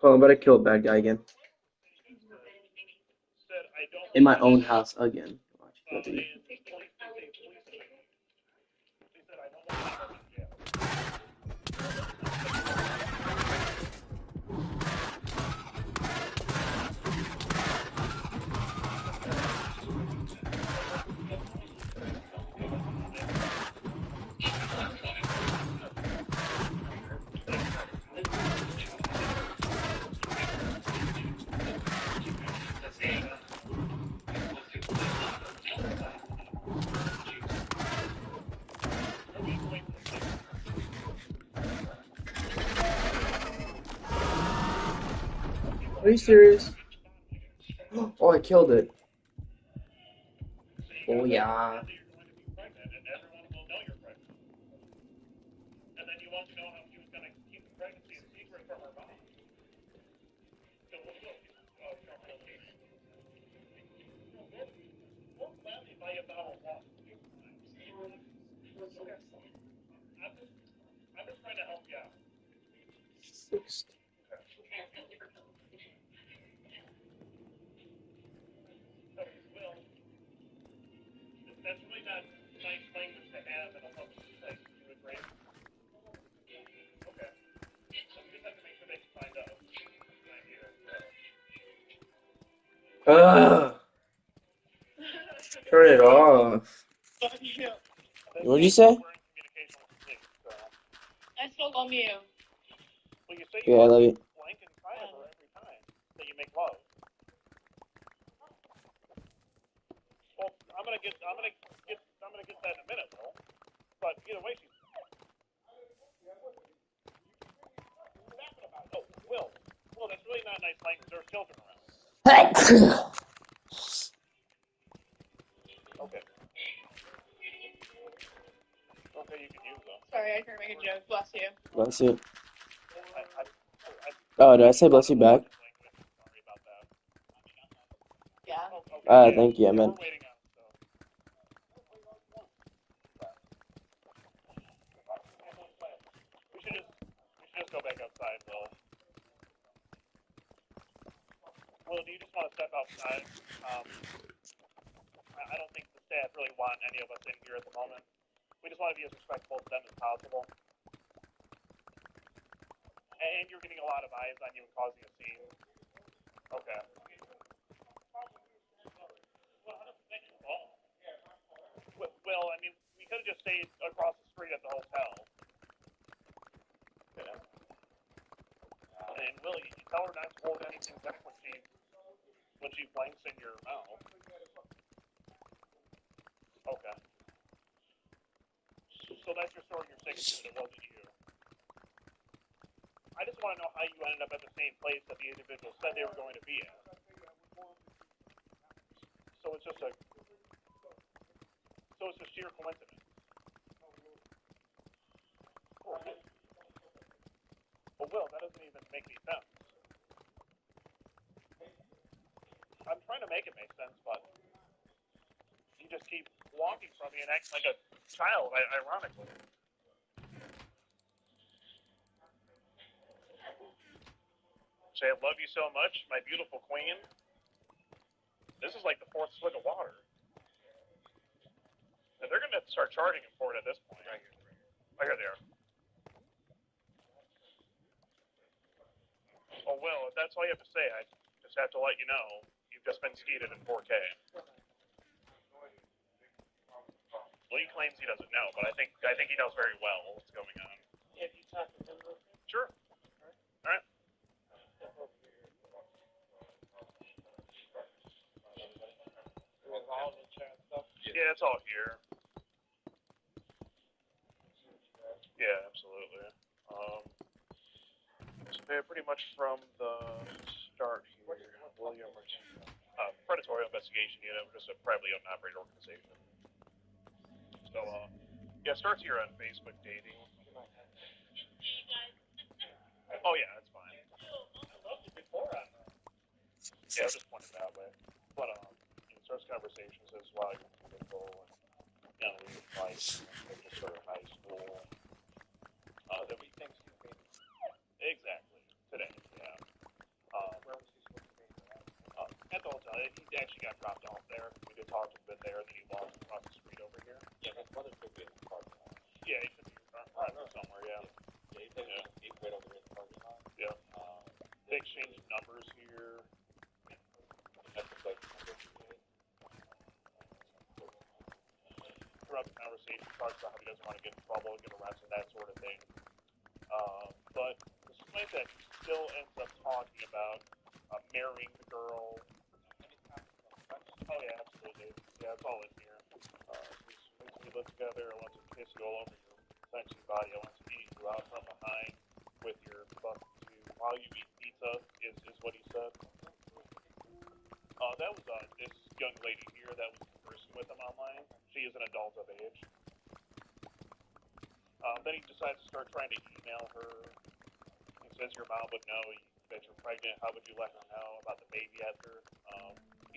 Hold on, I'm about to kill a bad guy again. In my own house again. Watch, ready. Are you serious? Oh, I killed it. Oh yeah. Six. Ugh. Turn it off. What did you say? I still love you. Yeah, I love you. Sorry, I couldn't make a joke. Bless you. Bless you. Oh, did I say bless you back? Yeah. Thank you, I meant. he actually got dropped off there. We did talk to him a bit there, and then he walked across the street over here. Yeah, my brother could be in the parking lot. Yeah, he could be somewhere, yeah. Yeah, he's right over in the parking lot. Yeah. They exchanged numbers here. That's like, throughout the conversation, he talks about how he doesn't want to get in trouble, get arrested, that sort of thing. But despite that, he still ends up talking about marrying the girl. Oh yeah, absolutely. Yeah, it's all in here. We live together. I want to kiss you all over your sexy body. I want to eat you out from behind with your butt to while you eat pizza. Is what he said. That was this young lady here that was conversing with him online. She is an adult of age. Then he decides to start trying to email her. He says your mom would know that you're pregnant. How would you let her know about the baby after?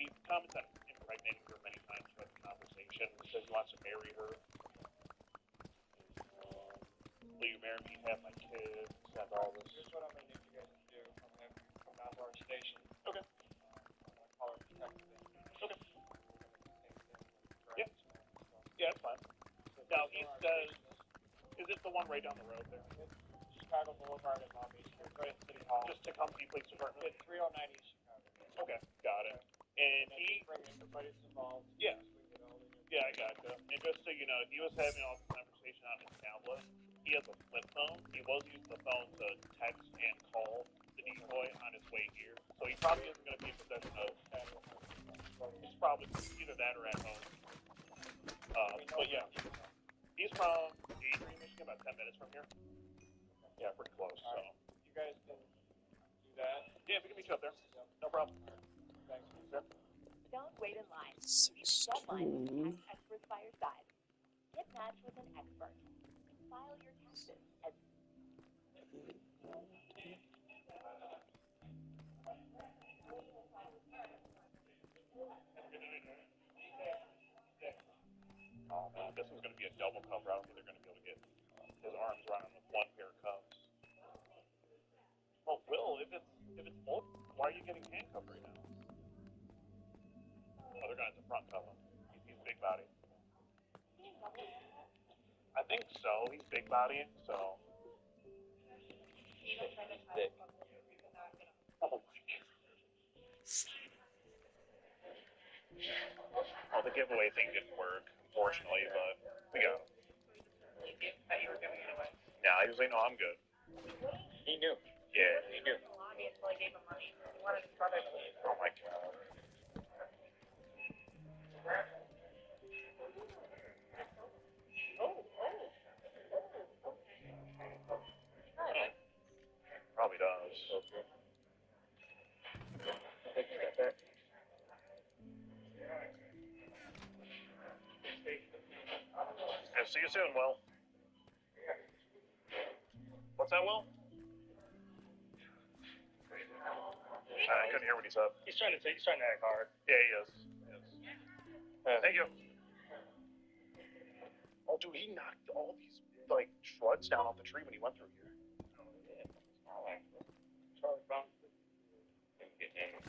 He comments on impregnating her many times throughout the conversation. He says he wants to marry her. Will you marry me? Have my kids? Have all this. Here's what I'm going to need you guys to do. I'm going to have you come down to our station. Okay. I'm going to call our detective in. Okay. Yeah. Yeah, that's fine. Now, he says, is it the one right down the road there? It's Chicago Boulevard in Long Beach. It's right at City Hall. Just Tecumseh Police Department? It's 309 East Chicago. Okay, got it. And he... bring everybody that's involved. Yeah. So we get all the Yeah, I gotcha. And just so you know, he was having all this conversation on his tablet. He has a flip phone. He was using the phone to text and call the decoy on his way here. So he probably isn't going to be in possession of... He's probably either that or at home. But yeah, he's from Adrian, Michigan, about 10 minutes from here. Yeah, pretty close. So you guys can do that. yeah, we can meet you up there. No problem. Thanks. Sure. Don't wait in line. Deadline tax experts by your side. Get matched with an expert. File your taxes as Oh man, this one's going to be a double cover. I don't think they're going to be able to get his arms around him with one pair of cuffs. Well, Will, if it's both, why are you getting handcuffed right now? Oh, they're going to have to front cuff him. He's big body. I think so. He's big body, so. thick. Oh my god. Well, the giveaway thing didn't work, unfortunately, but we got him. Nah, he was like, no, I'm good. He knew. Yeah. He knew. Oh my god. Probably does. Okay. Take a step back. Yeah, see you soon, Will. What's that, Will? I couldn't hear what he said. He's trying to act hard. Yeah, he is. Thank you. Oh, dude, he knocked all these, like, shrubs down off the tree when he went through here. Charlie Brown.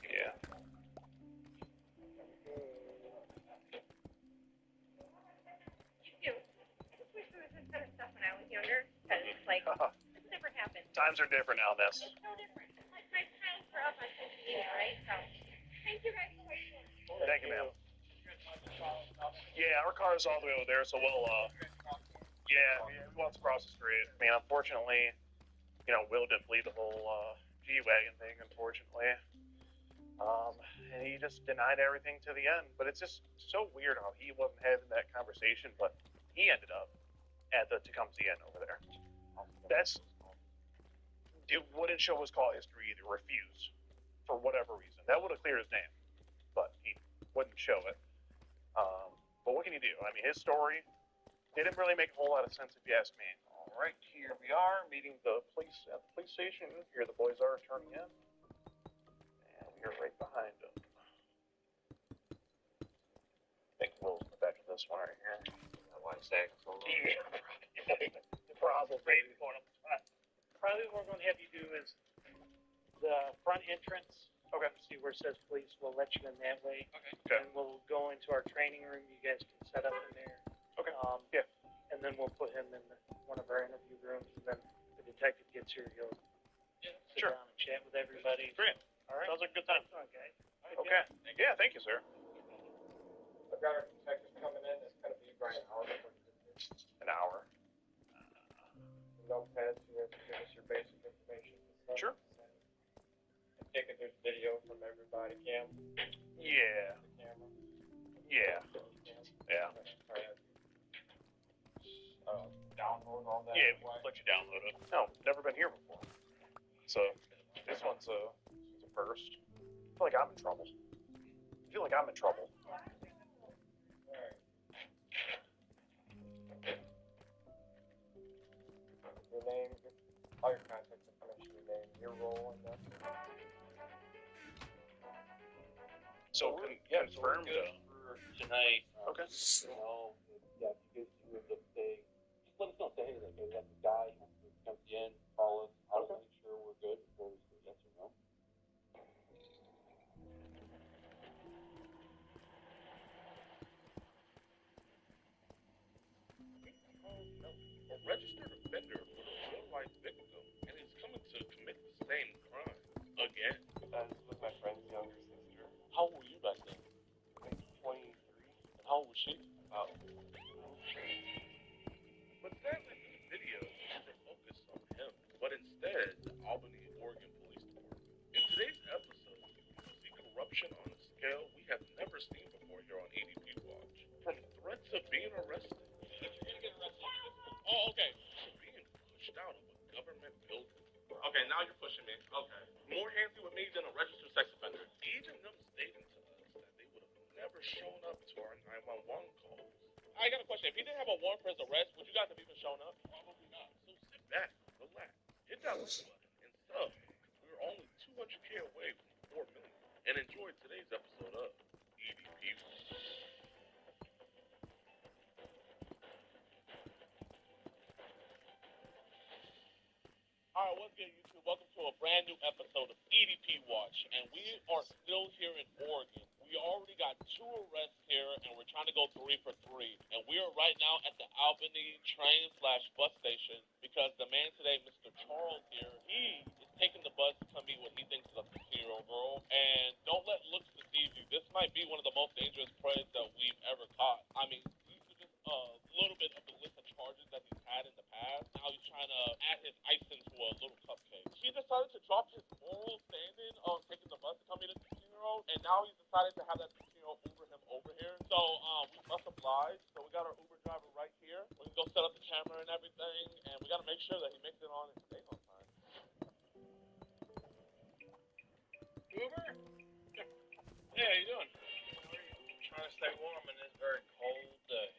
Yeah. this never happened. Times are different now, Miss. It's so different. My times were up on social media, right? So thank you guys so much. Thank you, ma'am. Yeah, our car is all the way over there, so we'll, yeah, we want to cross the street. I mean, unfortunately, you know, Will didn't believe the whole, G-Wagon thing, unfortunately. And he just denied everything to the end. But it's just so weird how he wasn't having that conversation, but he ended up at the Tecumseh Inn over there. It wouldn't show his call history either, refused, for whatever reason. That would have cleared his name, but he wouldn't show it. But what can you do? I mean, his story didn't really make a whole lot of sense if you ask me. All right, here we are, meeting the police at the police station. Here the boys are turning in. And we are right behind them. I think Will's in the back of this one right here. Why say? Yeah, probably. Probably what we're going to have you do is the front entrance Okay. See where it says police, we'll let you in that way. Okay. And we'll go into our training room. You guys can set up in there. Okay. Yeah. And then we'll put him in one of our interview rooms. And then the detective gets here. He'll sit Sure. down and chat with everybody. Great. All right. Sounds like a good time. Excellent, guys. Okay. Yeah, thank you, sir. I've got our detective coming in. It's going to be about an hour before you get here. An hour. Notepads, you have to give us your basic information. Sure. I take it there's video from everybody. Cam? Yeah. The camera? Yeah. Yeah. Download all that? Yeah, we can let you download it. No, never been here before. So, this one's a first. I feel like I'm in trouble. Alright. Your name, all your contact information, your name, your role in that. So, confirmed. For tonight. Okay. You know, yeah, if you guys see with the thing, just let us know. Say, hey, there's that guy who comes in, call us. I'll make sure we're good before we say yes or no. A registered offender for a real-life victim, and he's coming to commit the same crime again. That is with my friend's younger sister. How old were you back then? I think 23. And how old was she? About. But sadly, this video never focused on him, but instead the Albany, Oregon Police Department. In today's episode, you'll see corruption on a scale we have never seen before here on ADP Watch. From threats of being arrested. You're gonna get arrested. Oh, okay. To being pushed out of a government building. Okay, now you're pushing me. Okay. More handsy with me than a registered sex offender. Even them stating to us that they would have never shown up to our 911 calls. I got a question. If he didn't have a warrant for his arrest, would you guys have even shown up? Probably not. So sit back, relax, hit that like button, and sub, because we're only 200K away from 4 million. And enjoy today's episode of EDP. Alright, what's good, YouTube? Welcome to a brand new episode of EDP Watch, and we are still here in Oregon. We already got 2 arrests here, and we're trying to go 3 for 3. And we are right now at the Albany train/bus station because the man today, Mr. Charles here, he is taking the bus to come meet what he thinks is a 15-year-old girl. And don't let looks deceive you. This might be one of the most dangerous preys that we've ever caught. I mean, these are just a little bit of the list of charges that he's had in the past. Now he's trying to add his icing to a little cupcake. He decided to drop his moral standing of taking the bus to come meet a 15-year-old, and now he's decided to have that 15-year-old Uber him over here. So we must oblige. So we got our Uber driver right here. We can go set up the camera and everything, and we got to make sure that he makes it on and stays on time. Uber? Hey, how you doing? Trying to stay warm in this very cold day.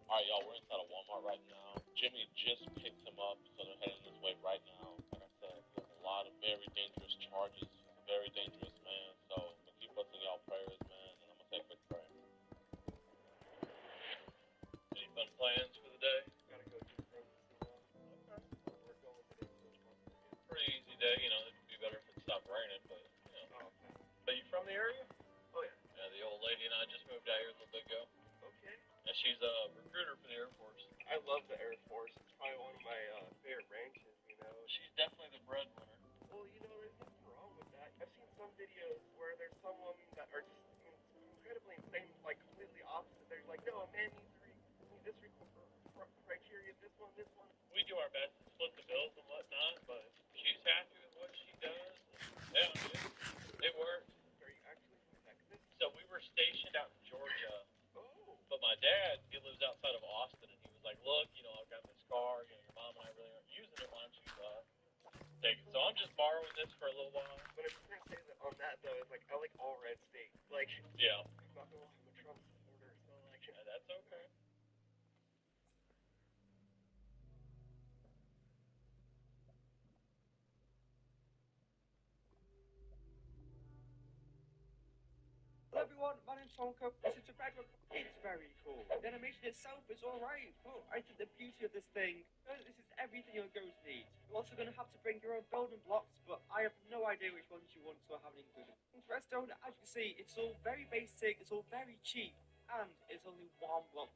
Alright, y'all, we're inside of Walmart right now. Jimmy just picked him up, so they're heading this way right now. Like I said, there's a lot of very dangerous charges. He's a very dangerous man, so keep us in y'all prayers, man, and I'm gonna say a quick prayer. Any fun plans for the day? Gotta go do things, you know. Okay. We're going today, so pretty easy day, you know. It could be better if it stopped raining, but, you know. Oh, okay. But you from the area? Oh, yeah. Yeah, the old lady and I just moved out here a little bit ago. Okay. And she's a recruiter for the Air Force. I love the Air Force. It's probably one of my favorite branches, you know. She's definitely the breadwinner. Well, you know, there's nothing wrong with that. I've seen some videos where there's some women that are just incredibly insane, like completely opposite. They're like, no, a man needs this criteria, this one. We do our best to split the bills and whatnot, but she's happy with what she does. Yeah, it works. Are you actually from Texas? So we were stationed out in Georgia. Oh. But my dad, he lives outside of Austin, and he was like, look, you know, I've got this car, you know, your mom and I really aren't using it. Why don't you take it? So I'm just borrowing this for a little while. But I'm going to say that on that, though, it's like, I like all red states. Like, yeah. I'm not going to lie, I'm a Trump supporter, so like, yeah, that's okay. everyone, my name's Tonka. This is a regular. It's very cool. The animation itself is alright, but I think the beauty of this thing, this is everything your ghost needs. You're also going to have to bring your own building blocks, but I have no idea which ones you want, so I haven't included. Redstone, as you can see, it's all very basic, it's all very cheap, and it's only one block.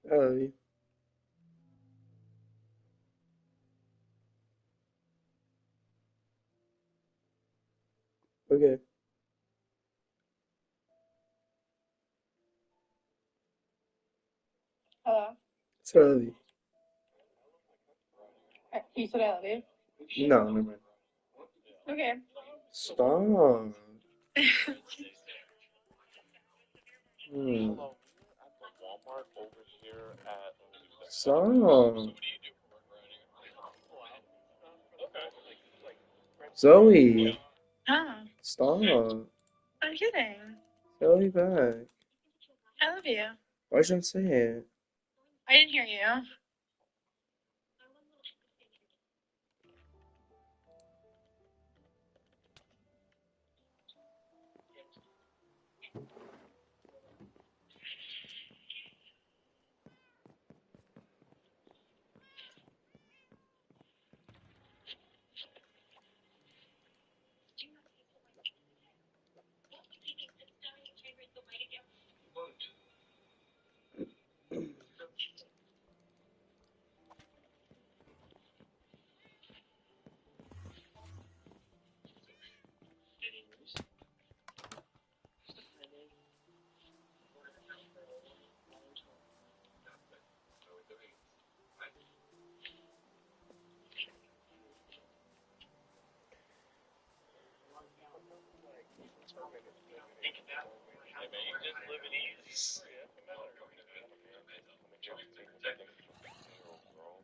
I love you. Okay. Hello. So I love you. You said I love you? No, never mind. Okay. Stop. Hello, Hmm. we're at the Walmart over here at. Stop. So what do you do for work around here? Okay. Zoe. Huh. Stop. I'm kidding. Zoe back. I love you. Why shouldn't say it? I didn't hear you. Hey man, you just living easy. Yeah, that's the matter.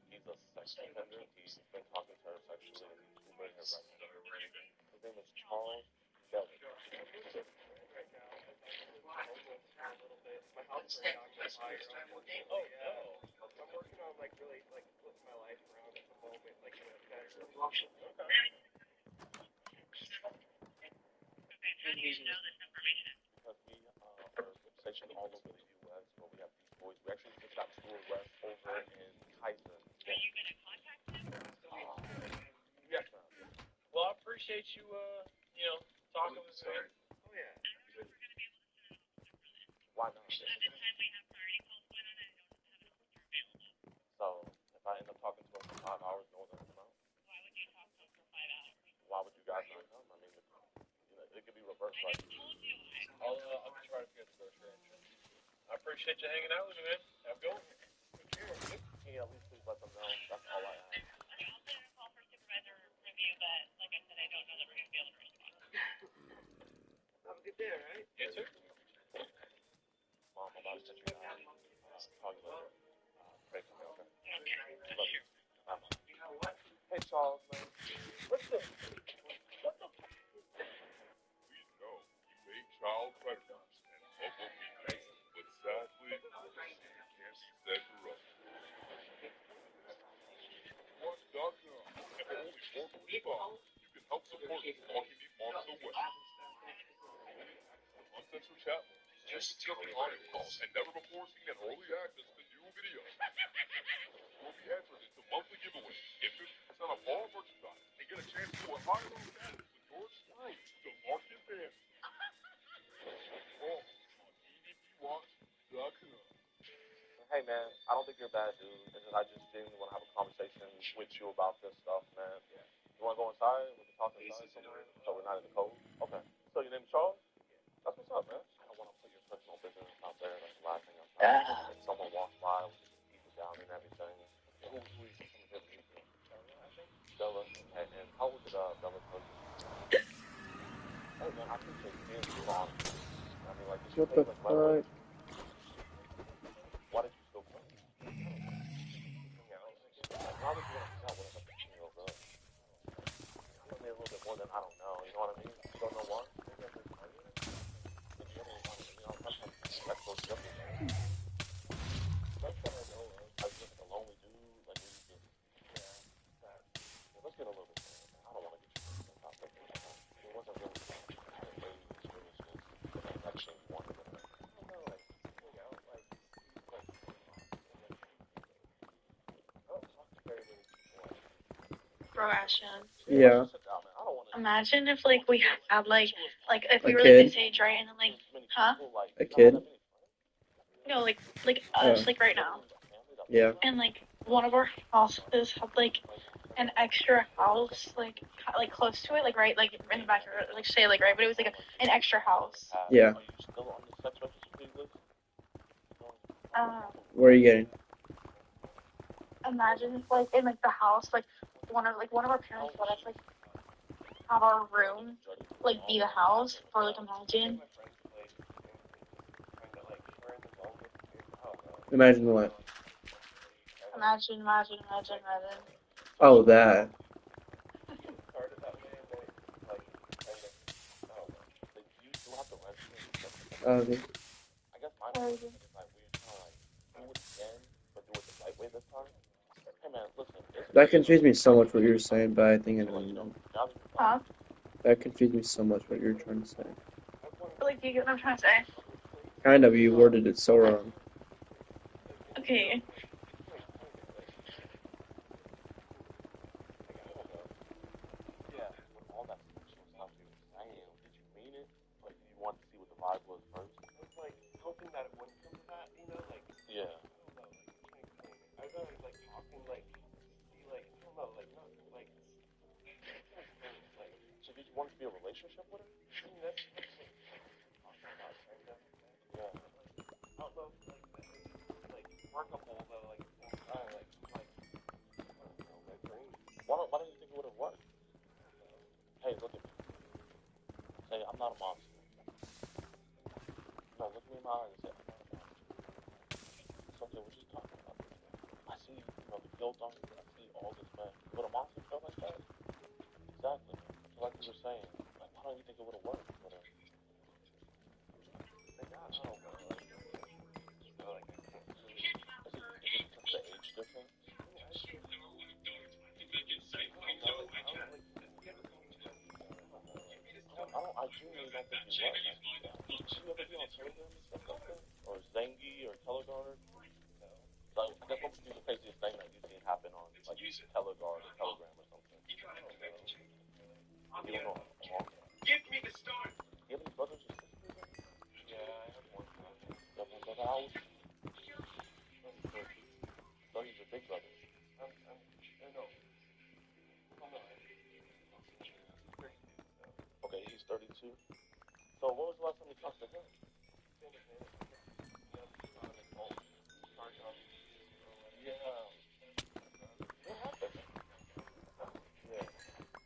He's a sex offender. He's been talking to her sexually, and he's bringing her right now. His name is Charles Kelly. My house burned down to fire. Oh no. I'm working on really flipping my life around at the moment, in a better. Okay. Because we are stationed all over the U.S. where we have these boys. We actually just got to arrest over in Tyson. Are you gonna contact him? Yes, ma'am. Well, I appreciate you, talking with me. Oh yeah. Why not? At this time, we have priority calls going on, and I don't have an officer available. So, if I end up talking to him for 5 hours, no one's going to come out? Why would you talk to him for 5 hours? Why would you guys not come? I mean, it could be reversed, I right? just told you. I'll try to get the grocery entrance. I appreciate you hanging out with me, man. Have a good one. Can you at least please let them know? That's all I ask. Okay, I'll put in a call for supervisor review, but like I said, I don't know that we're gonna be able to respond. Have a good day, alright? You too. Mom, I'm about to set you down. Call you later. Pray for me, okay? Love you. Bye. Hey, Charles, man. Listen. What the? We know you hate child predators and love what we do, but sadly, you can't set her up. Watch.com, and for only $4.45, you can help support Stalking Me Moms Away. Uncensored chat rooms, just calls, and never before seen an early access to new videos. You'll be entered into monthly giveaways, get 50% off all merchandise, and get a chance to a high-low status with yours truly, DeMarcus Band. All on EDPWatch.com. Hey, man, I don't think you're a bad dude. I just genuinely want to have a conversation with you about this stuff, man. You want to go inside? We can talk inside somewhere, so we're not in the cold. Okay. So your name's Charles? That's what's up, man. I don't want to put your personal business out there. That's the last thing I'm trying to do. If someone walks by, we can keep it down and everything. Who is someone here to meet you? Bella. Okay, and how would Bella tell you? Hey, man, I appreciate you being so honest. I mean, did you What the take, right away? fuck? Why did you still play? Why would you want to hang out with a 15-year-old girl? You me a little bit more than I don't know. You know what I mean? You don't know why? Maybe I'm just playing. That's what I Bro, Ashton. Yeah. Imagine if like we had like if we A were kid? like this age, right? And then like, huh? A kid? No, like us, Oh. like right now. Yeah. And like one of our houses had like an extra house, like close to it, like right, like in the backyard, like say like right, but it was like an extra house. Yeah. Uh, Where are you getting? Imagine if like in like the house, like one of our parents let us like have our room like be the house, or like imagine. Imagine what? Imagine. Oh, that. Okay. That confused me so much what you were saying, but I think I know. Huh? That confused me so much what you were trying to say. But, like, do you get what I'm trying to say? Kind of, you worded it so wrong. Okay.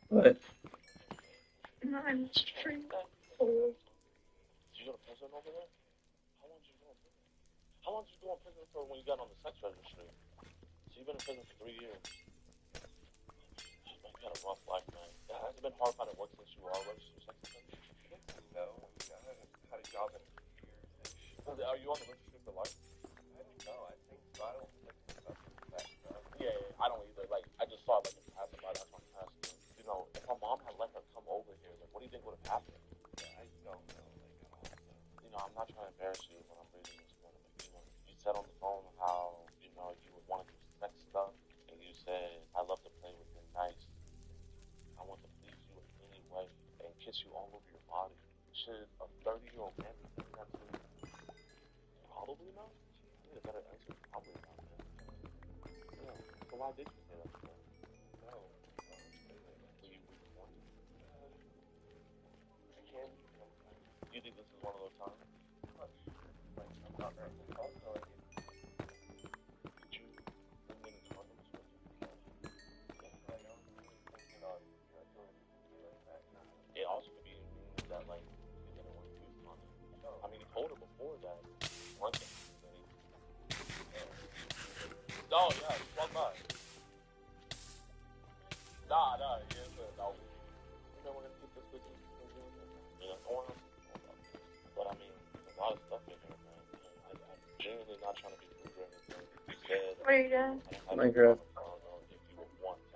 What? No, I'm just pretty cold. What are you doing? Minecraft.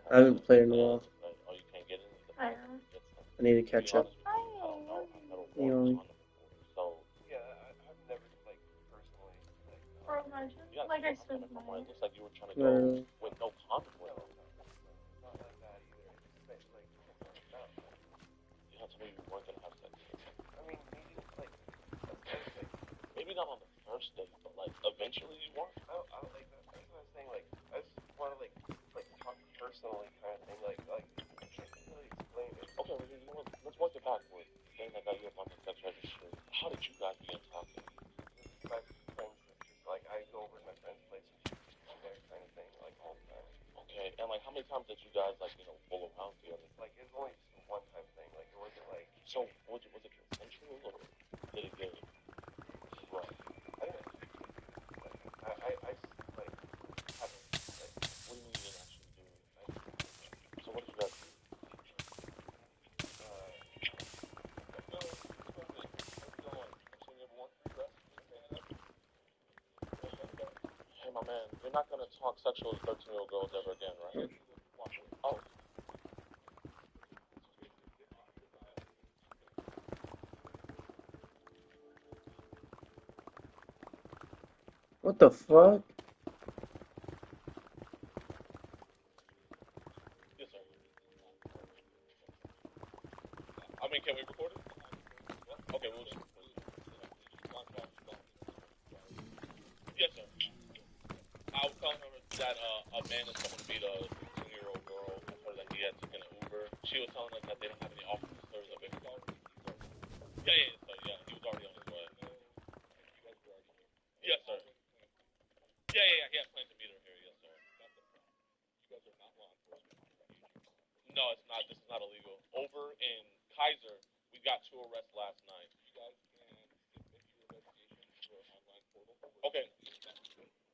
I haven't played in a while. I know. I need to catch up. You know, Or imagine, like I said, literally. told me you weren't gonna have sex. I mean, maybe it's like, Maybe not on the first date, but like eventually you want. I like that's what I was saying. Like, I just want to like talk personally, kind of thing. Like I can't really explain it. Okay, well, you know what? Let's work it backward. Then I got you up on the sex registry. How did you guys begin talking? My friends, just like I go over to my friend's place and she's there, kind of thing, like all the time. Okay, and like how many times did you guys like fool around together? Like it was only just a one-time thing. Like it wasn't like. So was it consensual or did it get rough? I didn't. I just like haven't like. What do you mean you didn't actually do it? So what did you guys do? Hey, my man, you're not gonna talk sexual to 13-year-old girls ever again, right? Oh. What the fuck? Yes, sir. I mean, can we record it? Okay, we'll just record it. Yes, sir. I was telling her that a man is coming to meet a 16-year-old girl. I told her that he had taken an Uber. She was telling us that they don't have any officers available. Yeah, sir. Yeah, he was already on his way. Yes, sir. Yeah. He had planned to meet her here. Yes, sir. You guys are not law enforcement. No, it's not. This is not illegal. Over in Kaiser, we got 2 arrests last night. You guys can submit your investigation to our online portal. Okay.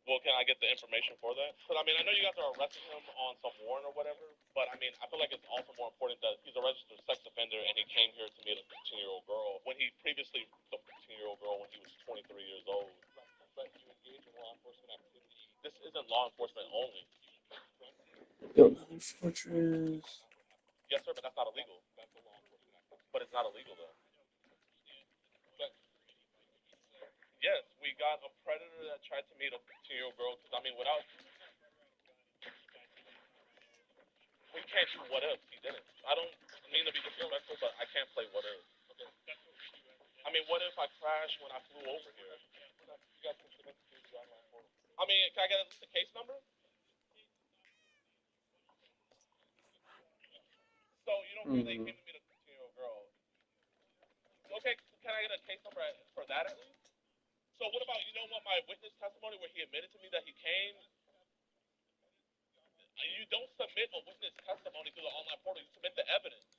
Well, can I get the information for that? Because, I mean, I know you guys are arresting him on some warrant or whatever, but, I mean, I feel like it's also more important that he's a registered sex offender and he came here to meet a 15-year-old girl when he previously the 15-year-old girl when he was 23 years old. But you engage in law enforcement activity. This isn't law enforcement only. Yo, Fortress. Yes, sir, but that's not illegal. That's a law enforcement activity. But it's not illegal, though. But yes, we got a predator that tried to meet a 15-year-old girl. Because I mean, without we can't do what if he didn't. I don't mean to be disrespectful, but I can't play what if. I mean, what if I crashed when I flew over here? You guys can submit to the online portal. I mean, can I get at least a case number? So you don't care that he came to meet a 15-year-old girl. Okay, can I get a case number for that at least? So what about, you know what, my witness testimony where he admitted to me that he came? You don't submit a witness testimony to the online portal. You submit the evidence.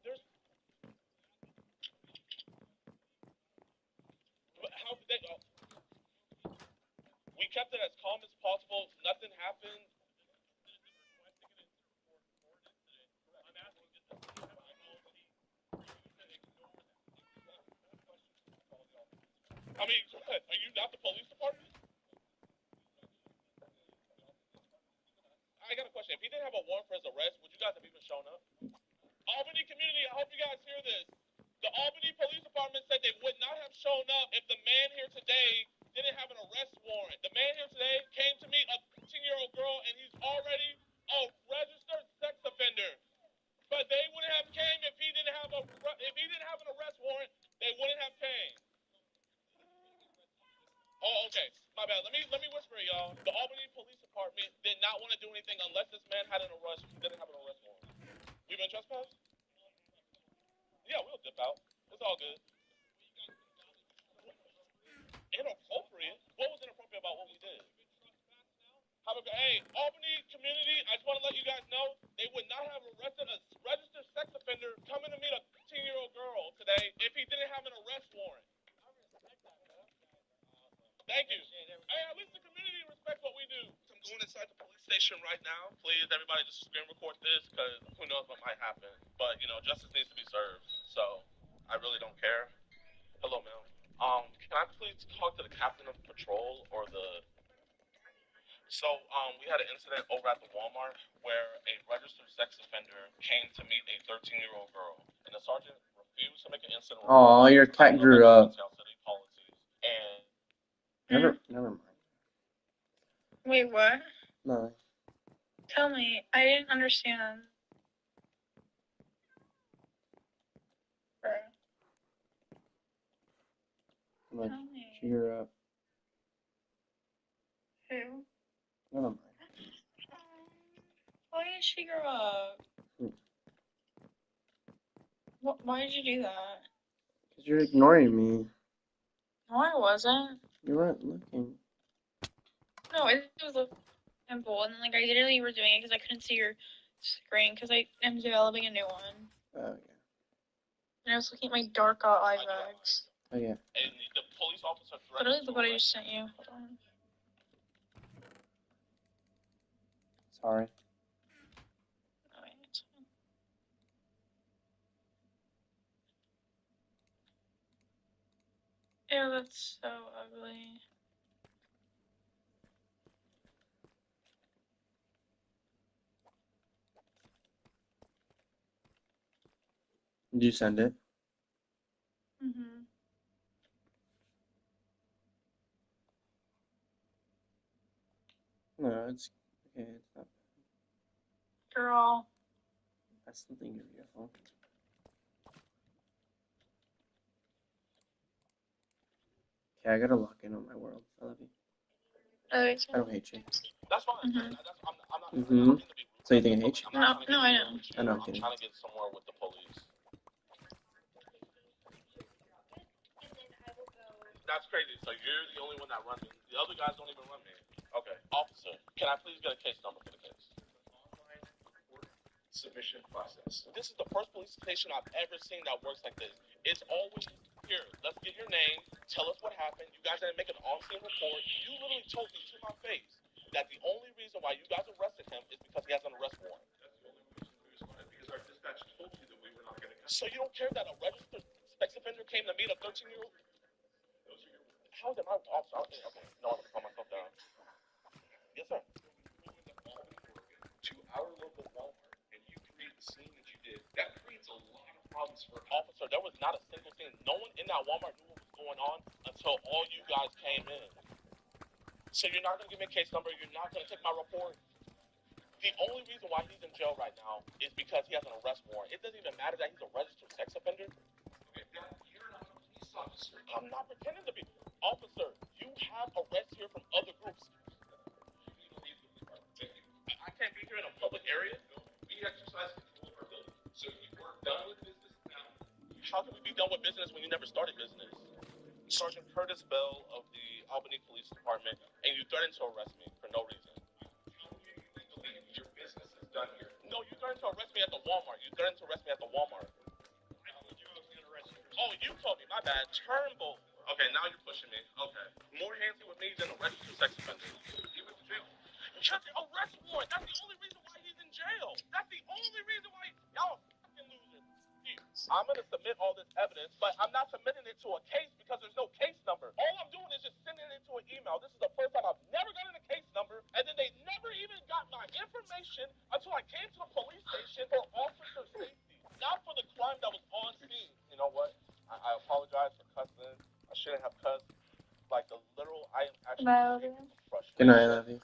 There's... But how could they... We kept it as calm as possible. Nothing happened. I mean, are you not the police department? I got a question. If he didn't have a warrant for his arrest, would you guys have even shown up? Albany community, I hope you guys hear this. The Albany Police Department said they would not have shown up if the man here today didn't have an arrest warrant. The man here today came to meet a 15-year-old girl, and he's already a registered sex offender. But they wouldn't have came if he didn't have an arrest warrant. They wouldn't have came. Oh, okay. My bad. Let me whisper, y'all. The Albany Police Department did not want to do anything unless this man had an arrest. Didn't have an arrest warrant. We been trespassed? Yeah, we'll dip out. It's all good. Inappropriate? What was inappropriate about what we did? Hey, Albany community, I just want to let you guys know they would not have arrested a registered sex offender coming to meet a 15-year-old girl today if he didn't have an arrest warrant. Thank you. Hey, at least the community respects what we do. I'm going inside the police station right now. Please, everybody, just screen record this because who knows what might happen. But, justice needs to be served. So, I really don't care. Hello, ma'am. Can I please talk to the captain of patrol or the... So, we had an incident over at the Walmart where a registered sex offender came to meet a 13-year-old girl. And the sergeant refused to make an incident report. Oh, your cat grew up. And... Never mind. Wait, what? No. Tell me. I didn't understand. Like, Tell me. cheer up. Who? Never mind. Why did she grow up? Why did you do that? Because you're ignoring me. No, I wasn't. You weren't looking. No, it was a simple, and like I literally was doing it because I couldn't see your screen because I am developing a new one. Oh, yeah. And I was looking at my dark eye bags. Oh, yeah. And the police officer Literally, threatened look to what I arrest just sent you. Hold on. Sorry. Oh, wait, it's fine. Ew, that's so ugly. Did you send it? Mhm. No, it's okay. It's not. Girl. I still think you're beautiful. Okay, I gotta lock in on my world. I love you. Oh, it's I don't hate you. That's fine. Mhm. I'm not Mhm. trying to be rude. So you think I hate you? I'm not No, I know. trying to get I know, I'm I'm kidding. trying to get somewhere with the police. That's crazy. So you're the only one that runs me. The other guys don't even run me. Okay. Officer, can I please get a case number for the case? Submission process. This is the first police station I've ever seen that works like this. It's always here. Let's get your name. Tell us what happened. You guys didn't make an on-scene report. You literally told me to my face that the only reason why you guys arrested him is because he has an arrest warrant. That's the only reason we responded because our dispatch told you that we were not going to come. So you don't care that a registered sex offender came to meet a 13-year-old? Those are your words. How is it my officer? Okay, no, I'm going to calm myself down. Yes, sir. So when you go into Albany, Oregon, to our local Walmart, and you create the scene that you did, that creates a lot of problems for us. Officer, there was not a single scene. No one in that Walmart knew what was going on until all you guys came in. So you're not going to give me a case number. You're not going to take my report. The only reason why he's in jail right now is because he has an arrest warrant. It doesn't even matter that he's a registered sex offender. Okay, now, you're not a police officer. I'm not pretending to be. Officer, you have arrests here from other groups. You need to leave the department. Thank you. I can't be here in a public area. No, we exercise control of our building. So you are done with business now. How can we be done with business when you never started business? Sergeant Curtis Bell of the Albany Police Department, and you threatened to arrest me for no reason. How do you believe your business is done here? No, you threatened to arrest me at the Walmart. You threatened to arrest me at the Walmart. I told you I was going to arrest you. Oh, you told me. My bad. Turnbull. Okay, now you're pushing me. Okay. More handsy with me than a registered sex offender. He went to jail. Just the arrest warrant. That's the only reason why he's in jail. That's the only reason why y'all fucking losers. I'm gonna submit all this evidence, but I'm not submitting it to a case because there's no case number. All I'm doing is just sending it to an email. This is the first time I've never gotten a case number, and then they never even got my information until I came to the police station for officer safety, not for the crime that was on scene. You know what? I apologize for cussing. I shouldn't have cussed. Like the literal, I am actually frustrated. Good night, I love you.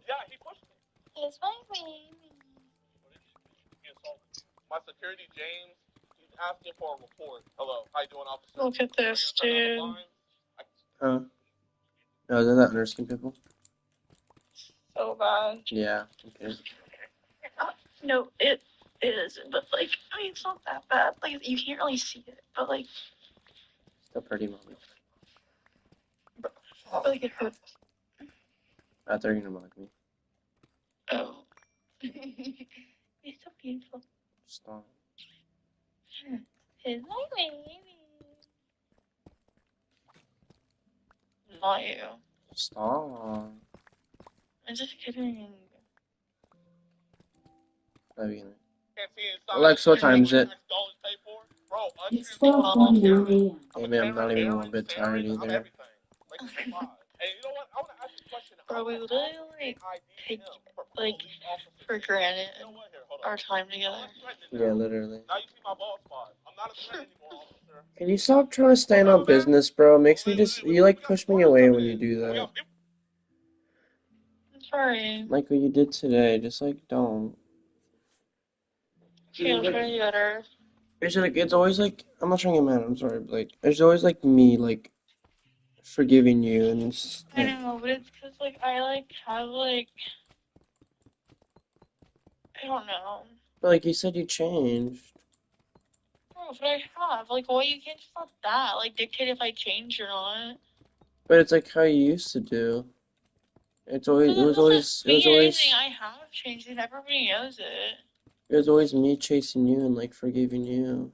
Yeah, he pushed me. It's my baby. He assaulted me. My security, James, he's asking for a report. Hello, how you doing, officer? Look at this, dude. Huh? Oh, isn't that underskin people? So bad. Yeah, okay. No, it isn't, but like, I mean, it's not that bad. Like, you can't really see it, but like, Still pretty, mommy. like it hurts. I thought you were gonna mug me. Oh. It's so beautiful. Stop. It's my baby. Not you. Stop. I'm just kidding. Love you. Can't see inside. Alexa, what time is it? Bro, It's 12:29 a.m. Hey, man, I'm not even a little bit tired either. Like, and you know what? I want to ask you a question. Bro, we literally like take like for granted our time together. Yeah, literally. Now you see my bald spot. I'm not a threat anymore, officer. Can you stop trying to stand on business, bro? It makes me just, you like push me away when you do that. I'm sorry. Like what you did today, just like don't. Okay, I'm trying to do better. It's like it's always like I'm not trying to get mad. I'm sorry, but like it's always like me like forgiving you and it's I like, know, but it's because like I like have like I don't know. but like you said you changed. No, but I have like well you can't just let that like dictate if I change or not. But it's like how you used to do. It's always But it that was doesn't always it was mean anything. always I have changed and everybody knows it. it was always me chasing you and like forgiving you.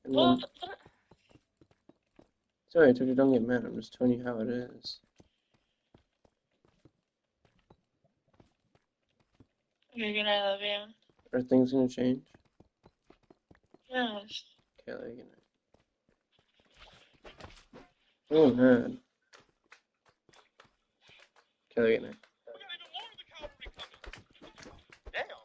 And Well, then sorry, I told you don't get mad. I'm just telling you how it is. you're gonna love you. Are things gonna change? Yes. Okay, like, you know. Oh man. Okay, like, you know. We got even more of the cavalry coming. Damn.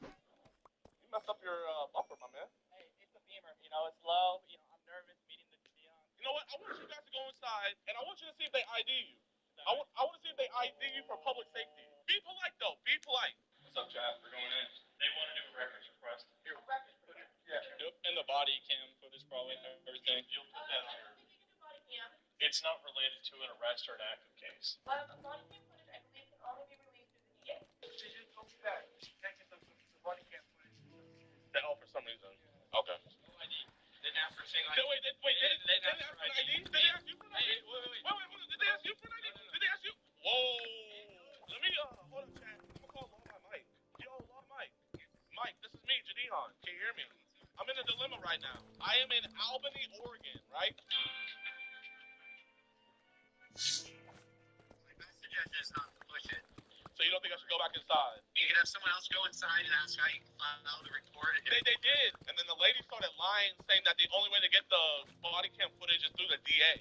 You messed up your bumper, my man. Hey, it's a Beamer. You know, it's low. You know, I'm nervous meeting the Gideon. You know what? I want you guys to go inside, and I want you to see if they ID you. I want to see if they ID you for public safety. Be polite, though. Be polite. What's up, chat? We're going in. They want to do a records request. Here, records footage. Yeah. Yep, and the body cam footage, probably, and everything. You'll put that on your... It's not related to an arrest or an active case. Body cam footage, I believe, can only be released through the DA. Just told me that. Detective the body cam footage. Oh, for some reason. Okay. No ID. Didn't ask for a single ID. Wait, they didn't ask for an ID? Did they ask you for an ID? Wait, hold on. Did they ask you for an ID? Did they ask you? Whoa. Let me, hold on, chat. I'm gonna call Law by Mike. Yo, Law Mike. Mike, this is me, Jadihan. Can you hear me? I'm in a dilemma right now. I am in Albany, Oregon, right? My best suggestion is not to push it. So you don't think I should go back inside? You can have someone else go inside and ask how you can file the report. They did. And then the lady started lying, saying that the only way to get the body cam footage is through the DA.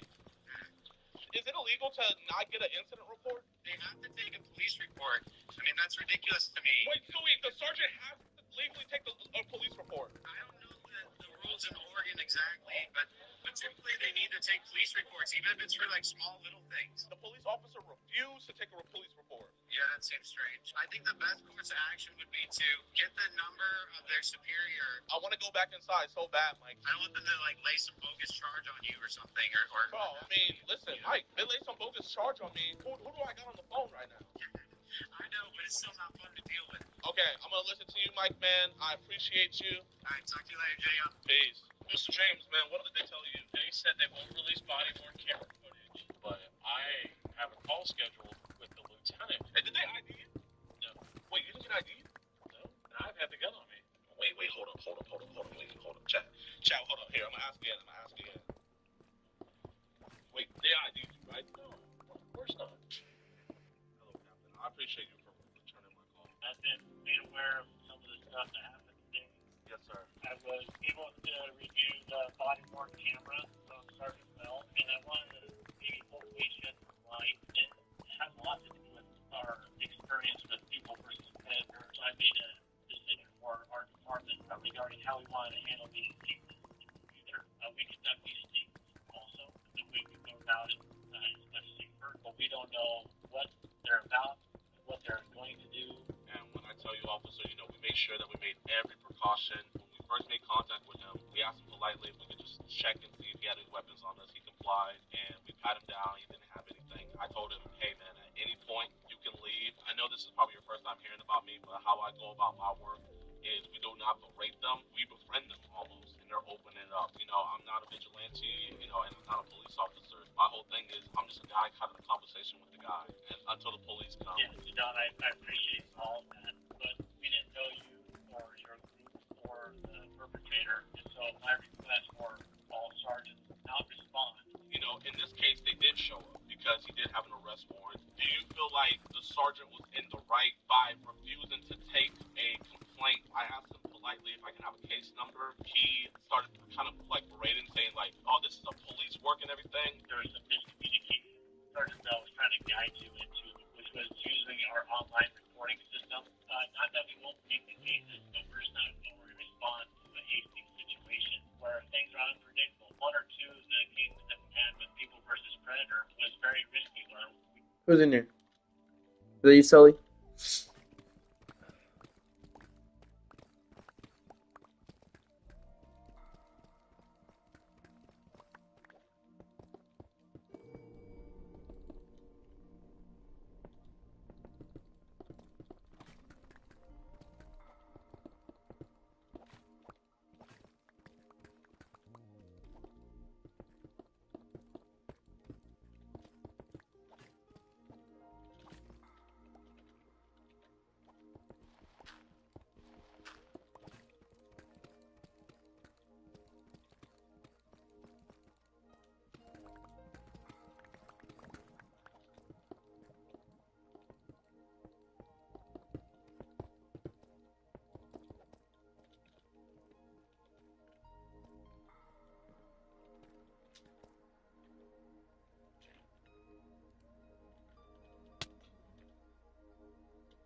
Is it illegal to not get an incident report? They have to take a police report. I mean, that's ridiculous to me. Wait, so the sergeant has to legally take a police report? I don't know the rules in Oregon exactly, but typically they need to take police reports, even if it's for like small little things. The police officer refused to take a police report. Yeah, that seems strange. I think the best course of action would be to get the number of their superior. I want to go back inside so bad, Mike. I don't want them to like lay some bogus charge on you or something, or Bro, I mean, listen, Mike, they laid some bogus charge on me. Who do I got on the phone right now? I know, but it's still not fun to deal with. Okay, I'm gonna listen to you, Mike, man. I appreciate you. Alright, talk to you later, Jay. Peace. Mr. James, man, what did they tell you? They said they won't release body-worn camera footage, but I have a call scheduled with the lieutenant. Hey, did they ID you? No. Wait, you didn't get ID? No, and I've had the gun on me. Wait, hold up. Chat, hold up. Here, I'm gonna ask again. Wait, they ID you, right? No, of course not. Hello, Captain. I appreciate you for returning my call. I've been made aware of some of the stuff that happened today. Yes, sir. I was able to review the body-worn camera from Sergeant Bell, and I wanted to maybe hopefully shed some light. It has a lot to do with our experience with people versus predators. So I made a decision for our department regarding how we wanted to handle these cases in the future. We conduct these things also, the way we go about it is much safer, but we don't know what they're about, what they're going to do. And when I tell you, officer, you know, we made sure that we made every precaution. When we first made contact with him, we asked him politely if we could just check and see if he had any weapons on us. He complied, and we pat him down. He didn't have anything. I told him, hey, man, at any point, you can leave. I know this is probably your first time hearing about me, but how I go about my work is we do not berate them. We befriend them almost, and they're opening up. You know, I'm not a vigilante, you know, and I'm not a police officer. My whole thing is I'm just a guy having a conversation with the guy and until the police come. Yeah, you know, and I appreciate all of that, but we didn't know you or your group or the perpetrator, and so my request for all sergeants not respond. You know, in this case, they did show up because he did have an arrest warrant. Do you feel like the sergeant was in the right by refusing to take a complaint? I asked him politely if I can have a case number. He started kind of like berating, saying like, oh, this is a police work and everything. There was some miscommunication. Sergeant Bell was trying to guide you into, which was using our online reporting system. Not that we won't take the cases, but we're just not going to respond to a hasty situation where things are unpredictable. One or two of the cases that we had with people versus predator was very risky. Who's in here? Is that you, Sully?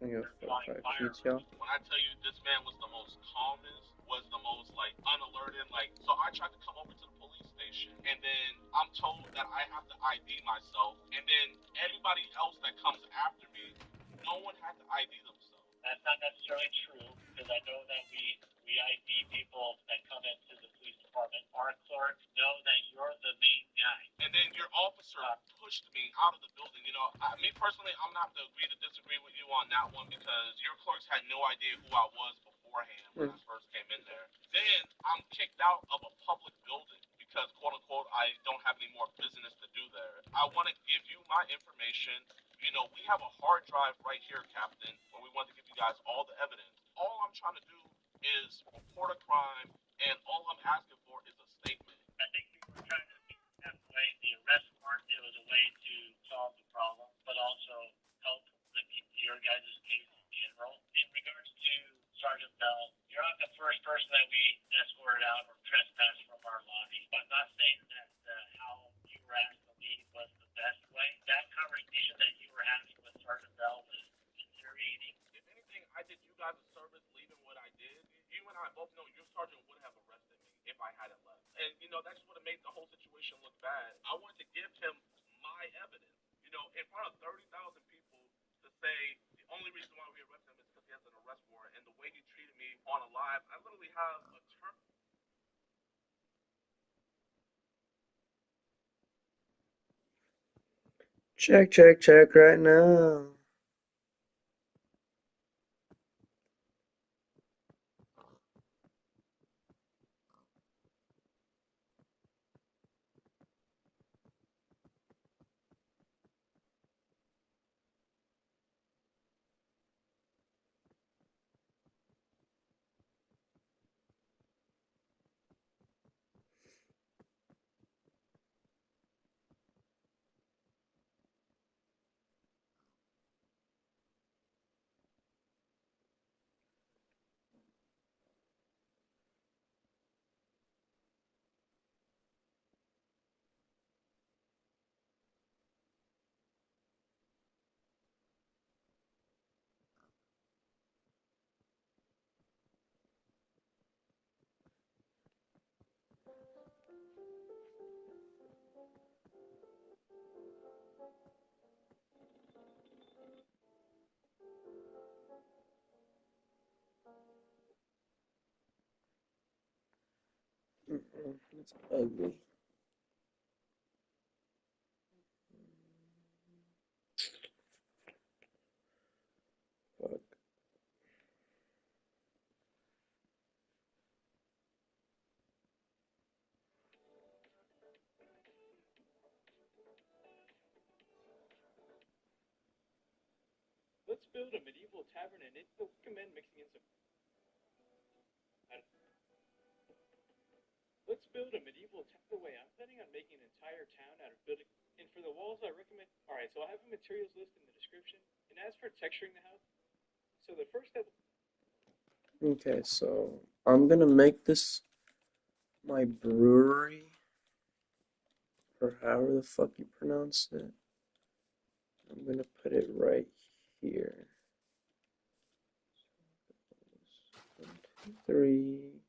I got flying 45 feet, y'all. fireworks. When I tell you this man was the most calmest, was the most like unalerted, like so I tried to come over to the police station and then I'm told that I have to ID myself and then everybody else that comes after me, no one had to ID themselves. That's not necessarily true because I know that we ID people that come into the police department. Our clerks know that you're the main guy. And then your officer pushed me out of the building. You know, me personally, I'm not to agree to disagree with you on that one because your clerks had no idea who I was beforehand when I first came in there. Then I'm kicked out of a public building because, quote unquote, I don't have any more business to do there. I want to give you my information. You know, we have a hard drive right here, Captain, where we want to give you guys all the evidence. All I'm trying to do is report a crime, and all I'm asking for is a statement. I think you were trying to do that way. The arrest warrant, it was a way to solve the problem, but also help your guys' case in general. In regards to Sergeant Bell, you're not the first person that we escorted out or trespassed from our lobby. I'm not saying that how you were asked to leave was the best way. That conversation that you were having with Sergeant Bell was infuriating. If anything, I did you guys a service leaving what I did. You and I both know your sergeant would have arrested me if I hadn't left. And, you know, that just would have made the whole situation look bad. I wanted to give him my evidence, you know, in front of 30,000 people to say the only reason why we arrested him is because he has an arrest warrant. And the way he treated me on a live, I literally have a term. Check, check, check right now. It's ugly. Fuck. Let's build a medieval tavern and it will recommend mixing in some. Let's build a medieval tavern. Way I'm planning on making an entire town out of building. And for the walls, I recommend. All right, so I'll have a materials list in the description. And as for texturing the house, so the first step. Okay, so I'm gonna make this my brewery, or however the fuck you pronounce it. I'm gonna put it right here. 1, 2, 3.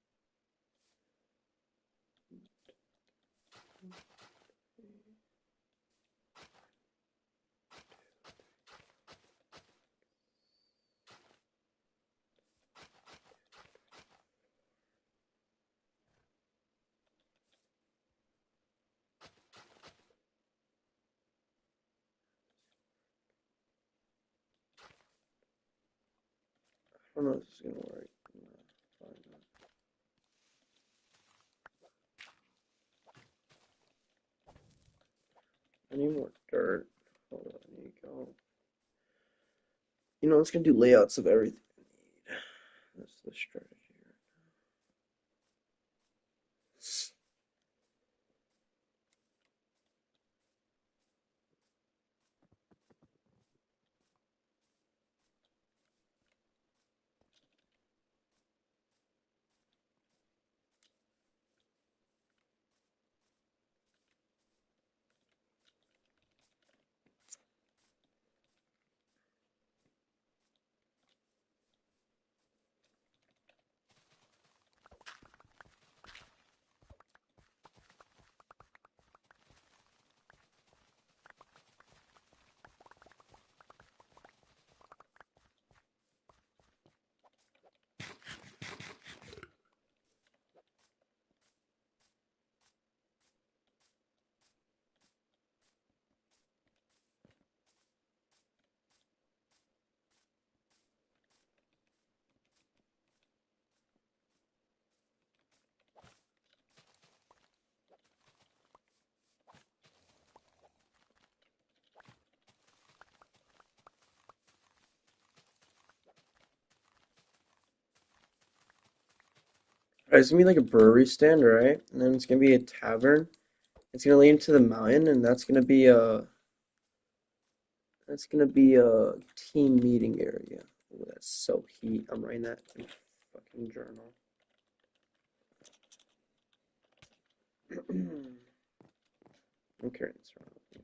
I don't know if this is gonna work. No, fine. I need more dirt. Hold on, there you go. You know, it's gonna do layouts of everything I need. That's the strategy right It's gonna be like a brewery stand, right? And then it's gonna be a tavern. It's gonna lead into the mountain, and that's gonna be a team meeting area. Ooh, that's so heat. I'm writing that in a fucking journal. I'm carrying this around with me.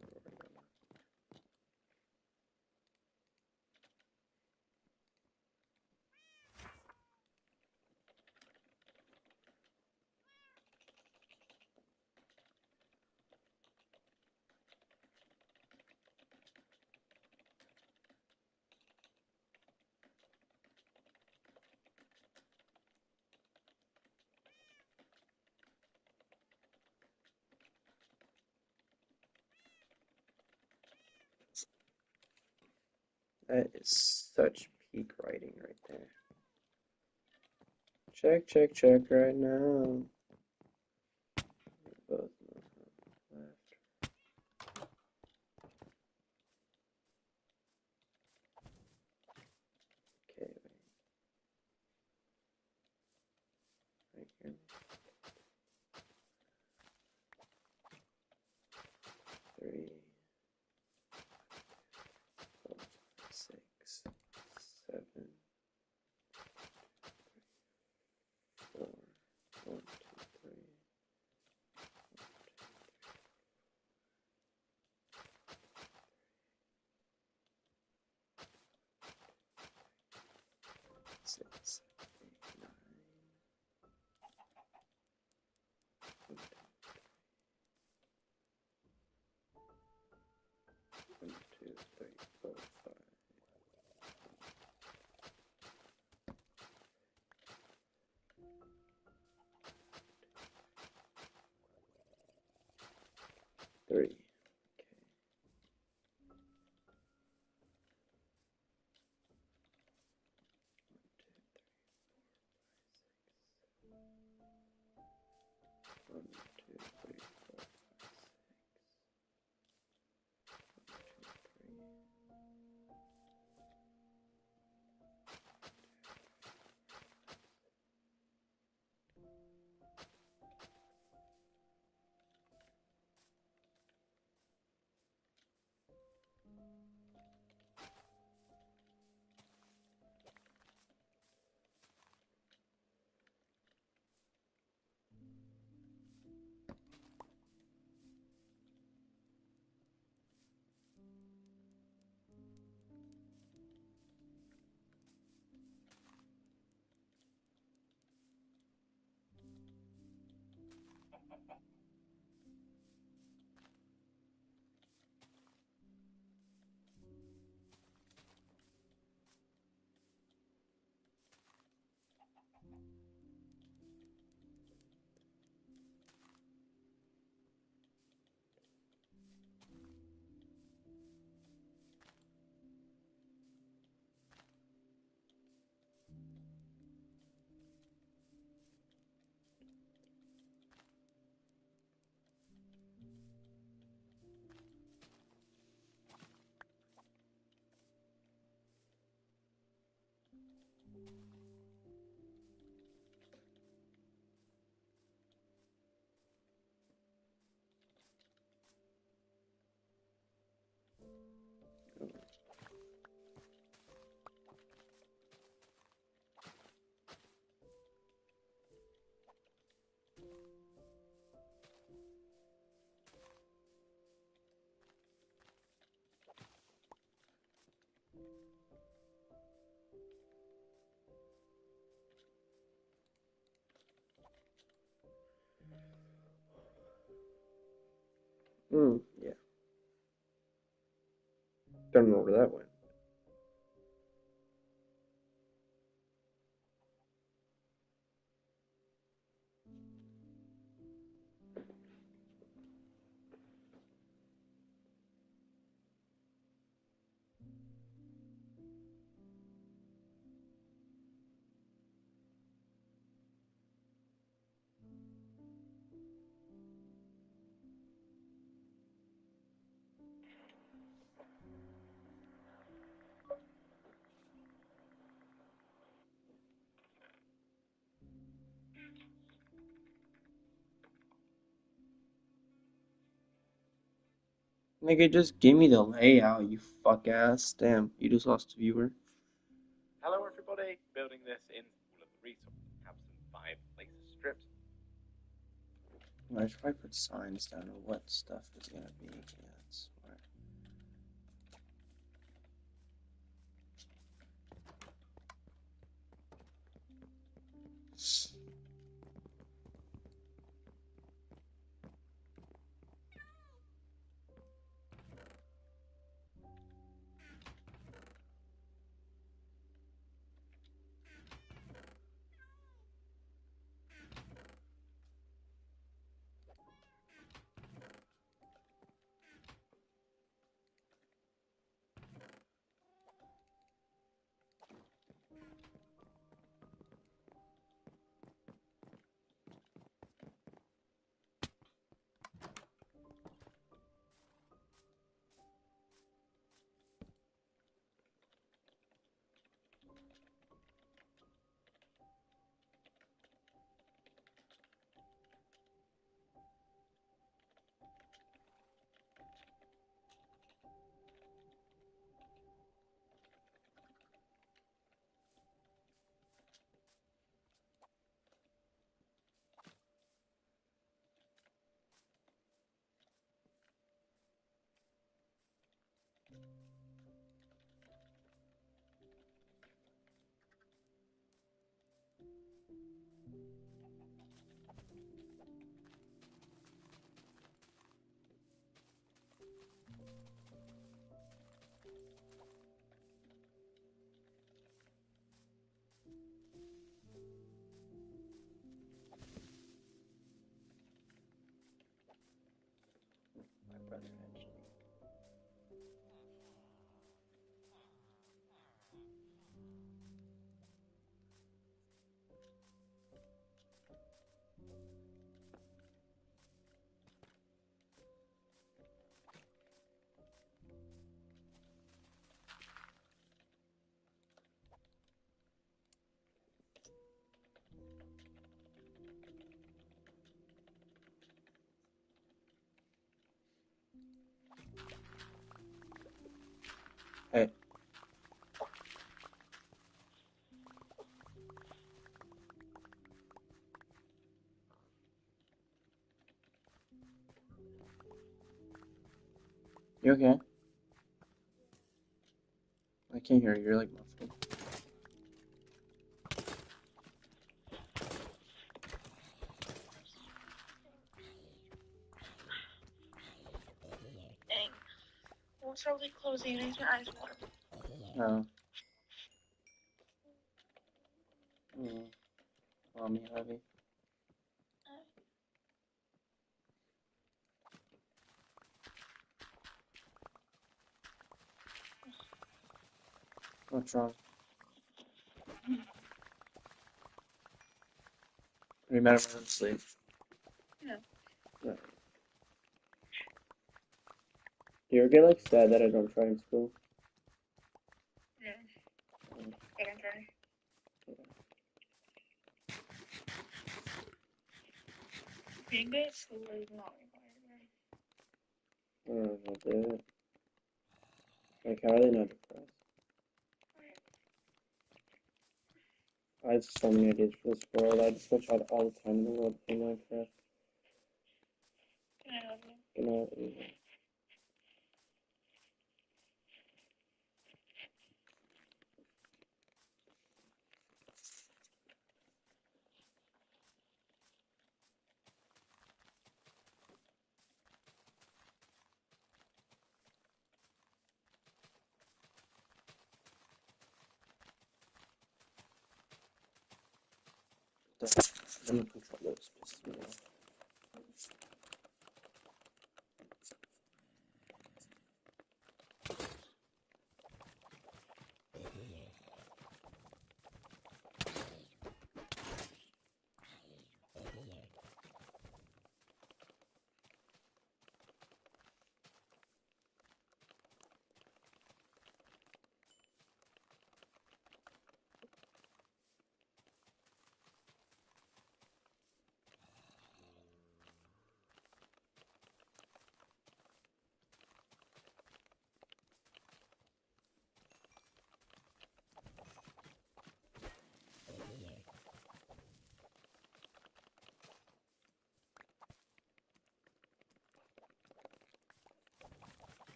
That is such peak writing right there. Check, check, check right now. Both left. Okay, right here. 3, 4, 6, 7, 4, 1, 2, 3. 6, 8, 9. 1, 2, 3, 4, 5. 3. Okay. 1, 2, 3, 4, 5, 6. Yeah. Don't know where that went. Nigga, just give me the layout, you fuck ass. Damn, you just lost a viewer. Hello everybody, building this in all of the resources. Have some 5 laser strips. I should probably put signs down of what stuff is gonna be. Yeah, that's smart. My brother actually. Hey. You okay? I can't hear you. You're like muffled. Dang. Won't start really closing. It makes my eyes water. No. Mommy heavy. What's wrong? Are you mad at my sleep? No. No. Do you ever get like sad that I don't try in school? No. I don't try. Being good at school is not required. I don't know how to do it. Like, how are they not depressed? I have so many ideas for this world. I just wish I had all the time in the world to play Minecraft. Can I love you? Good night, Eva. I'm gonna control those. Pisses me off.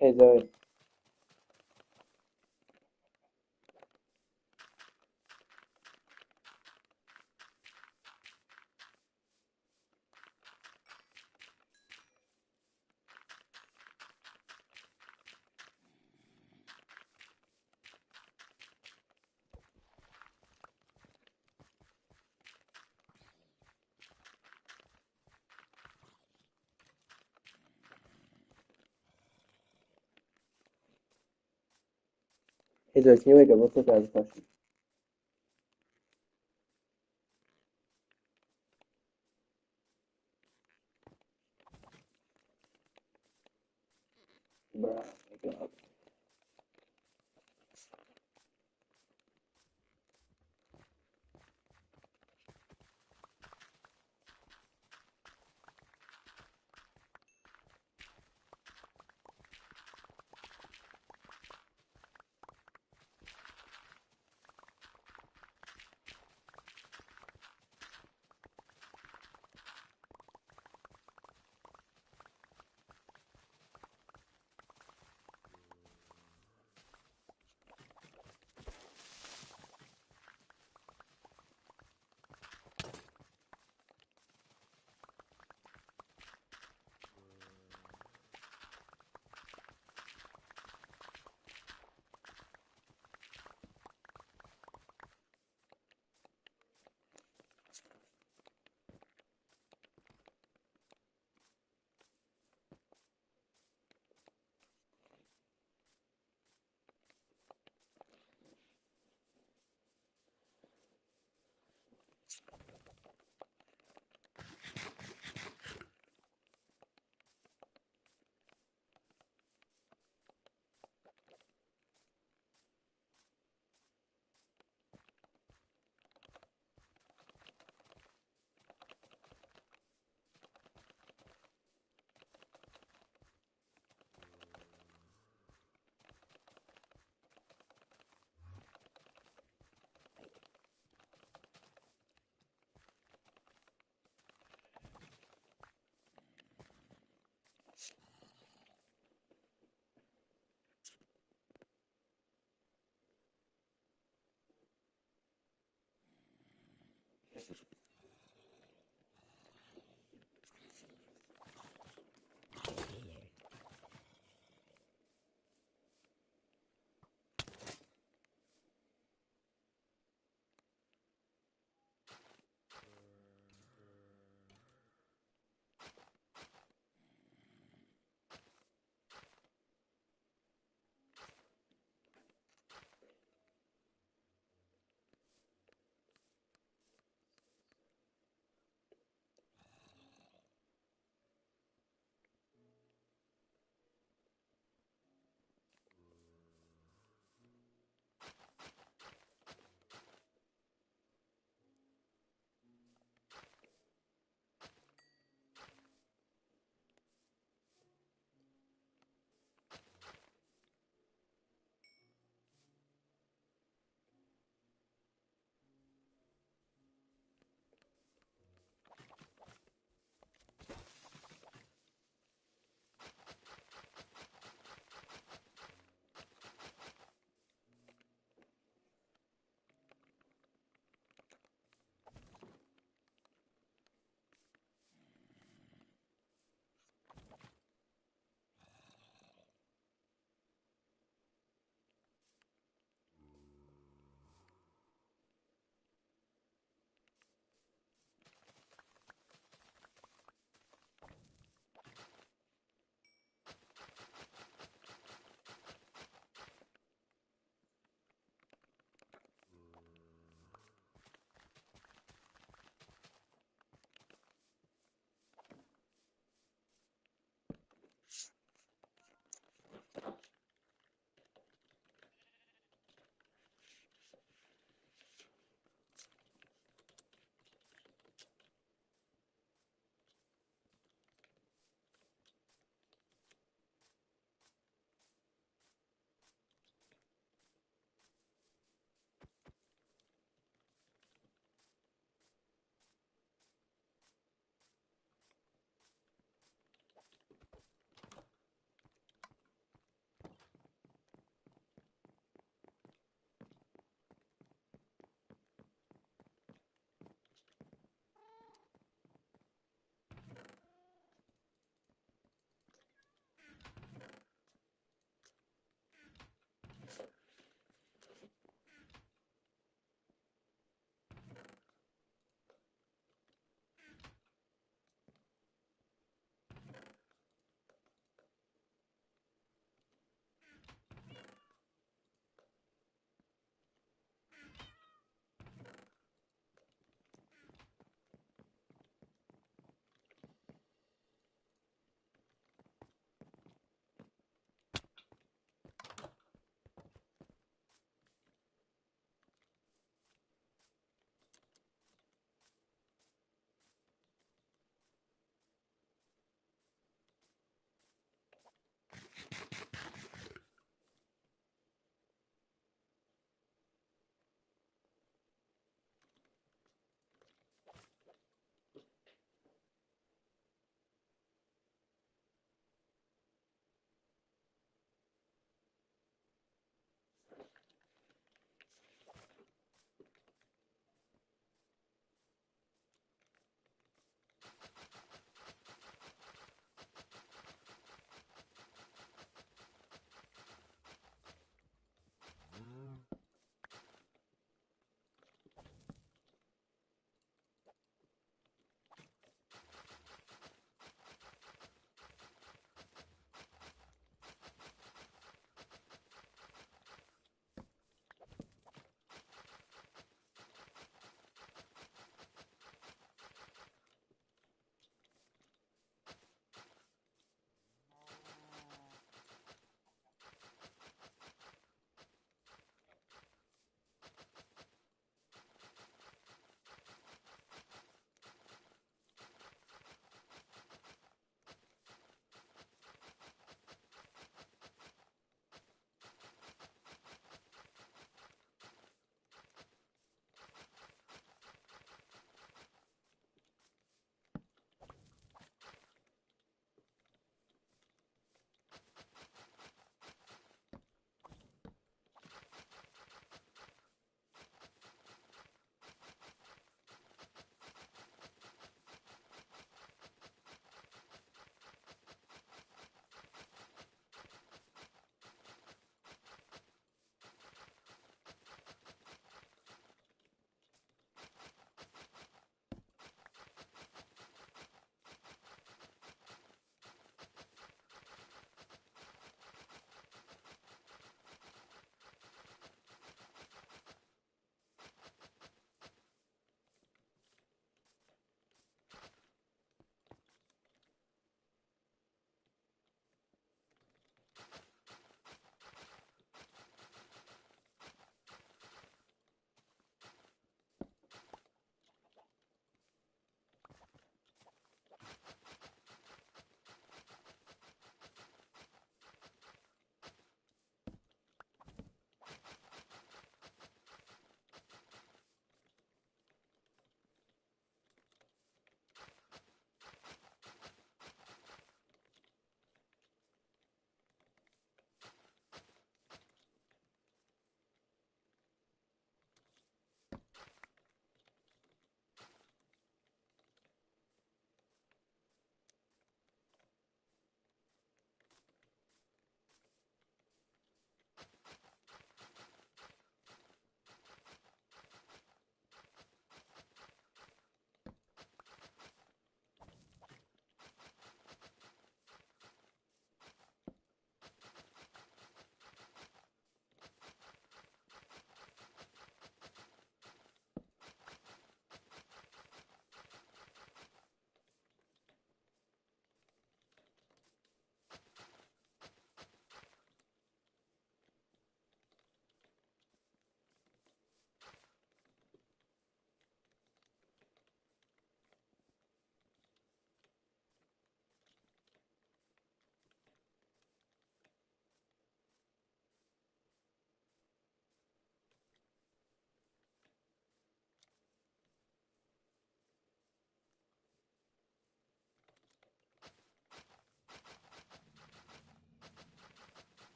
Hey Zoe. Hey Zoe, can you wake up real quick? I have a question. Bruh, wake up.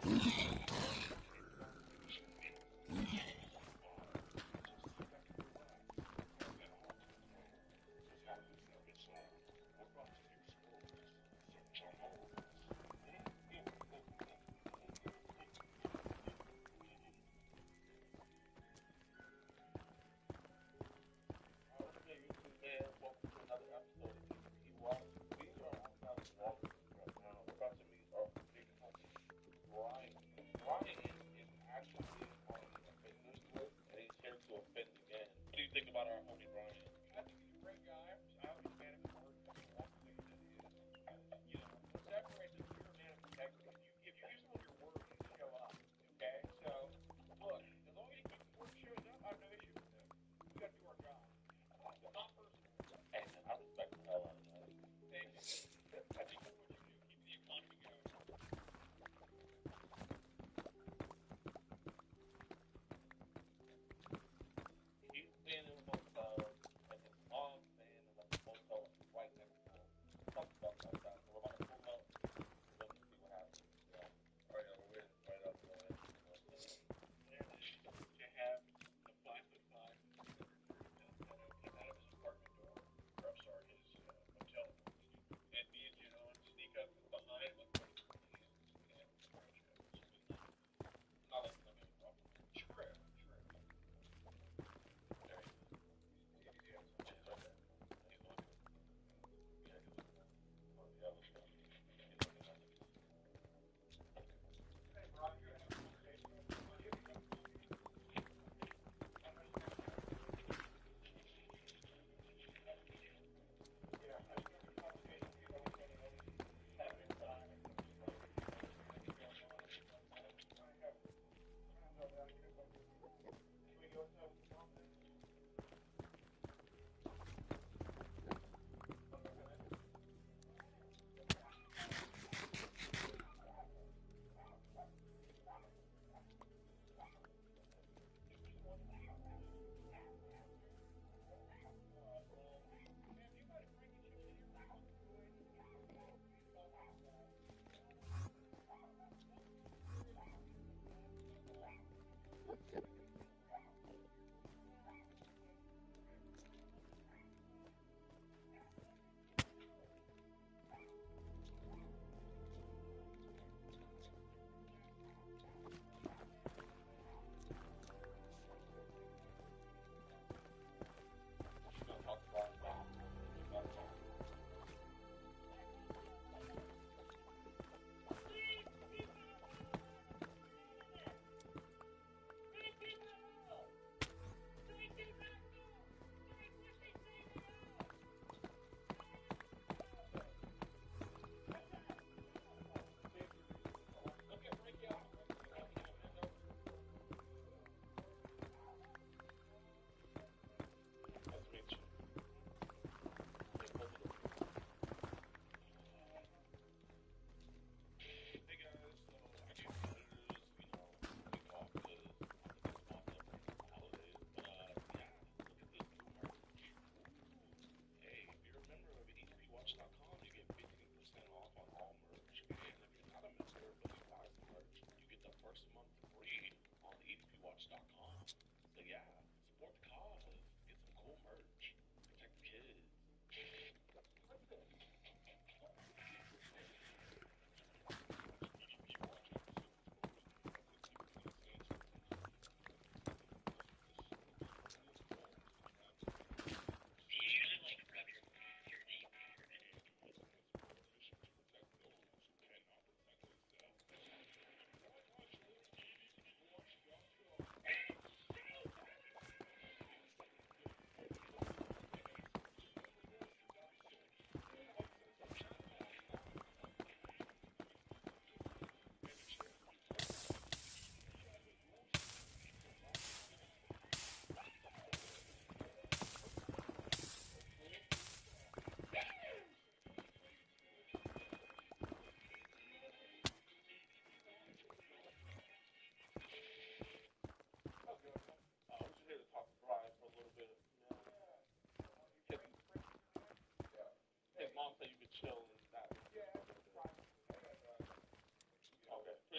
Okay, YouTube man, welcome to another episode of EVP Watch. We are outside of Walgreens right now. We're about to meet our big homie, Brian.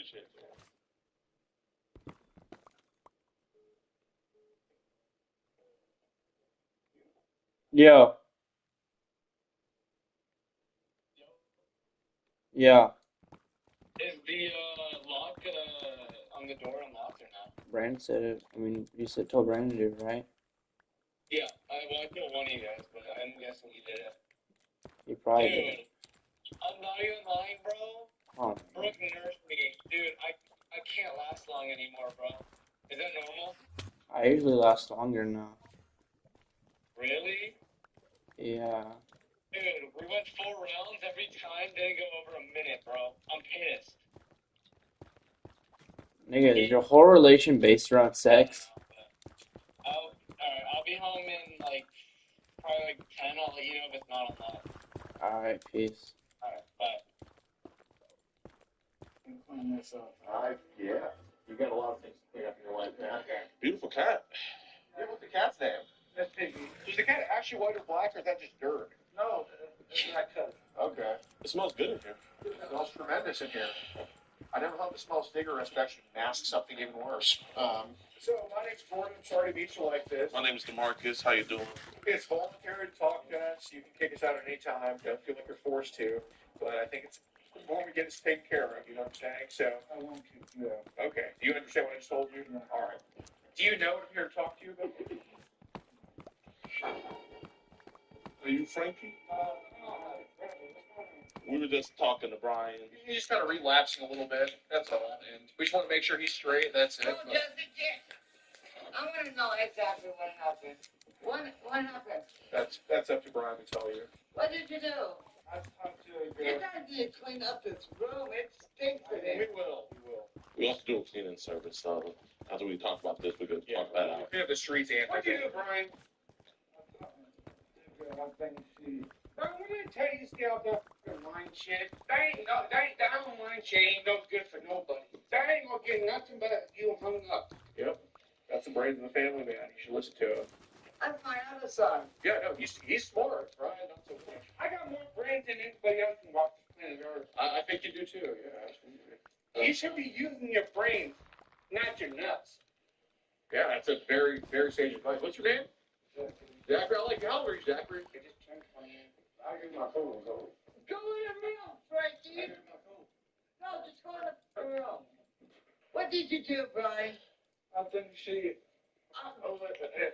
appreciate it. Yo. Yeah. Is the lock on the door unlocked or not? Brandon said it. I mean, you told Brandon to do it, right? Yeah, I told one of you guys, but I'm guessing you did it. He probably Dude, did. I'm not even lying, bro. Oh, Brooke nursed me. Dude, I can't last long anymore, bro. Is that normal? I usually last longer now. Really? Yeah. Dude, we went 4 rounds every time, didn't go over a minute, bro. I'm pissed. Nigga, is your whole relation based around sex? Alright, I'll be home in probably 10. I'll let you know if it's not unlocked. Alright, peace. Alright, bye. Clean this up. Yeah. You got a lot of things to clean up in your life, man. Beautiful cat. Yeah, what's the cat's name? That's Piggy. Is the cat actually white or black, or is that just dirt? No, it's not cut. Okay. It smells good in here. It smells tremendous in here. I never thought the smell of cigarettes would actually mask something even worse. So my name's Gordon. I'm sorry to meet you like this. My name's DeMarcus. How you doing? It's voluntary to talk to us. You can kick us out at any time. Don't feel like you're forced to. But I think it's important we get this taken care of. You know what I'm saying? So. I want to. Yeah. Okay. Do you understand what I just told you? Yeah. All right. Do you know what I'm here to talk to you about? Are you Frankie? We were just talking to Brian. He's just kind of relapsing a little bit. That's all. And we just want to make sure he's straight. That's it. I want to know exactly what happened. What happened? That's up to Brian to tell you. What did you do? I talked to a You girl. guys need to clean up this room. It stinks in We here. will. We also do a cleaning service, so after we talk about this, we could talk that out. Clean up the streets and. What do you do, Brian? I think she. Bro, I'm gonna tell you this girl about fucking wine shit. That wine shit ain't no good for nobody. That ain't gonna get nothing but you hung up. Yep. That's the brains of the family, man. You should listen to him. That's my other son. Yeah, no, he's smart. Brian, not so much. I got more brains than anybody else can walk this planet Earth. I think you do too. Yeah, absolutely. You should be using your brains, not your nuts. Yeah, that's a very, very sage advice. What's your name? Zachary. I like how old are you, Zachary? I just turned 20. I give my phone. Go in the room, Frankie. No, just go in the room. What did you do, Brian? I think she. Over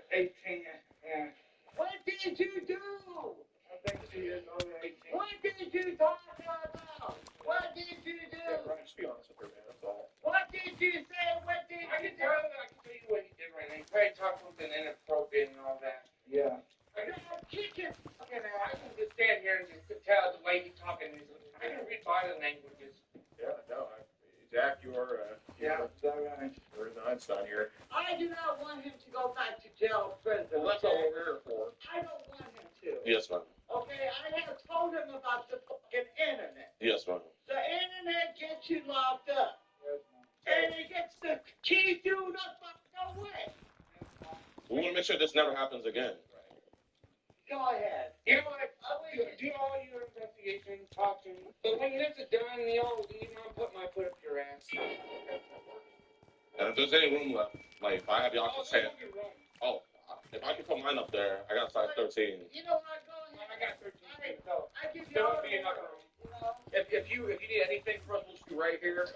18. Yeah. What did you do? I think she is over 18. What did you talk about? What did you do? Yeah, Brian, just be honest with her, man. That's all. What did you say? What did I you can tell you what he did right now. He probably talked something inappropriate and all that. Yeah. I'm kicking fucking I ass. can just stand here and just tell the way he's talking. I can read body languages. Yeah, no, Zach, you're Yeah. Right. you're an Einstein here. I do not want him to go back to jail or prison. Well, that's all we're here for. I don't want him to. Yes, ma'am. Okay, I have told him about the fucking internet. Yes, ma'am. The internet gets you locked up. And it gets the key through the fucking way. We want to make sure this never happens again. Go ahead. You know what? Do all your investigation, talk to me. But when this is done, you'll leave and I'll put my foot up your ass. And if there's any room left, like if I have the option to say, if I can put mine up there, I got size 13. You know what? Go ahead. I got 13. So I give you There all won't be enough room. If you need anything from us, we'll just be right here.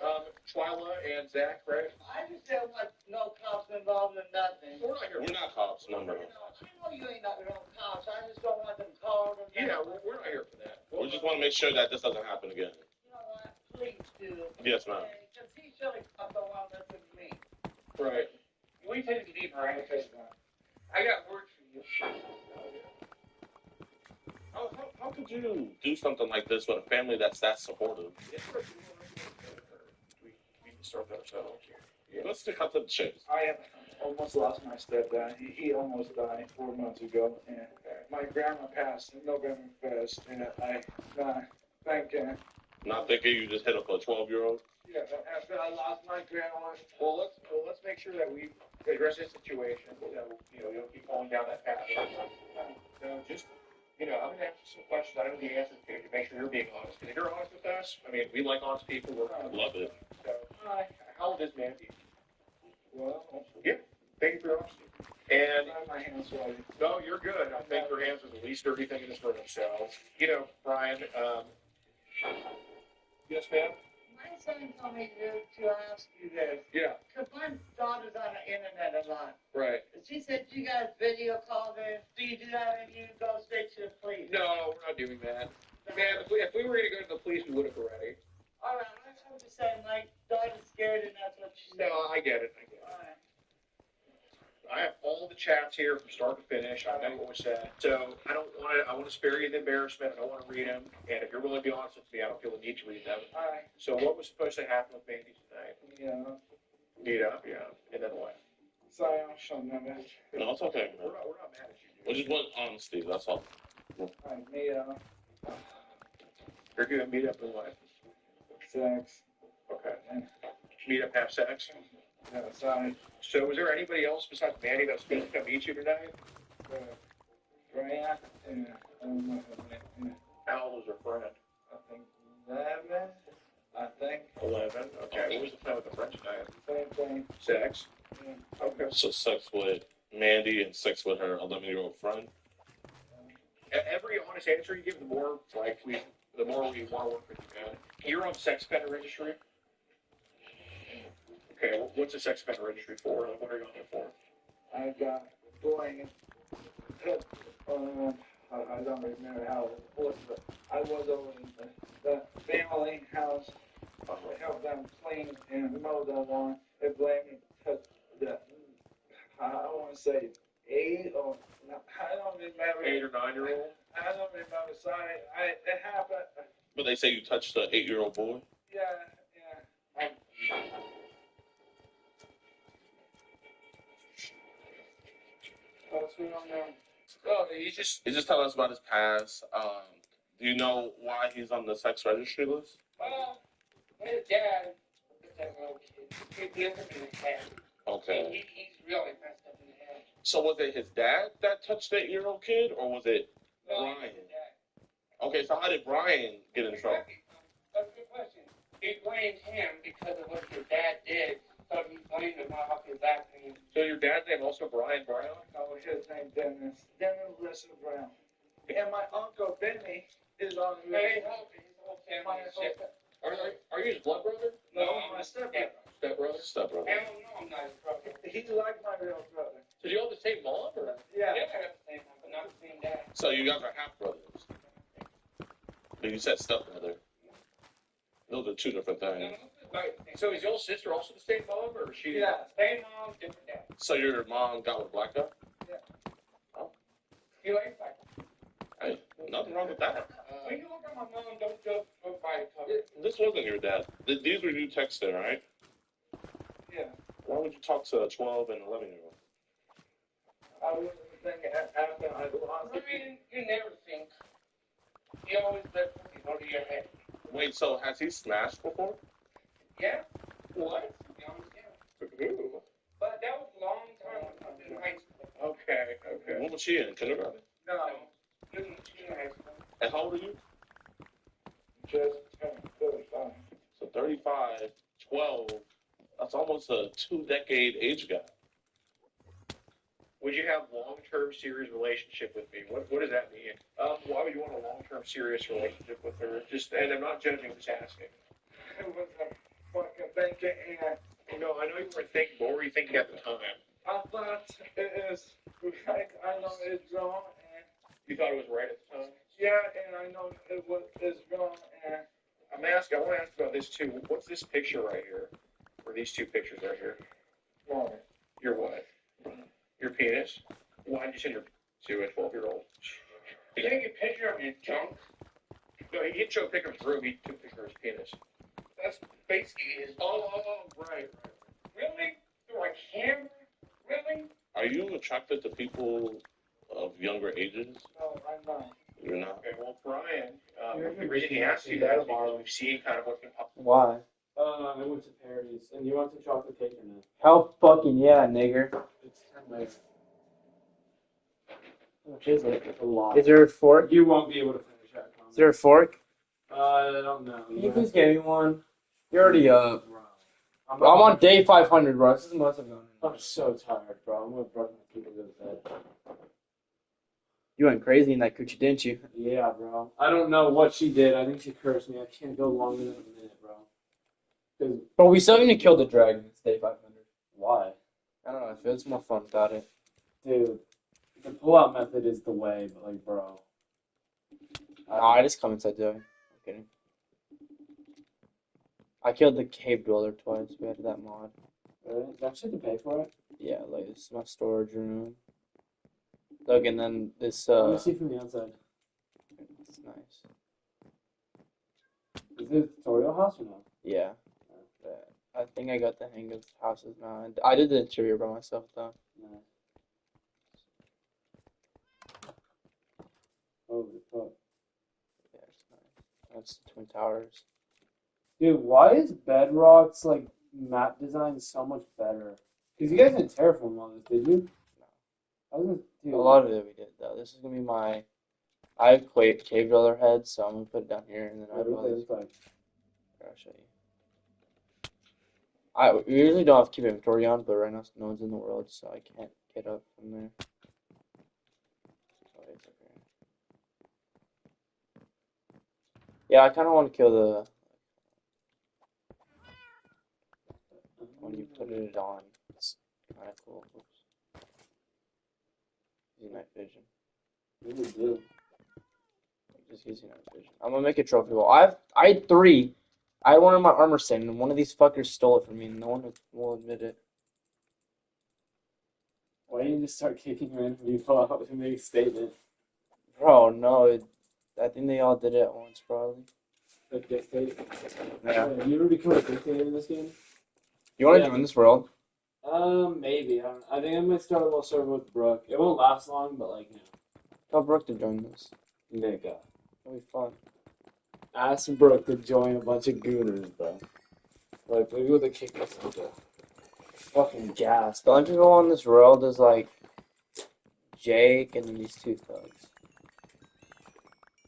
Twyla and Zach, right? I just don't want no cops involved in nothing. We're not here. We're not cops, no, no. I know you ain't no cops. I just don't want them called. Yeah, we're not here for that. We just want to make sure that this doesn't happen again. You know what? Please do. Yes, ma'am. Because he surely don't want to listen to me. Right. We take it deeper, right? I got work for you. How could you do something like this with a family that's that supportive? We can start that ourselves. Yeah. Let's just cut to the chase. I almost lost my stepdad. He almost died 4 months ago, and my grandma passed November 1st, and I thank Not thinking you just hit up a 12-year-old? yeah, after I lost my grandma. Well, let's make sure that we address this situation. So, you don't keep falling down that path. So just, I'm gonna ask you some questions. I don't know the answers to make sure you're being honest. And if you're honest with us, I mean, we like honest people. We're Love it. So, Mandy. Well, yeah. Thank you for your honesty. And my hands sweaty. No, you're good. I think your hands are the least dirty thing in this room. So, Brian. Yes, ma'am. My son told me to ask you this. Yeah. Because my daughter's on the internet a lot. Right. She said you guys video call her. Do you do that and you go straight to the police? No, we're not doing that. Man, if we were going to go to the police, we would have already. All right, I'm just saying my daughter's scared and that's what she said. No, I get it. All right. I have all the chats here from start to finish. I know what was said. So I want to spare you the embarrassment. I don't want to read them. And if you're willing to be honest with me, I don't feel the need to read them. All right. So what was supposed to happen with Mandy tonight? Yeah. Meet up, yeah. And then what? Sorry, I'm showing them it. No, it's okay. We're not mad at you. We just want honesty, that's all. Alright, meet up. You're going to meet up and what? Sex. Okay. Meet up, have sex? Yeah, sorry. So was there anybody else besides Mandy that was supposed to come meet you tonight? Freya and I don't know her name. How old was her friend? I think 11. I think 11. Okay. What was the plan with the friend tonight? same thing. Sex. Yeah. Okay. So sex with Mandy and sex with her 11-year-old friend? Every honest answer you give, the more we want to work with you, man. You're on sex offender registry. Okay, well, what's a sex offender registry for? Like, what are you on it for? I got going. I don't remember how it was, but I was over in the family house to help them clean and mow the lawn. They blamed me because I want to say 8 or I don't remember. 8 or 9-year-old? I don't remember. Sorry, it happened. But they say you touched the 8-year-old boy? Yeah. What's going on now? Oh, he's just telling us about his past. Do you know why he's on the sex registry list? Well, his dad was that little kid. He messed up in the head. Okay. He's really messed up in the head. So was it his dad that touched the 8-year-old kid, or was it No, Brian? his dad. Okay, so how did Brian get in trouble? That's a good question. He blamed him because of what his dad did, so he blamed him off his last name. So your dad's name also Brian Brown? No, his name Dennis. Dennis Lester Brown. And my uncle Benny is on the list. His whole family is shit. Are you his blood brother? No, my stepbrother. Stepbrother? Stepbrother. Hell no, I'm not his brother. He's like my real brother. So do you all have the same mom? Or? Yeah. Yeah, I got the same mom, but not the same dad. So you guys are half brothers. But you said stepbrother. Those are two different things. So is your sister also the same mom, or is she? Yeah, same mom, different dad. So your mom got with a black guy? Yeah. Oh. You like black? Hey, nothing wrong with that. When you look at my mom, don't judge book by the cover. This wasn't your dad. These were you texting, right? Yeah. Why would you talk to a 12 and 11-year-old? I wasn't thinking after I lost. I mean, you never think. You always let something go to your head. Wait, so has he smashed before? Yeah? What? To be honest, yeah. Who? But that was a long time when I was in high school. Okay. What was she in? Kindergarten? No. In high school. And how old are you? Just 35. So 35, 12. That's almost a 2-decade age gap. Would you have long-term serious relationship with me? What does that mean? Why would you want a long-term serious relationship with her? And I'm not judging, just asking. It was a fucking thinking, and I know you were thinking. What were you thinking at the time? I thought it is right. I know it's wrong, and You thought it was right at the time? yeah, and I know it's wrong, and I want to ask about this too. What's this picture right here? Or these two pictures right here? wrong. Your what? Your penis? Why did you send your to a 12-year-old? You take a picture of your junk. No, he didn't show a picture of his room. He took a picture of his penis. That's basically his. Oh, right. Really? Through a camera? Really? Are you attracted to people of younger ages? No, I'm not. You're not? Okay, well, Brian, the reason he asked you that is because we've seen kind of what's been happening. Why? I went to Perry's, and you want some chocolate cake or not? Hell fucking yeah, nigger. It's 10 minutes. How much is it? It's a lot. Is there a fork? You won't be able to finish that comment. Is there a fork? I don't know. Can you please get me one? You're already up. I'm on day 500, bro. This is the most I've gone. I'm so tired, bro. I'm gonna brush my teeth and go to bed. You went crazy in that coochie, didn't you? Yeah, bro. I don't know what she did. I think she cursed me. I can't go longer than a minute, bro. But we still need to kill the dragon. It's day 500. Why? I don't know. I feel it's more fun without it. Dude, the pull-out method is the way, but like, bro. No, I just come inside doing. I'm kidding. I killed the cave dweller twice. We had that mod. Really? Did I actually have to pay for it? Yeah, like this is my storage room. Look, and then this. Let me see from the outside. It's nice. Is it a tutorial house or no? Yeah. I think I got the hang of houses now. I did the interior by myself though. Nice. Holy fuck. Yeah, it's nice. That's the Twin Towers. Dude, why is Bedrock's like map design so much better? Because you guys didn't terraform all this, did you? No. I wasn't. Dude. A lot of it we did though. This is gonna be my. I have cave dweller head, so I'm gonna put it down here, and then I have all these. I'll show you. We usually don't have to keep inventory on, but right now no one's in the world, so I can't get up from there. Oh, it's okay. Yeah, I kind of want to kill the. When you put it on, it's kind of cool. Oops. Using night vision. Really do. Just using night vision. I'm gonna make a trophy wall. I had 3. I had one in my armor stand, and one of these fuckers stole it from me, and no one will admit it. Why didn't you just start kicking random people out to make a statement? Bro, no. I think they all did it at once, probably. Like dictate? Yeah. You ever become a dictator in this game? You want to join this world? Maybe. I think I might start a little server with Brooke. It won't last long, but like, you know. Tell Brooke to join this. Nigga. It'll be fun. Ask Brooke to join a bunch of gooners, bro. Like, maybe with a kick or something. Fucking gas. The only people on this world is like Jake and then these 2 thugs.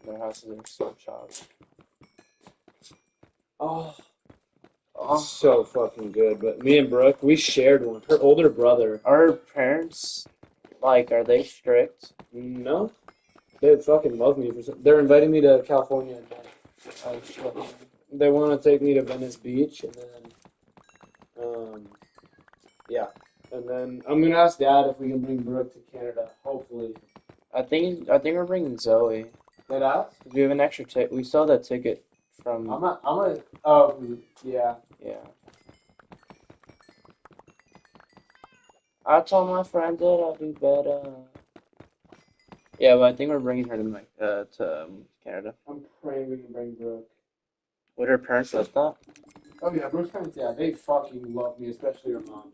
Their houses are so chopped. Oh, so fucking good. But me and Brooke, we shared one. Her older brother. Are her parents, like, are they strict? No. They fucking love me. They're inviting me to California again. Oh, shit. They want to take me to Venice Beach, and then, yeah. And then I'm going to ask Dad if we can bring Brooke to Canada, hopefully. I think we're bringing Zoe. Did I? We have an extra ticket. We saw that ticket from. Oh, yeah. Yeah. I told my friend that I'll do better. Yeah, but I think we're bringing her to Canada. I'm praying we can bring Brooke. Would her parents let that? Oh, yeah, Brooke's parents, yeah, they fucking love me, especially her mom.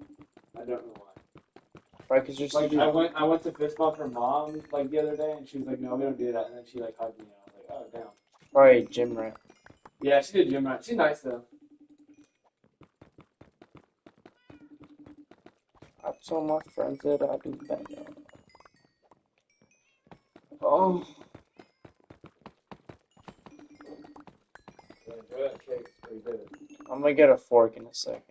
I don't know why. Right, because just like, I went to fist bump her mom, like, the other day, and she was like, no, we don't do that, and then she, like, hugged me, and I was like, oh, damn. Probably gym rat. Yeah, she did gym rat. She's nice, though. I told my friends that I'll do better. Oh. Yeah, enjoy that cake. It's pretty good. I'm gonna get a fork in a second.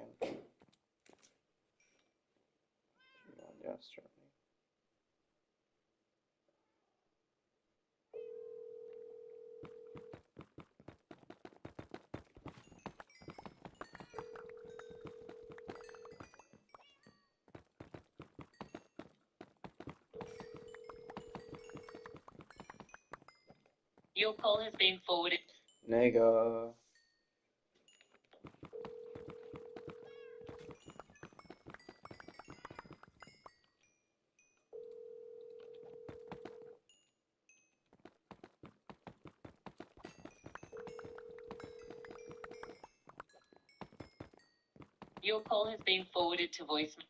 Your call has been forwarded. Nigga. Your call has been forwarded to voicemail.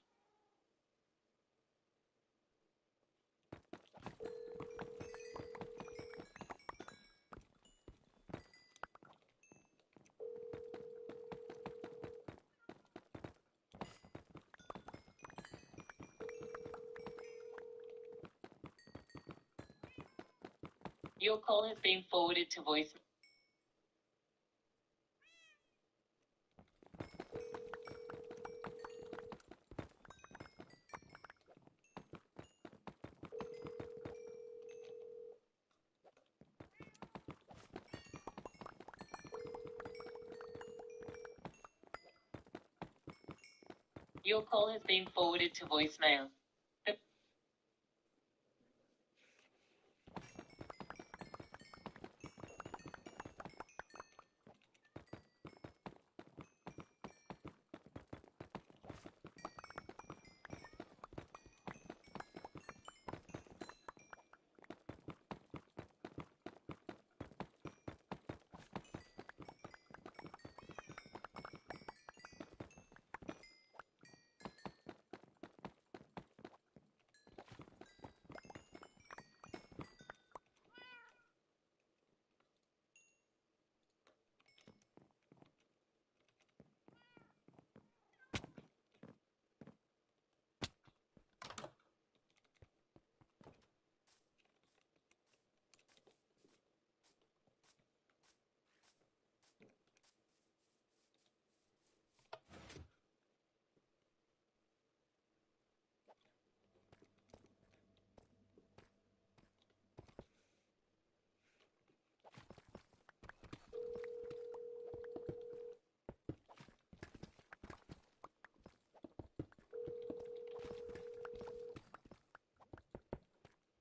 Your call has been forwarded to voicemail. Your call has been forwarded to voicemail.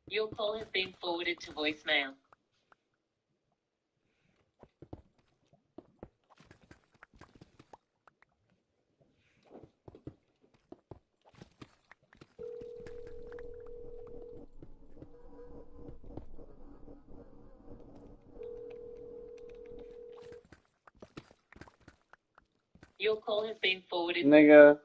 Your call has been forwarded to voicemail. Your call has been forwarded. Nigga.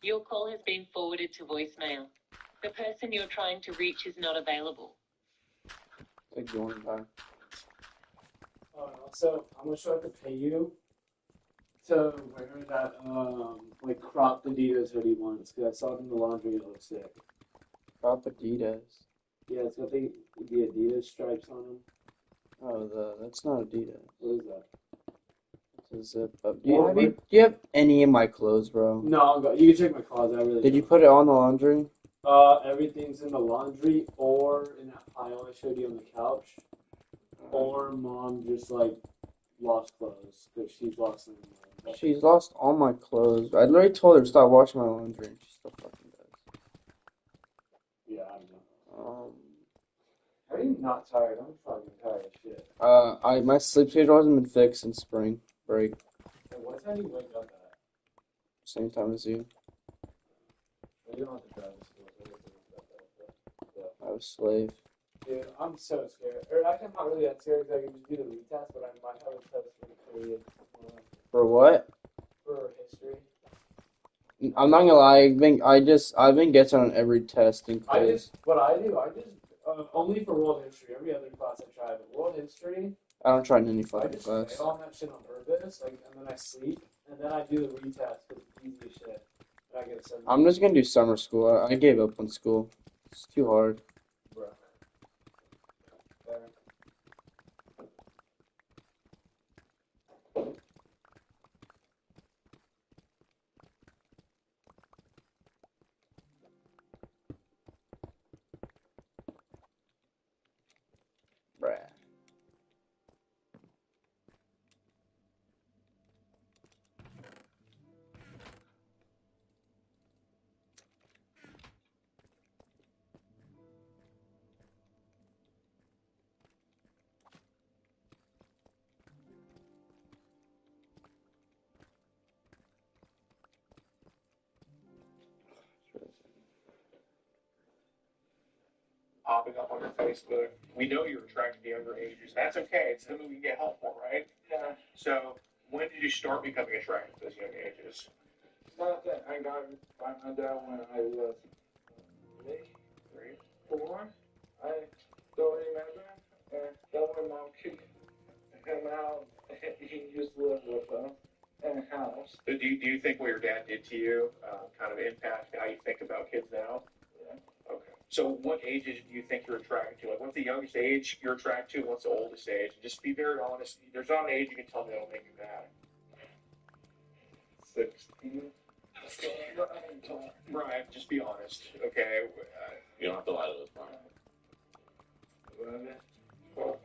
Your call has been forwarded to voicemail. The person you're trying to reach is not available. Like going back. So how much do I have to pay you to wear that like cropped Adidas hoodie once? Because I saw it in the laundry. It looks sick. Cropped Adidas. Yeah, it's got the Adidas stripes on them. Oh, that's not Adidas. What is that? It's a zip up. Do you have any of my clothes, bro? No, you can check my closet. I really. Did you put it on the laundry? Everything's in the laundry or in that pile I showed you on the couch. Or mom just like lost clothes because she's lost them. She's lost all my clothes. I literally told her to stop washing my laundry, and she still fucking does. Yeah, I know. How are you not tired? I'm fucking tired as shit. My sleep schedule hasn't been fixed since spring break. And what time do you wake up at? Same time as you. Well, you don't have to drive to school, so I was a slave. Dude, I'm so scared. Or actually, I'm not really that scared because I can just do the retest, but I might have a test for the period. For what? For history. I'm not gonna lie. I've been getting on every test and quiz. Only for world history. Every other class I try, but world history. I don't try in any fucking class. I just fail on that shit on purpose, and then I sleep, and then I do the retest because it's easy as shit. And I get a 7. I'm just gonna do summer school. I gave up on school. It's too hard. Bro. Bruh. Popping up on your Facebook. We know you're attracted to younger ages. That's okay. It's something we can get help for, right? Yeah. So when did you start becoming attracted to those young ages? Not that I got by my dad when I was 3, 4. I don't remember. And then when mom kicked him out, he used to live with us in a house. So do you think what your dad did to you kind of impacted how you think about kids now? Yeah. Okay. So what ages do you think you're attracted to? Like, what's the youngest age you're attracted to? What's the oldest age? Just be very honest. There's not an age you can tell me that'll make you mad. 16. Brian, just be honest, okay? You don't have to lie to us, Brian. 11, 12.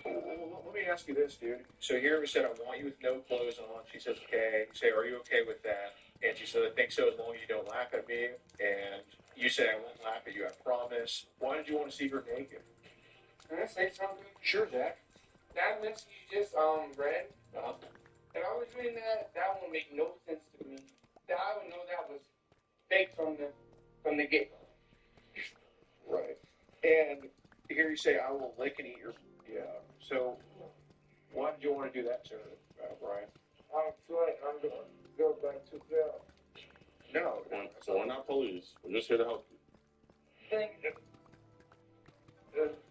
Well, let me ask you this, dude. So here we said, I want you with no clothes on. She says, okay. You say, are you okay with that? And she said, I think so, as long as you don't laugh at me. And you say, I won't laugh at you, I promise. Why did you want to see her naked? Can I say something? Sure, Zach. That message you just read, if I was reading that would make no sense to me. That I would know that was fake from the get. Right. And here you say, I will lick and eat your... Yeah. So, why did you want to do that to her, Brian? I'm going to go back to jail. No. So we're not police. We're just here to help you. Thank you.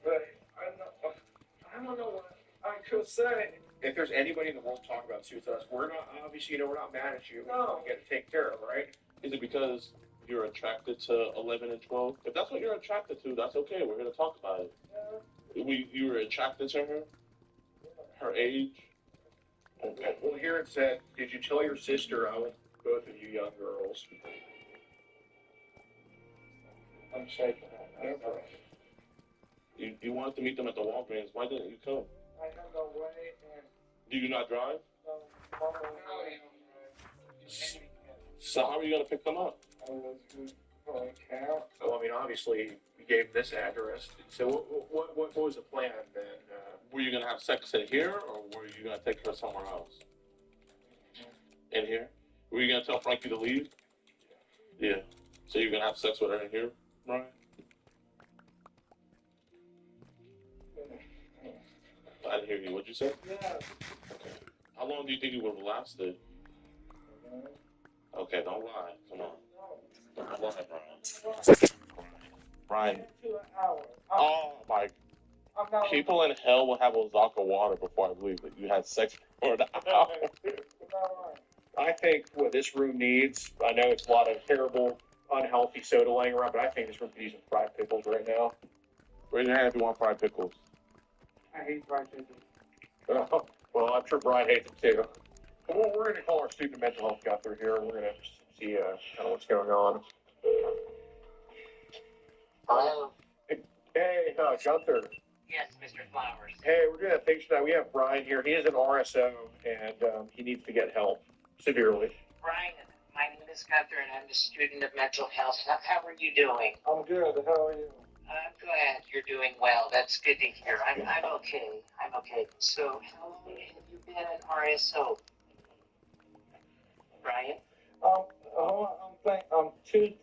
But I don't know what I could say. If there's anybody in the world talking about this with us, we're not, obviously, we're not mad at you. No. We got to take care of, right? Is it because you're attracted to 11 and 12? If that's what you're attracted to, that's okay. We're here to talk about it. You were attracted to her? Her age? Okay. Well, here it said, did you tell your sister I want both of you young girls? I'm shaking that. You wanted to meet them at the Walgreens. Why didn't you come? I have no way. Do you not drive? No. So how are you going to pick them up? I was going to count. So, I mean, obviously, we gave this address. So what was the plan then? Were you going to have sex in here, or were you going to take her somewhere else? In here? Were you going to tell Frankie to leave? Yeah. So you're going to have sex with her in here, Brian? I didn't hear you. What'd you say? Yeah. Okay. How long do you think you would have lasted? Okay, don't lie. Come on. Don't lie, Brian. Brian. Oh, my. People in hell will have Ozaka water before I believe that you had sex for an hour. I think what this room needs, I know it's a lot of terrible, unhealthy soda laying around, but I think this room needs some fried pickles right now. Raise your hand if you want fried pickles. I hate fried pickles. Well, I'm sure Brian hates them too. Well, we're going to call our student mental health guy here. We're going to see kind of what's going on. Hello? Hey, Gunther. Yes, Mr. Flowers. Hey, we're doing a thing tonight. We have Brian here. He is an RSO, and he needs to get help severely. Brian, my name is Gunther, and I'm a student of mental health. How are you doing? I'm good. How are you? I'm glad you're doing well. That's good to hear. I'm okay. I'm okay. So, how long have you been an RSO? Brian? I'm two.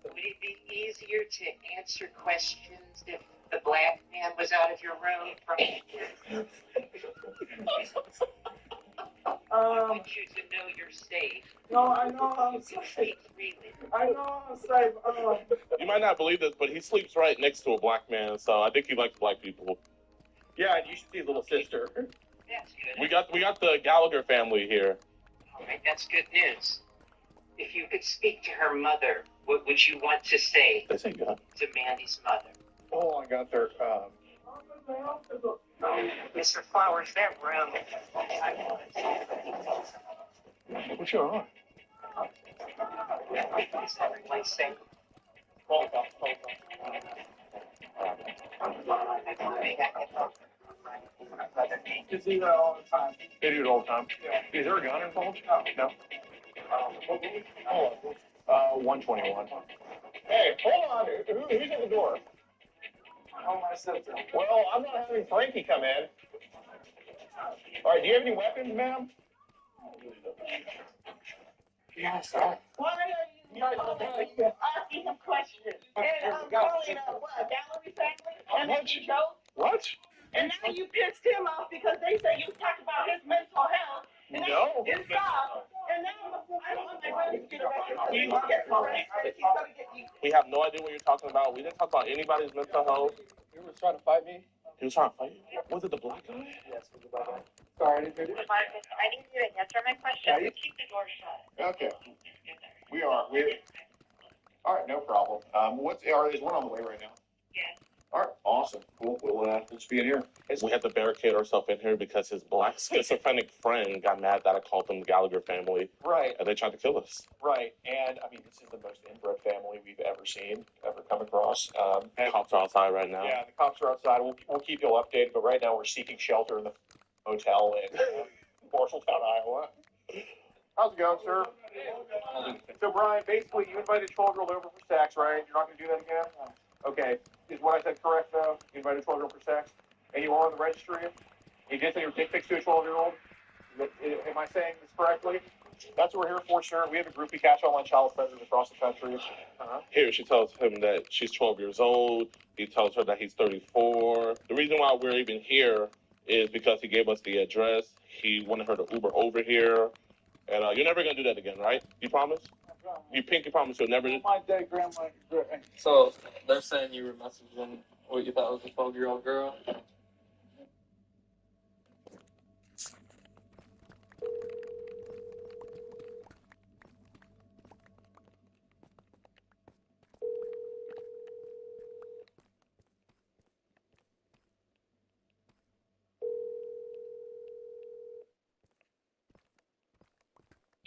Would it be easier to answer questions if the black man was out of your room, Brian? I want you to know you're safe. No, I know I'm safe. I know I'm safe. You might not believe this, but he sleeps right next to a black man, so I think he likes black people. Yeah, and you should see his little sister. That's good. We got the Gallagher family here. All right, that's good news. If you could speak to her mother, what would you want to say They say God. to Mandy's mother? Oh, I got there. Mr. Flowers, that room. What's going on? Is everyone safe? Hold on. You see that all the time. They do it all the time. Yeah. Is there a gun involved? No. 121. Hey, hold on. Who's at the door? Oh, my sister. Well, I'm not having Frankie come in. All right, do you have any weapons, ma'am? Yes. Why are you asking him questions? And I'm calling what, a gallery family? And then you joke? What? And now you pissed him off because they say you talked about his mental health. And No. It's stop. And now I'm on my way to get arrested. We have no idea what you're talking about. We didn't talk about anybody's mental health. He was trying to fight me? He was trying to fight you? Was it the black guy? Yes, it was the black guy. Sorry, I didn't hear you. Marcus, I need you to answer my question. Yeah, Keep the door shut. Okay. We are. All right, no problem. Is one on the way right now? Yes. All right, awesome. Cool. We'll just be in here. We had to barricade ourselves in here because his black schizophrenic friend got mad that I called them the Gallagher family. Right. And they tried to kill us. Right. And, I mean, this is the most inbred family we've ever seen, ever come across. The cops are outside right now. Yeah, the cops are outside. We'll keep you all updated, but right now we're seeking shelter in the hotel in Marshalltown, Iowa. How's it going, sir? So, Brian, basically, you invited 12-year-old over for sex, right? You're not going to do that again? Okay. Is what I said correct, though? You invited a 12-year-old for sex? And you are on the registry? You did send your dick pics to a 12-year-old? Am I saying this correctly? That's what we're here for, sir. We have a group we catch online child predators across the country. Here, she tells him that she's 12 years old. He tells her that he's 34. The reason why we're even here is because he gave us the address. He wanted her to Uber over here. And you're never going to do that again, right? You promise? You pinky promise you'll never do. My dead grandma. So they're saying you were messaging what you thought was a 12-year-old girl?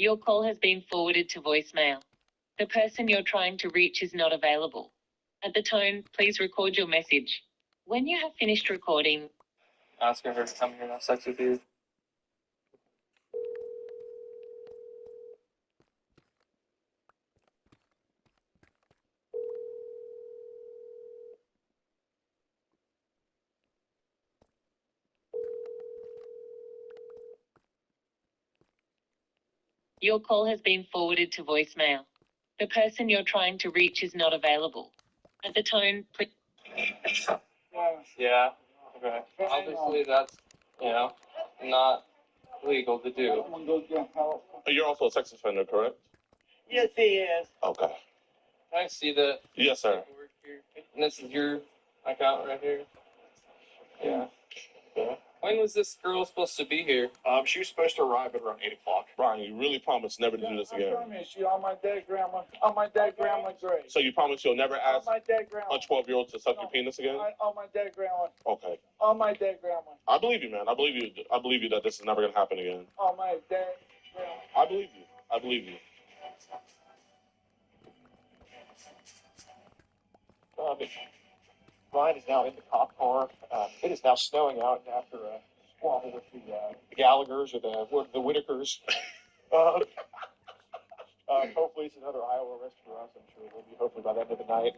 Your call has been forwarded to voicemail. The person you're trying to reach is not available. At the tone, please record your message. When you have finished recording, Asking her to come here and have sex with you. your call has been forwarded to voicemail. The person you're trying to reach is not available. At the tone, please. Yeah. Okay. Obviously, that's, not legal to do. You're also a sex offender, correct? Yes, he is. Okay. Can I see that? Yes, sir. And this is your account right here? Yeah. When was this girl supposed to be here? She was supposed to arrive at around 8 o'clock. Brian, you really promise never to do this again. I promise you, on my dead grandma's grave. So you promise you'll never ask On my dead grandma. a 12-year-old to suck your penis again? On my dead grandma. Okay. On my dead grandma. I believe you, man. I believe you. I believe you that this is never going to happen again. On my dead grandma. I believe you. I believe you. Ryan is now in the cop car. It is now snowing out after a squabble with the Gallaghers or the Whitakers. Hopefully it's another Iowa arrest for us. I'm sure it will be hopefully by the end of the night.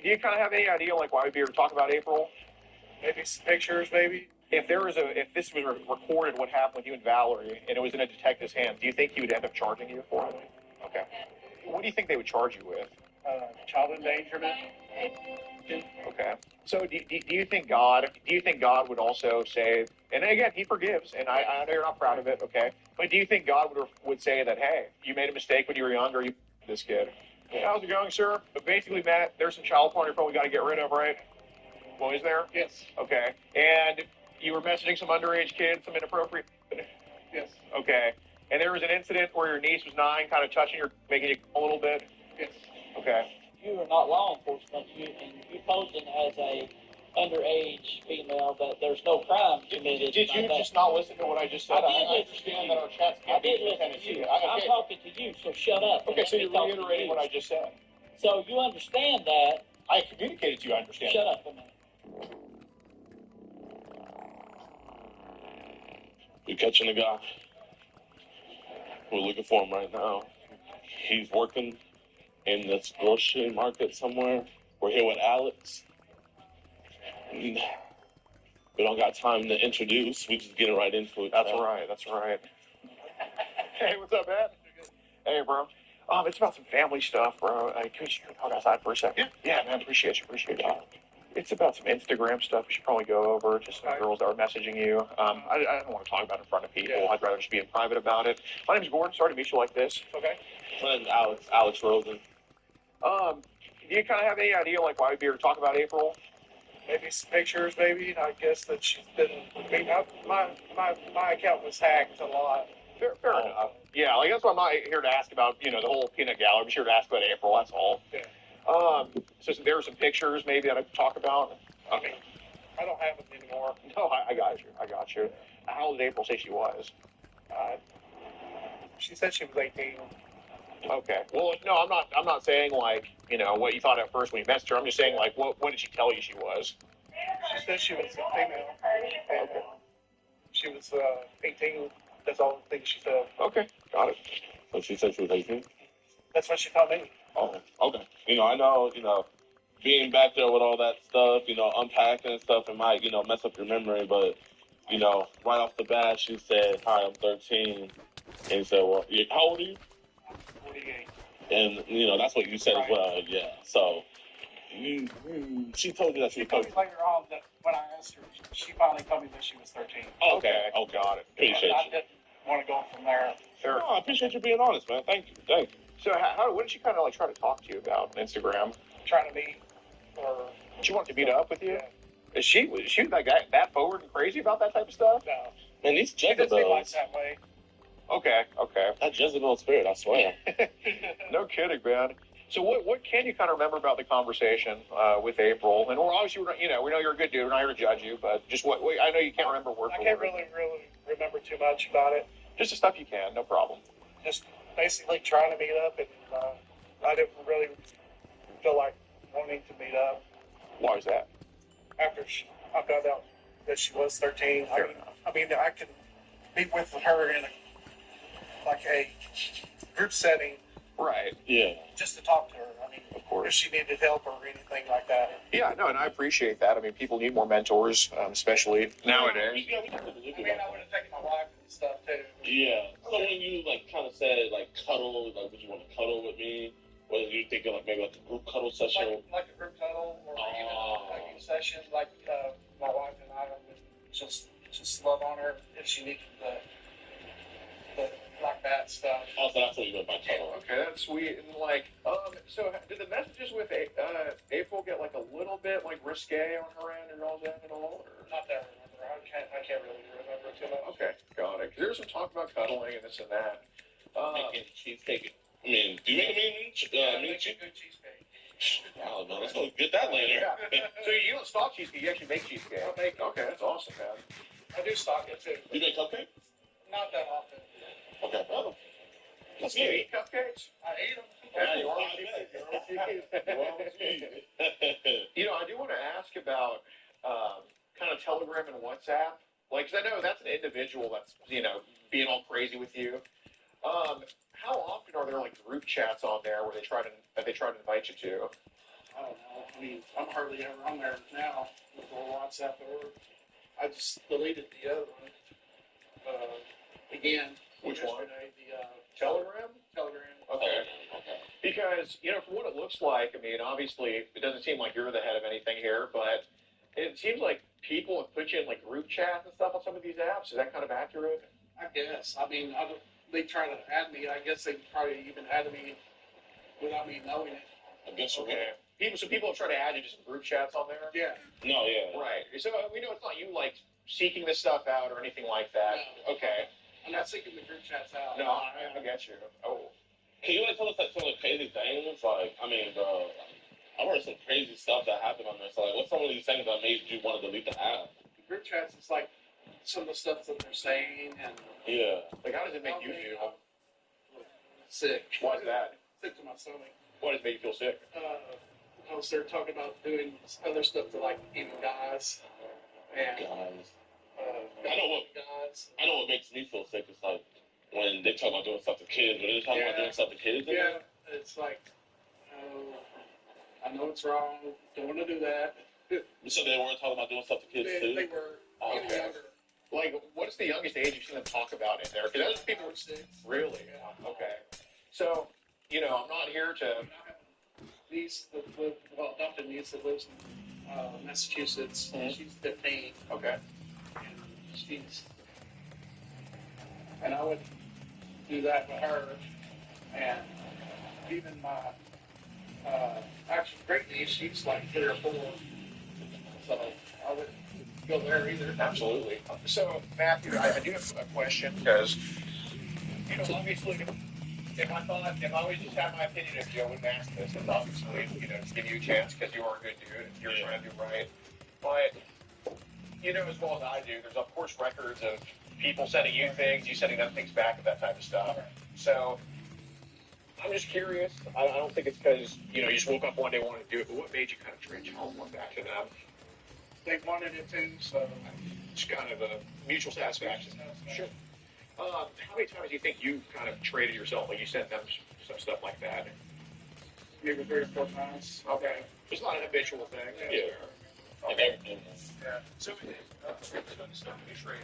Do you kind of have any idea like why we'd be here to talk about April? Maybe some pictures, maybe. If this was recorded, what happened with you and Valerie, and it was in a detective's hands, do you think he would end up charging you for it? Okay. What do you think they would charge you with? Child endangerment. Okay. So do you think God would also say, and again, he forgives, and I know you're not proud of it, okay? But do you think God would say that, hey, you made a mistake when you were younger, you this kid? How's it going, sir? But basically, Matt, there's some child porn you probably got to get rid of, right? Well, is there? Yes. Okay. And you were messaging some underage kids, some inappropriate. Yes. Okay. And there was an incident where your niece was 9, kind of touching her, making you a little bit. Yes. Okay. You are not law enforcement. You posing as a underage female that there's no crime committed. Did you just not listen to what I just said? I understand that our chats can't be in Tennessee. I'm talking to you, so shut up. Okay, so you're reiterating what I just said. So you understand that. I communicated to you, I understand. Shut up a minute. You're catching the guy. We're looking for him right now. He's working in this grocery market somewhere. We're here with Alex. We don't got time to introduce. We just get right into it. That's right. Hey, what's up, man? Hey, bro. It's about some family stuff, bro. Can we just talk outside for a second? Yeah, man, appreciate you. It's about some Instagram stuff we should probably go over. Just some girls that are messaging you. I don't want to talk about it in front of people. Yeah. I'd rather just be in private about it. My name's Gordon. Sorry to meet you like this. Okay. My name's Alex Rosen. Do you kind of have any idea, like, why we'd be here to talk about April? Maybe some pictures, maybe. I guess that she's been. My account was hacked a lot. Fair enough. Yeah, like that's why I'm not here to ask about, the whole peanut gallery. I'm just here to ask about April. That's all. Yeah. So there are some pictures maybe that I could talk about. I mean, I don't have them anymore. No, I got you. How old did April say she was? She said she was 18. Okay. Well, no, I'm not saying like, what you thought at first when you messaged her. I'm just saying like, what did she tell you she was? She said she was a female. Okay. She was 18. That's all the things she said. Okay, got it. So she said she was 18? That's what she told me. Oh, okay. I know, being back there with all that stuff, unpacking and stuff, it might, mess up your memory, but, right off the bat, she said, hi, I'm 13. And you said, well, how old are you? I'm 48. And, that's what you said as well, yeah. So, she told you that she was 13. She told me later on that when I asked her, she finally told me that she was 13. Okay, got it. Appreciate you. I didn't want to go from there. Sure. No, I appreciate you being honest, man. Thank you. So, what did she kind of like try to talk to you about on Instagram? Trying to meet, or she wanted to meet up with you? Yeah. Was she like that forward and crazy about that type of stuff? No. Man, these Jezebels. She like that way. Okay. That Jezebel spirit, I swear. No kidding, man. So what can you kind of remember about the conversation with April? And we're obviously, we know you're a good dude. We're not here to judge you, but just I know you can't remember word for word. I can't really remember too much about it. Just the stuff you can, no problem. Just basically trying to meet up, and I didn't really feel like wanting to meet up. Why is that? After I found out that she was 13, Fair enough. I mean, I could meet with her in a group setting. Right. Yeah. Just to talk to her. I mean, of course. If she needed help or anything like that. Yeah, no, and I appreciate that. I mean, people need more mentors, especially nowadays. I would have taken my wife and stuff too. Yeah. So when you kind of said cuddle, would you want to cuddle with me? Or did you think maybe like a group cuddle session? Like a group cuddle, or even a session like my wife and I would just love on her if she needed the like that stuff. Oh, so that's what you meant by cuddle. Okay, that's sweet. And so did the messages with April get like a little bit risque on her end and all that and all? Or? Not that I remember. I can't really remember too much. Okay, got it. Because there was some talk about cuddling and this and that. Making cheesecake. I mean, do you make a mean cheesecake? Good cheesecake. Wow, man, let's go get that later. Yeah. So you don't stock cheesecake, you actually make cheesecake. I make it. Okay, that's awesome, man. I do stock it too. You make cupcakes? Not that often. Okay, well, let's get eat cupcakes. I eat them. Yeah, you are I do want to ask about kind of Telegram and WhatsApp. Because I know that's an individual that's, being all crazy with you. How often are there group chats on there where they try to invite you to? I don't know. I mean, I'm hardly ever on there now with WhatsApp or I just deleted the other one. Again. Which one? The Telegram? Telegram. Okay. Because, from what it looks like, I mean, obviously, it doesn't seem like you're the head of anything here, but it seems like people have put you in group chats and stuff on some of these apps. Is that kind of accurate? I guess. I mean, they try to add me. I guess they probably even added me without me knowing it. I guess okay. People have tried to add you to some group chats on there? Yeah. No, yeah. Right. So we know it's not you seeking this stuff out or anything like that. No. Okay. I'm not seeking the group chats out. No, I get you. Oh. Can you tell us some of the crazy things? I've heard some crazy stuff that happened on there. So what's some of these things that made you want to delete the app? Group chats is some of the stuff that they're saying and yeah. How does it make you feel? Sick. Why is that? Sick to my stomach. Why does it make you feel sick? Because they're talking about doing other stuff to even guys. And guys. I know what makes me feel sick is when they talk about doing stuff to kids, when they're talking about doing stuff to kids. Yeah, it's I know it's wrong. Don't want to do that. So they weren't talking about doing stuff to kids too? They were. Even younger. What's the youngest age you've seen them talk about in there? Because those people 6. Really? Yeah. Okay. So you know, I'm not here to. Niece that lived, well, adopted niece that lives in Massachusetts. She's 15. Okay. She's, and I would do that with her. And even my actually great niece, she's like 3 or 4. So I wouldn't go there either. Absolutely. So, Matthew, I do have a question because, you know, obviously, if I always just had my opinion, if Joe wouldn't ask this, it's obviously, you know, to give you a chance because you are a good dude and you're trying to do right. But, you know, as well as I do, there's of course records of people sending you things, you sending them things back, and that type of stuff. So, I'm just curious. I don't think it's because, you know, you just woke up one day wanting to do it, but what made you kind of trade your home back to them? They wanted it too, so it's kind of a mutual satisfaction. Sure. How many times do you think you kind of traded yourself, like you sent them some stuff like that? maybe 3 or 4 times. Okay. It's not an habitual thing. Yeah. Okay. Yeah. So, stuff to be traded.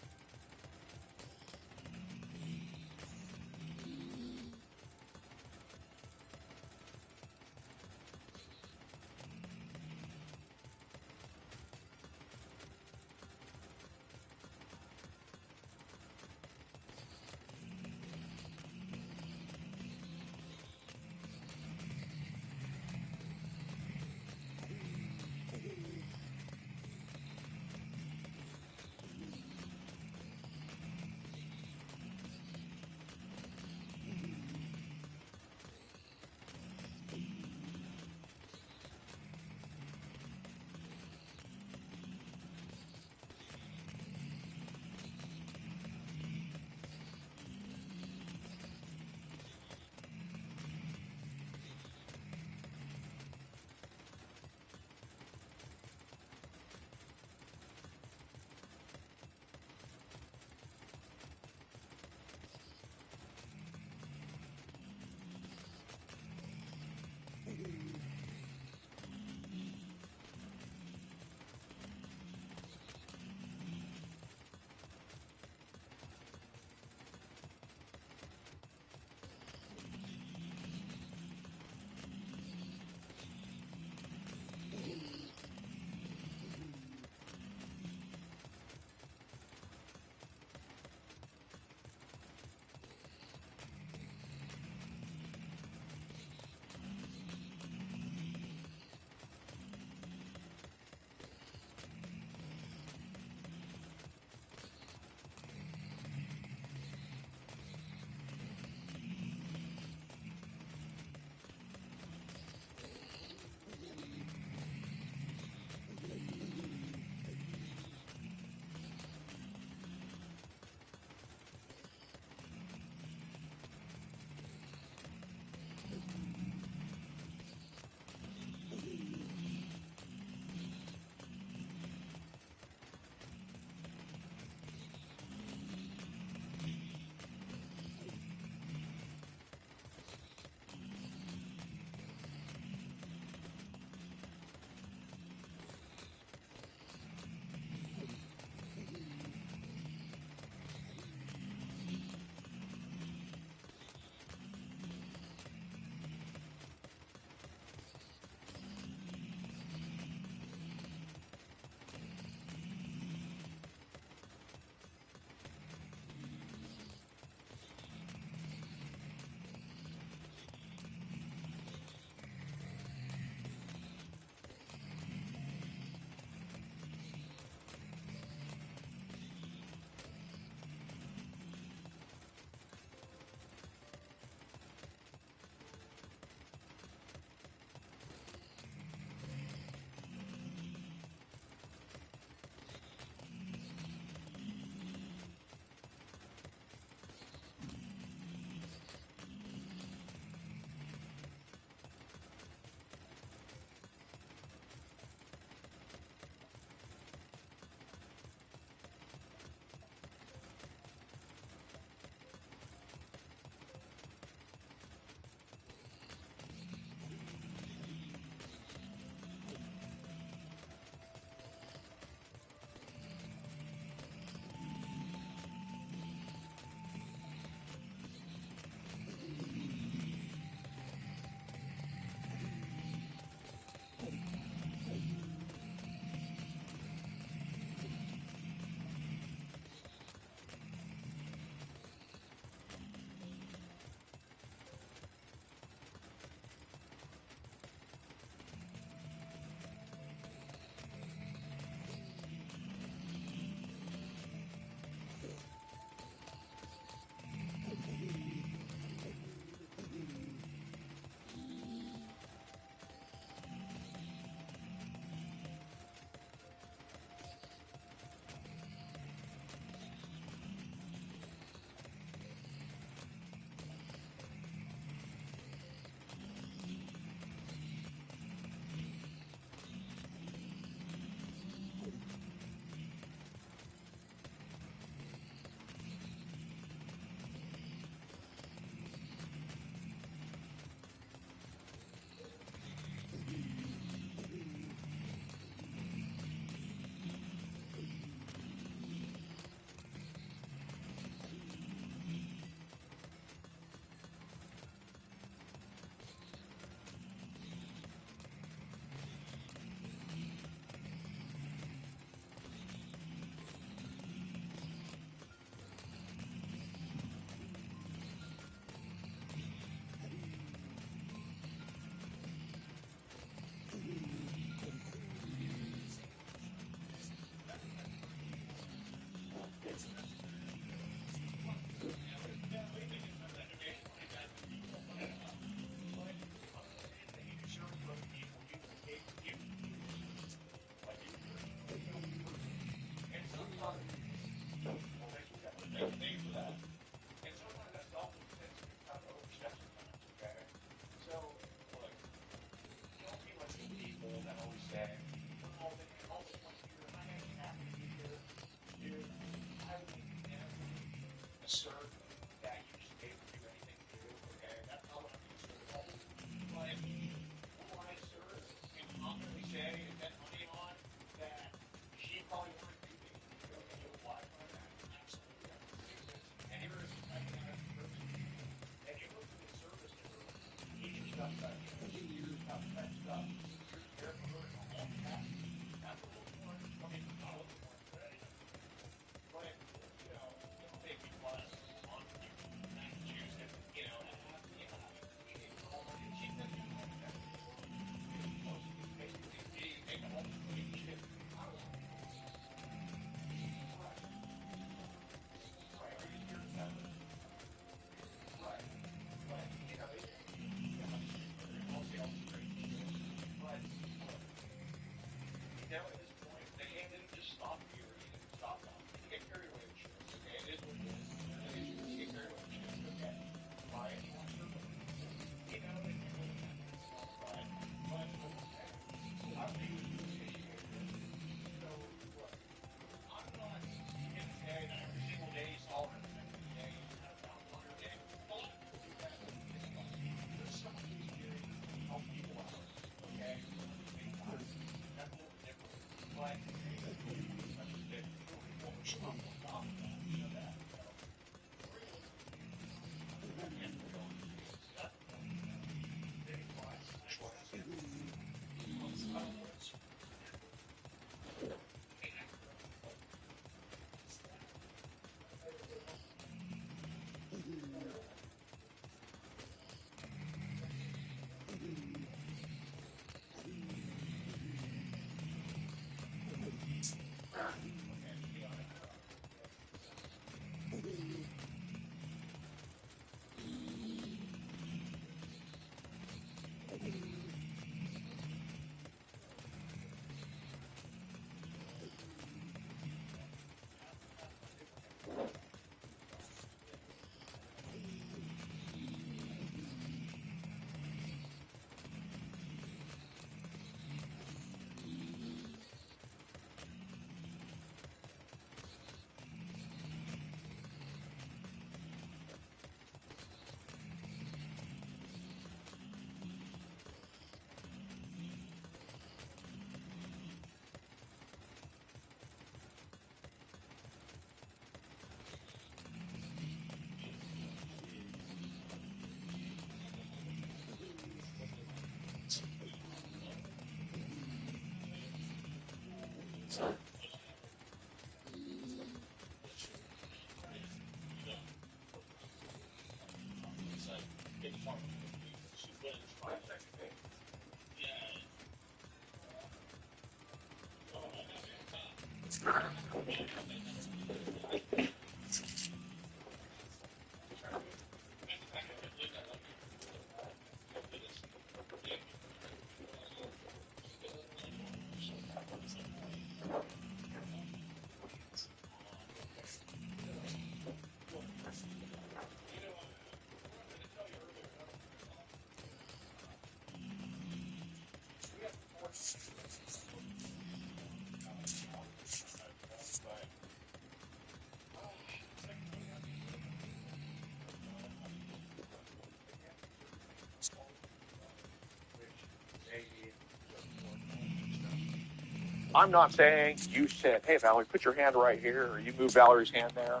I'm not saying you said, hey, Valerie, put your hand right here, or you move Valerie's hand there.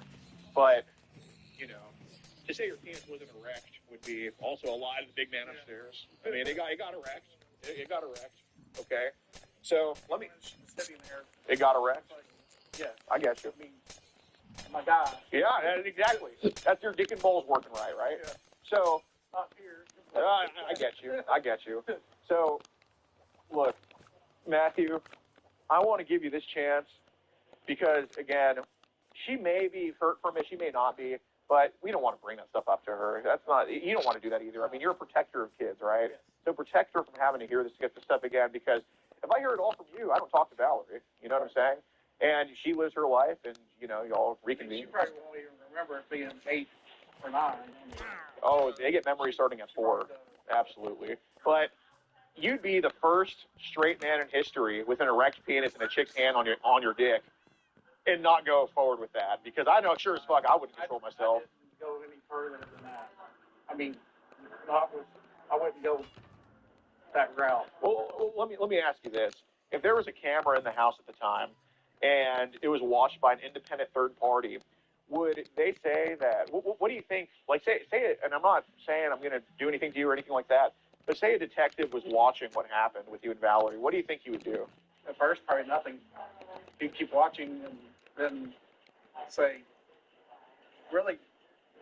But, you know, to say your penis wasn't erect would be also a lie to the big man upstairs. I mean, it got erect. It got erect. Okay? So, let me... It got erect? Yeah. I get you. I mean, my God. Yeah, exactly. That's your dick and balls working right? Yeah. So, Up here. I get you. I get you. So, look, Matthew, I want to give you this chance because, again, she may be hurt from it, she may not be, but we don't want to bring that stuff up to her. That's not, you don't want to do that either. I mean, you're a protector of kids, right? Yes. So protect her from having to hear this stuff again, because if I hear it all from you, I don't talk to Valerie. You know what I'm saying? And she lives her life, and, you know, y'all reconvene. She probably won't even remember it being 8 or 9. Oh, they get memories starting at 4. Absolutely. But you'd be the first straight man in history with an erect penis and a chick's hand on your dick and not go forward with that, because I know sure as fuck I wouldn't control myself. I didn't go any further than that. I mean, I wouldn't go that route. Well, let me ask you this: if there was a camera in the house at the time and it was watched by an independent third party, would they say that? What do you think? Like, say, and I'm not saying I'm going to do anything to you or anything like that, But say a detective was watching what happened with you and Valerie. What do you think he would do? At first, probably nothing. He'd keep watching and then say, really,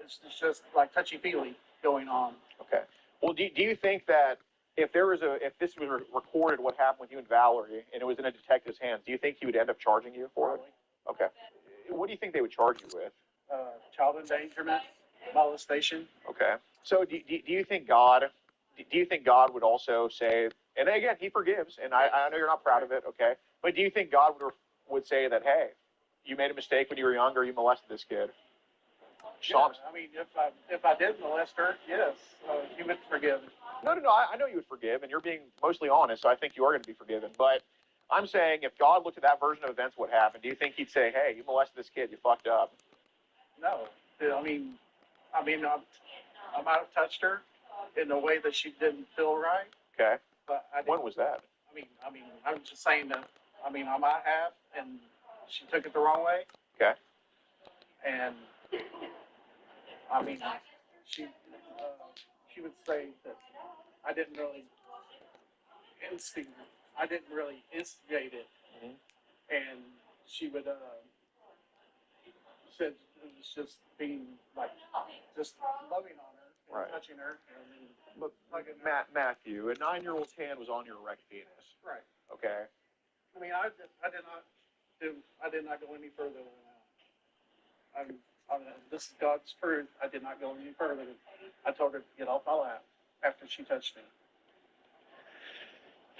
it's just like touchy-feely going on. Okay. Well, do you think that if this was recorded, what happened with you and Valerie, and it was in a detective's hands, do you think he would end up charging you for it? Okay. What do you think they would charge you with? Child endangerment, molestation. Okay. So do you think God would also say, and again, he forgives, and I know you're not proud of it, okay, but do you think God would say that, hey, you made a mistake when you were younger, you molested this kid? Yeah, I mean, if I did molest her, yes, he would forgive. No, I know you would forgive, and you're being mostly honest, so I think you are going to be forgiven. But I'm saying if God looked at that version of events, what happened? Do you think he'd say, hey, you molested this kid, you fucked up? No. I mean, I might have touched her in a way that she didn't feel right. Okay. But when was that? I mean, I'm just saying that, I might have, and she took it the wrong way. Okay. And, she would say that I didn't really instigate it. Mm-hmm. And she would, said it was just being, like, just loving on her and right. touching her. But Matthew, a 9-year-old's hand was on your erect penis. Right. Okay. I mean, I did not go any further than that. This is God's truth. I did not go any further. I told her to get off my lap after she touched me.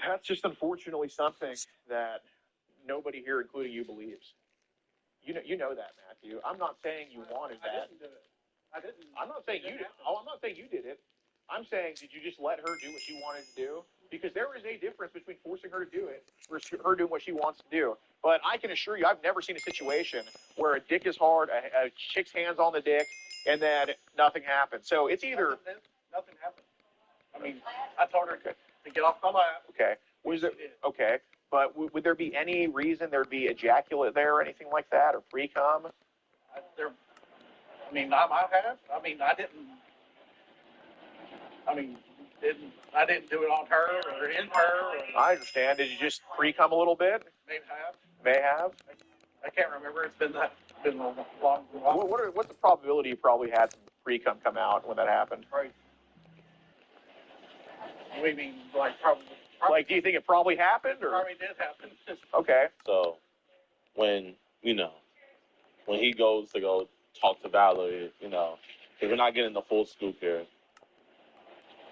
That's just unfortunately something that nobody here, including you, believes. You know that, Matthew. I'm not saying you wanted that. I didn't do it. I didn't. I'm not saying you did. Oh, I'm not saying you did it. I'm saying, did you just let her do what she wanted to do? Because there is a difference between forcing her to do it versus her doing what she wants to do. But I can assure you, I've never seen a situation where a dick is hard, a chick's hands on the dick, and then nothing happens. So it's either nothing happened. I mean, I told her to get off my lap. Okay. Okay. But would there be any reason there'd be ejaculate there or anything like that, or pre-cum? I might have. I didn't do it on her or in her. I understand. Did you just pre-cum a little bit? May have. I can't remember. It's been a long. What's the probability you probably had some pre-cum come out when that happened? Right. We mean probably. Like, do you think it probably happened, or? Probably did happen. Okay. So, when he goes to go talk to Valerie, because we're not getting the full scoop here.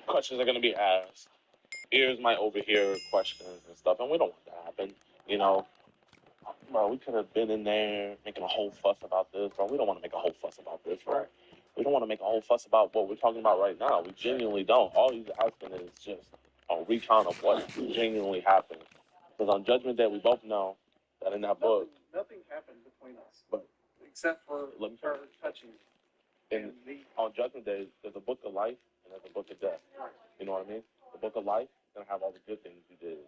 Questions are going to be asked. Ears might overhear questions and stuff, and we don't want that to happen. Bro, we could have been in there making a whole fuss about this, bro. We don't want to make a whole fuss about this, bro. We don't want to make a whole fuss about what we're talking about right now. We genuinely don't. All he's asking is just a recount of what genuinely happened. Because on Judgment Day, we both know that in that book, Nothing happened between us. But except for her touching me. On Judgment Day, there's a book of life and there's a book of death. You know what I mean? The book of life is going to have all the good things you did.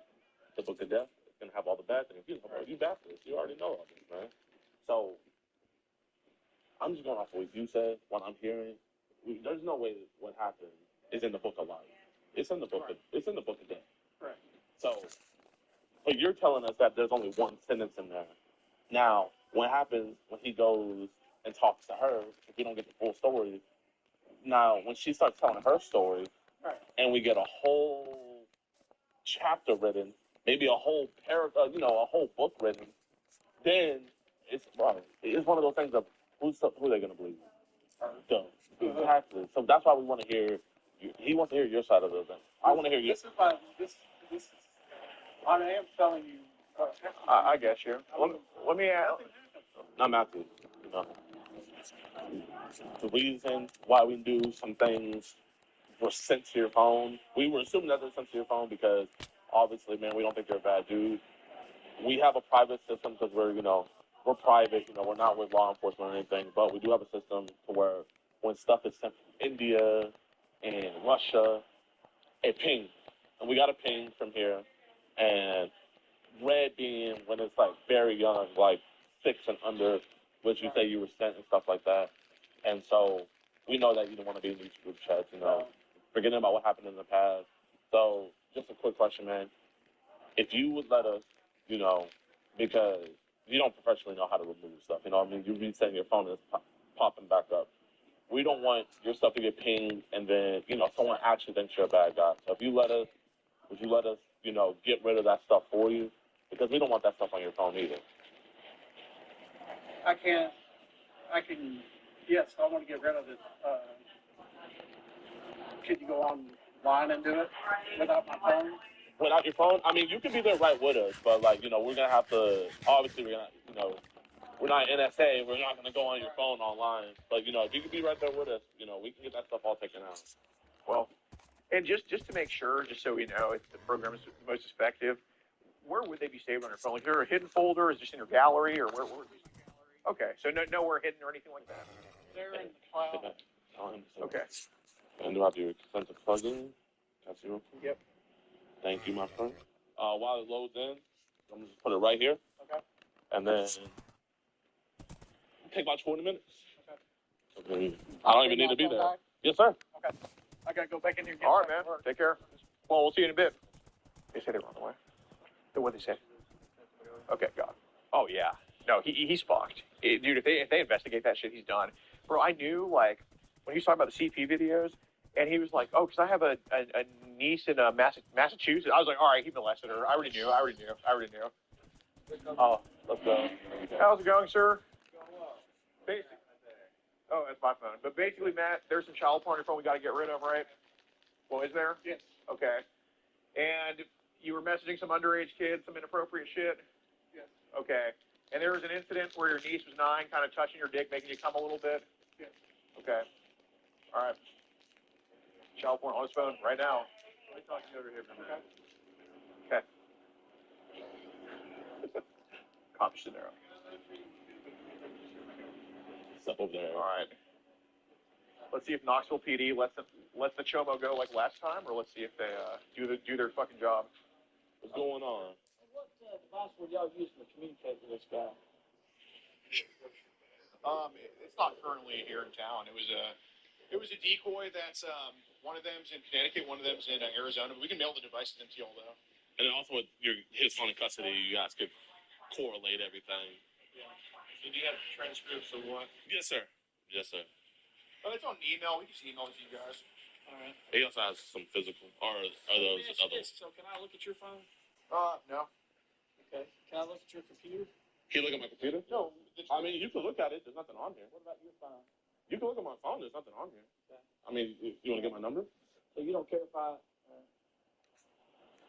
The book of death is going to have all the bad things. You bastards. You already know all this, man. So, I'm just going off what you said, what I'm hearing. There's no way that what happened is in the book of life. It's in the book of death. Right. So, but you're telling us that there's only one sentence in there. Now, what happens when he goes and talks to her, if we don't get the full story, now, when she starts telling her story, and we get a whole chapter written, maybe a whole a whole book written, then it's one of those things of who are they going to believe? Exactly. So that's why we want to hear. He wants to hear your side of the event. I want to hear you. This is. I am telling you. I guess you. Let me ask. Not Matthew. The reason why we do some things were sent to your phone. We were assuming that they're sent to your phone because obviously, man, we don't think you're a bad dude. We have a private system because we're private. We're not with law enforcement or anything, but we do have a system to where when stuff is sent from India and Russia, it pings. And we got a ping from here. And red being when it's like very young, like 6 and under, which you say you were sent and stuff like that. And so we know that you don't want to be in these group chats, forgetting about what happened in the past. So, just a quick question, man. If you would let us, you know, because you don't professionally know how to remove stuff, you know what I mean? You resetting your phone and it's popping back up. We don't want your stuff to get pinged and then, you know, someone actually thinks you're a bad guy. So if you let us, would you let us, you know, get rid of that stuff for you? Because we don't want that stuff on your phone either. Yes, I want to get rid of it. Could you go online and do it without my phone? Without your phone? I mean, you can be there right with us, but, like, you know, we're going to have to, obviously, we're going to, you know, we're not NSA. We're not going to go on your phone online. But, you know, if you can be right there with us, you know, we can get that stuff all taken out. Well, and just to make sure, just so we know, if the program is the most effective, where would they be saved on your phone? Is there a hidden folder? Is it just in your gallery, or where? Okay, so nowhere hidden or anything like that. They're in the cloud. Okay. And do I have your consent to plug in? Can I see real quick? Yep. Thank you, my friend. While it loads in, I'm going to just put it right here. Okay. And then take about 20 minutes. Okay. I don't even need to be there. Back? Yes, sir. Okay. I gotta go back in here. And All right, man. Take care. Well, we'll see you in a bit. They say they were on the way. What did they say? Okay, God. Oh yeah. No, he's fucked. Dude, if they investigate that shit, he's done. Bro, I knew, like, when he was talking about the CP videos, and he was like, oh, because I have a niece in Massachusetts. I was like, all right, he molested her. I already knew. Oh, let's go. How's it going, sir? Basically. Oh, that's my phone. But basically, Matt, there's some child porn on your phone we got to get rid of, right? Well, is there? Yes. Okay. And you were messaging some underage kids, some inappropriate shit? Yes. Okay. And there was an incident where your niece was 9, kind of touching your dick, making you come a little bit? Yes. Okay. All right. Child porn on his phone right now. Let me talk to you over here for a minute. Okay. Cops in there. Step over there. All right. Let's see if Knoxville PD lets the chomo go like last time, or let's see if they do their fucking job. What's going on? What device were y'all using to communicate with this guy? It's not currently here in town. It was a decoy that's one of them's in Connecticut, one of them's in Arizona. We can mail the devices into y'all though. And then also with his phone in custody, you guys could correlate everything. Yeah. So do you have transcripts of what? Yes, sir. Yes, sir. Oh, it's on email. We can just email it to you guys. All right. He also has some physical, or are those others? So can I look at your phone? No. Okay. Can I look at your computer? Can you look at my computer? No. I mean, you can look at it. There's nothing on here. What about your phone? You can look at my phone. There's nothing on here. Okay. I mean, you want to get my number? So you don't care if I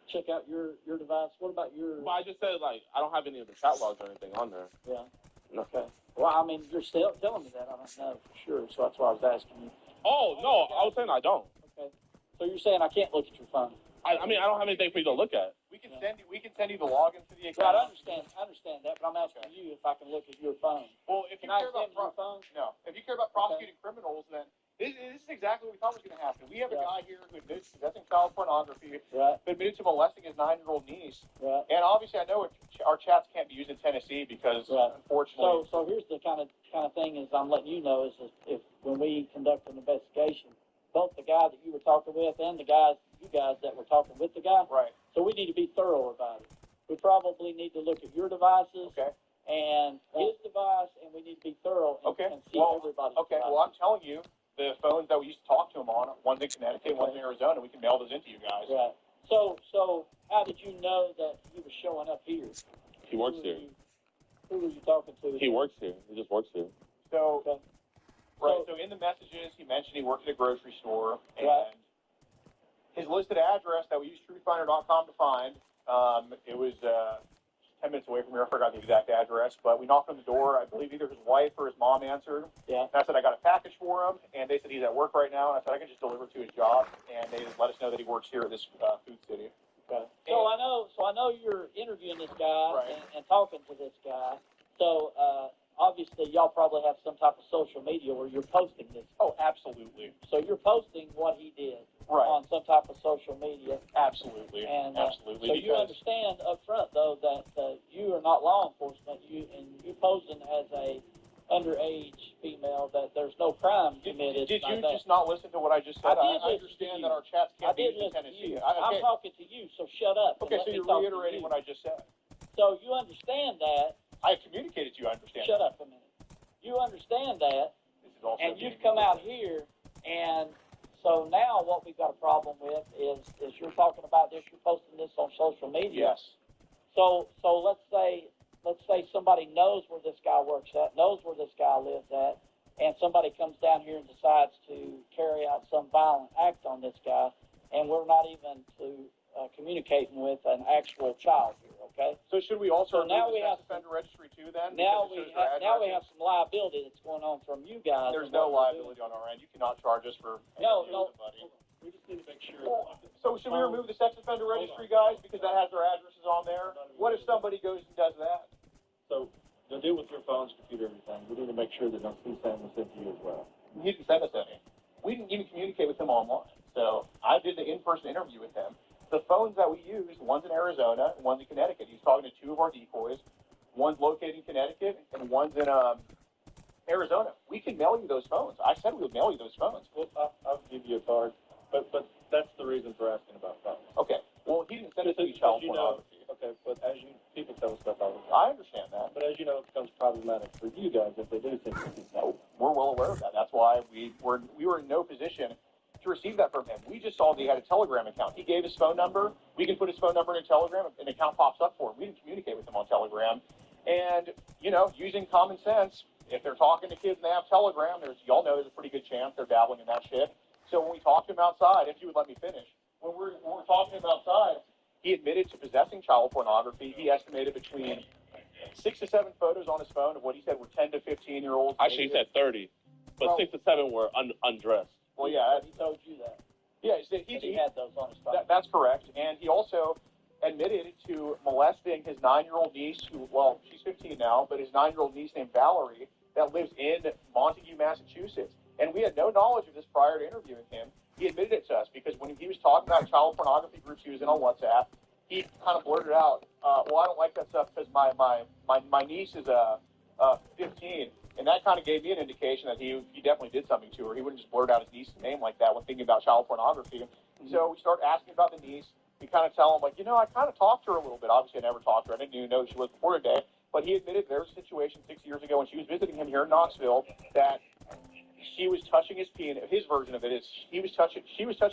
check out your device? What about your? Well, I just said, like, I don't have any of the chat logs or anything on there. Yeah. No. Okay. Well, I mean, you're still telling me that. I don't know for sure, so that's why I was asking you. Oh, no, I was saying I don't. Okay. So you're saying I can't look at your phone? I mean, I don't have anything for you to look at. We can send you the login to the Right, account. I understand that, but I'm asking you if I can look at your phone. Well, if you Can I care about examine your phone? no, if you care about prosecuting criminals, then this is exactly what we thought was going to happen. We have a guy here who admits to possessing child pornography, Right. who admitted to molesting his 9-year-old niece. Right. And obviously, I know our chats can't be used in Tennessee because, Right. unfortunately. So here's the kind of thing is I'm letting you know is if when we conduct an investigation, both the guy that you were talking with and you guys that were talking with the guy. Right. So we need to be thorough about it. We probably need to look at your devices. Okay. And his device, and we need to be thorough and see everybody's Okay. device. Well, I'm telling you, the phones that we used to talk to him on, one's in Connecticut, one's in Arizona. We can mail those into you guys. Right. So how did you know that he was showing up here? He works here. Who were you talking to? He works here. He just works here. So, Okay. right. So in the messages, he mentioned he worked at a grocery store, and Right. his listed address that we used TruthFinder.com to find, it was 10 minutes away from here. I forgot the exact address, but we knocked on the door. I believe either his wife or his mom answered. Yeah. And I said I got a package for him, and they said he's at work right now. And I said I can just deliver to his job, and they just let us know that he works here at this food city. Okay. So I know you're interviewing this guy Right. and talking to this guy. So obviously y'all probably have some type of social media where you're posting this. Oh, absolutely. So you're posting what he did Right. on some type of social media. Absolutely. And Absolutely. so you because understand up front though that you are not law enforcement. You posing as a underage female that there's no crime committed. Did you by that. just not listen to what I just said? I did I listen understand to that you. our chats I can't be did used in listen to Tennessee. you. Okay. I'm talking to you, so shut up. and Okay, let so me you're talk to reiterating you. what I just said. So you understand that. I communicated to you. I understand. Shut up a minute. You understand that, This is also and you've come out here, and so now what we've got a problem with is you're talking about this. You're posting this on social media. Yes. So let's say somebody knows where this guy works at, knows where this guy lives at, and somebody comes down here and decides to carry out some violent act on this guy, and we're not even communicating with an actual child here, okay? So should we also now remove we the have sex offender registry too then? now Because we have some liability that's going on from you guys. There's no liability on our end. You cannot charge us for No. somebody. We just need to make sure. So should we remove the sex offender registry, guys, because that has their addresses on there? What if somebody goes and does that? So the deal with your phones, computer, everything, we need to make sure that no CSAM was sent to you as well. He didn't send us any. We didn't even communicate with him online. So I did the in-person interview with him. The phones that we used, one's in Arizona, one's in Connecticut. He's talking to two of our decoys. One's located in Connecticut, and one's in Arizona. We can mail you those phones. I said we would mail you those phones. Well, I'll give you a card, but that's the reason for asking about phones. Okay. Well, he didn't send it to you child pornography. Okay, but as people tell us stuff all the time. I understand that. But as you know, it becomes problematic for you guys if they do send you stuff. We're well aware of that. That's why we were in no position to receive that from him. We just saw that he had a Telegram account. He gave his phone number. We can put his phone number in a Telegram. An account pops up for him. We didn't communicate with him on Telegram. And, using common sense, if they're talking to kids and they have Telegram, y'all know there's a pretty good chance they're dabbling in that shit. So when we talked to him outside, if you would let me finish, when we're talking to him outside, he admitted to possessing child pornography. He estimated between 6 to 7 photos on his phone of what he said were 10 to 15-year-olds. Actually, he said 30, but 6 to 7 were undressed. Well, yeah. He told you that. Yeah, he had those on his phone. That's correct. And he also admitted to molesting his 9-year-old niece, she's 15 now, but his 9-year-old niece named Valerie that lives in Montague, Massachusetts. And we had no knowledge of this prior to interviewing him. He admitted it to us because when he was talking about child pornography groups he was in on WhatsApp, he kind of blurted out, well, I don't like that stuff because my niece is 15. And that kind of gave me an indication that he definitely did something to her. He wouldn't just blurt out his niece's name like that when thinking about child pornography. Mm-hmm. So we started asking about the niece. We kind of tell him, I kind of talked to her a little bit. Obviously, I never talked to her. I didn't even know who she was before today. But he admitted there was a situation 6 years ago when she was visiting him here in Knoxville that she was touching his penis. His version of it is she was touching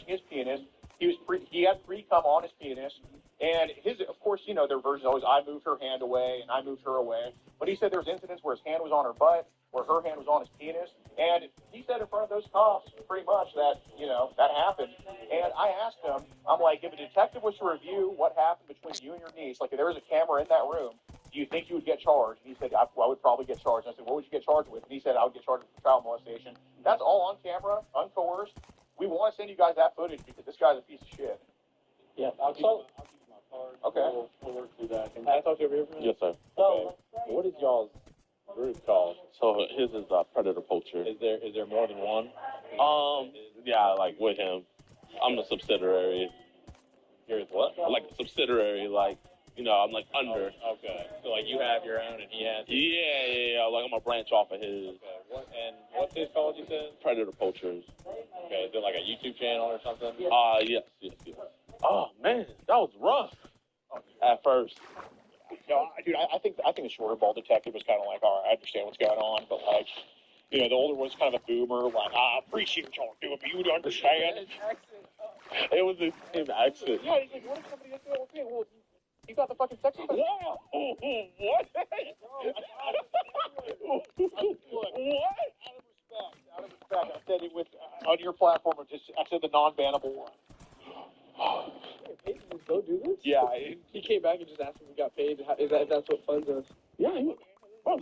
his penis. He had pre-cum on his penis. And of course, their version is always, I moved her hand away and I moved her away. But he said there was incidents where his hand was on her butt, where her hand was on his penis. And he said in front of those cops pretty much that, that happened. And I asked him, I'm like, if a detective was to review what happened between you and your niece, like if there was a camera in that room, do you think you would get charged? And he said, I would probably get charged. And I said, what would you get charged with? And he said, I would get charged with child molestation. That's all on camera, uncoerced. We want to send you guys that footage because this guy's a piece of shit. Yeah, I'll give you my card. Okay. We'll work through that. Can I talk over here for a minute? Yes, sir. Okay. What is y'all's group called? So his is Predator Poacher. Is there more than one? Yeah, like with him. I'm the subsidiary. You're what? Like a subsidiary, I'm like under. Okay. So like you have your own and he has his? Yeah. Like I'm a branch off of his. Okay. What's his called, you said? Predator Poachers. Okay. Is it like a YouTube channel or something? Yes. Oh man, that was rough. At first. No, dude, I think the shorter ball detective was kind of like, all right, I understand what's going on, but the older one's kind of a boomer, like, I appreciate what y'all doing, but you would understand. It was his same accent. Yeah, he's like, what if somebody gets okay? Well, you got the fucking sex offender. Wow. What? What? Out of respect, I said it with on your platform. I said the non-bannable one. Paid to just go do this? Yeah, he came back and just asked if we got paid. If that's what funds us. Yeah, bro,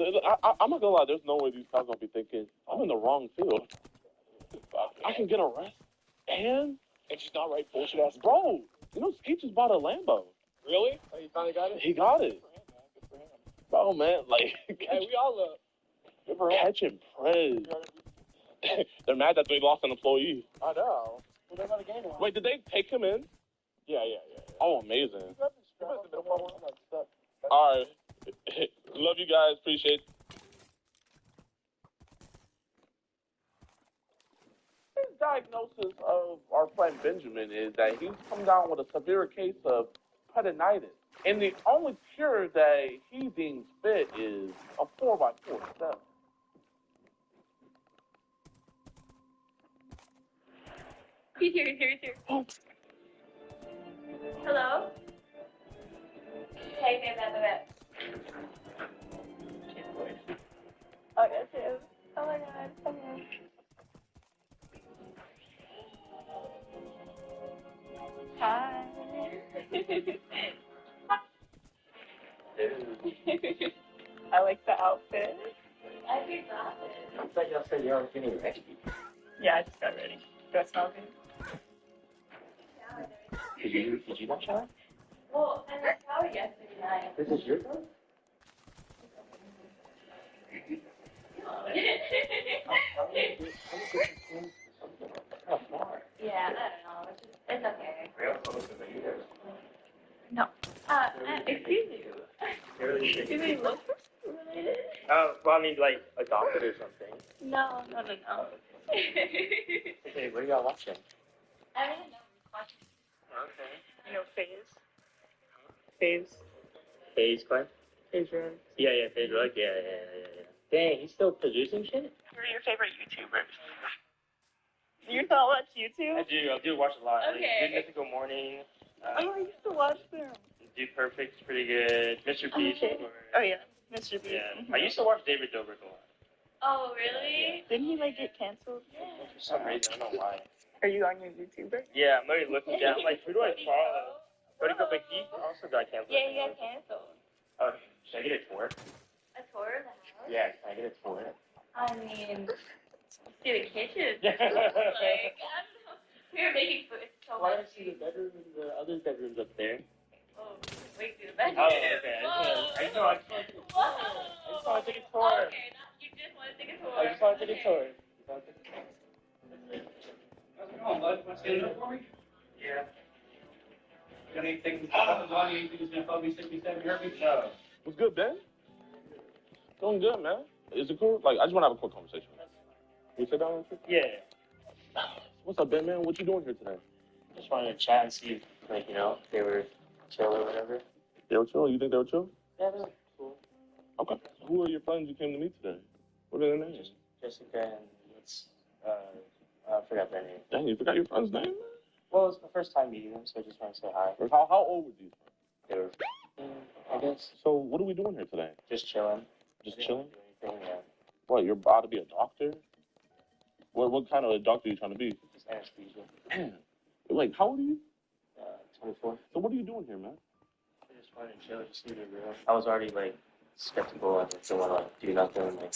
I'm not gonna lie. There's no way these guys gonna be thinking I'm in the wrong field. I can get arrested and just not write bullshit ass. Bro, Skeet just bought a Lambo. Really? Oh, he finally got it. He got it. Bro, man, Hey, we all catch and prez. They're mad that they lost an employee. I know. Well, they got a game on. Wait, did they take him in? Yeah. Oh, amazing. All right. Love you guys. Appreciate diagnosis of our friend Benjamin is that he's come down with a severe case of peritonitis. And the only cure that he deems fit is a 4x4 step. He's here. Hello? Hey, babe. Oh, yes, yes. Oh my god, come here. Hi. I like the outfit. I think that is. I thought y'all said y'all were getting ready. Yeah, I just got ready. Do I smell good? Did you not shower? Well, I was showered yesterday night. This is your car? How far? Yeah, I don't know. It's okay. No. Excuse you. Do we look related? Well, I mean, like a doctor or something. No. Okay, what are y'all watching? I don't know. Okay. You know, Faves. Phase Clay? Faves Run. Yeah, Phase Rug. Yeah. Dang, he's still producing shit? Who are your favorite YouTubers? Do you not watch YouTube? I do watch a lot. Okay. Like, Good Mythical Morning. I used to watch them. Do Perfect's pretty good. Mr. Beast, Okay. of course. Oh yeah, Mr. Beast. Yeah. Mm-hmm. I used to watch David Dobrik a lot. Oh really? Didn't he like get canceled? For some reason, I don't know why. Are you on your YouTuber? Yeah, I'm already looking down. I'm like, who do I follow? Cody Copic, he also got canceled. Yeah, he got canceled. Oh, should I get a tour? A tour of the house? Yeah, can I get a tour? I mean, see the kitchen. Like, I don't know. We were making food. It's so Why much. don't I see the bedroom and the other bedrooms up there? Oh, wait, do the bedroom. Oh, okay. I just want to take a tour. Okay, you just want to take a tour. I just want to take a tour. How's it going, bud? Want to stand up for me? Yeah. Got anything on you? Anything that's gonna me 67 herpes? No. What's good, Ben? Doing good, man. Is it cool? Like, I just want to have a quick conversation. Can you sit down real quick? Yeah. What's up, Ben, man? What you doing here today? Just wanted to chat and see, like, they were chill or whatever. They were chill? You think they were chill? Yeah, they were cool. Okay. Who are your friends you came to meet today? What are their names? Jessica and I forgot their name. Dang, you forgot your friend's name? Well, it's my first time meeting them, so I just want to say hi. How old were these friends? They were, I guess. So what are we doing here today? Just chilling. Just chilling? Do anything, yeah. What, you're about to be a doctor? What kind of a doctor are you trying to be? Just anesthesia. Man. Like, how old are you? 24. So what are you doing here, man? I just wanted to chill, just need a room. I was already, like, skeptical and didn't want to, like, do nothing. Like,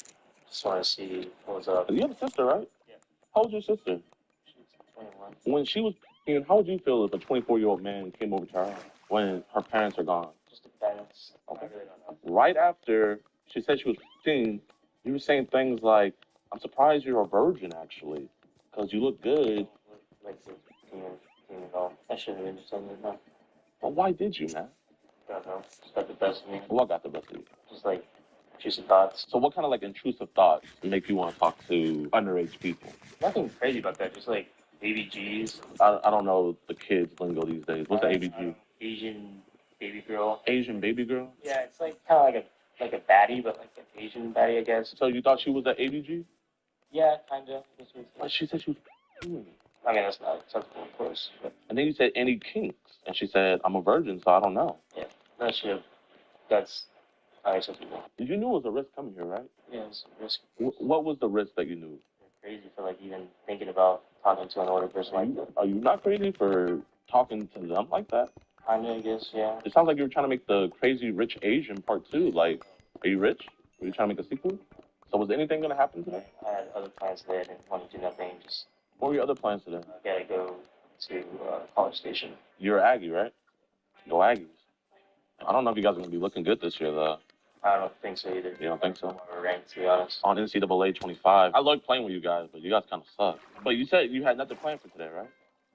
just want to see what was up. You have a sister, right? Yeah. How old's your sister? She's 21. When she was peeing, how would you feel if a 24-year-old man came over to her house when her parents are gone? Just depends. Okay. I really don't know. Right after she said she was peeing, you were saying things like, I'm surprised you're a virgin, actually, because you look good. Like, peeing at all. I shouldn't have been something like that. Well, why did you, man? I don't know. Just got the best of me. What got the best of you? Just, like, intrusive thoughts. So what kind of, like, intrusive thoughts make you want to talk to underage people? Nothing crazy about that. Just, like, ABGs. I don't know the kids' lingo these days. What's the ABG? Asian baby girl. Asian baby girl? Yeah, it's, like, kind of like a baddie, but, like, an Asian baddie, I guess. So you thought she was an ABG? Yeah, kind of. But she said she was doing it. I mean, that's not acceptable, of course. But And then you said, any kinks? And she said, I'm a virgin, so I don't know. yeah, that's true. That's unacceptable. You knew it was a risk coming here, right? Yeah, it's risky. What was the risk that you knew? Crazy for, like, even thinking about talking to an older person like that. Are you not crazy for talking to them like that? Kinda, I guess, yeah. It sounds like you were trying to make the crazy rich Asian part 2. Like, are you rich? Were you trying to make a sequel? So was anything going to happen today? I had other plans today. I didn't want to do nothing. Just What were your other plans today? I gotta go to College Station. You're Aggie, right? Go Aggies. I don't know if you guys are going to be looking good this year, though. I don't think so either. You don't think so? We're ranked, to be honest. On NCAA 25. I like playing with you guys, but you guys kind of suck. But you said you had nothing planned for today, right?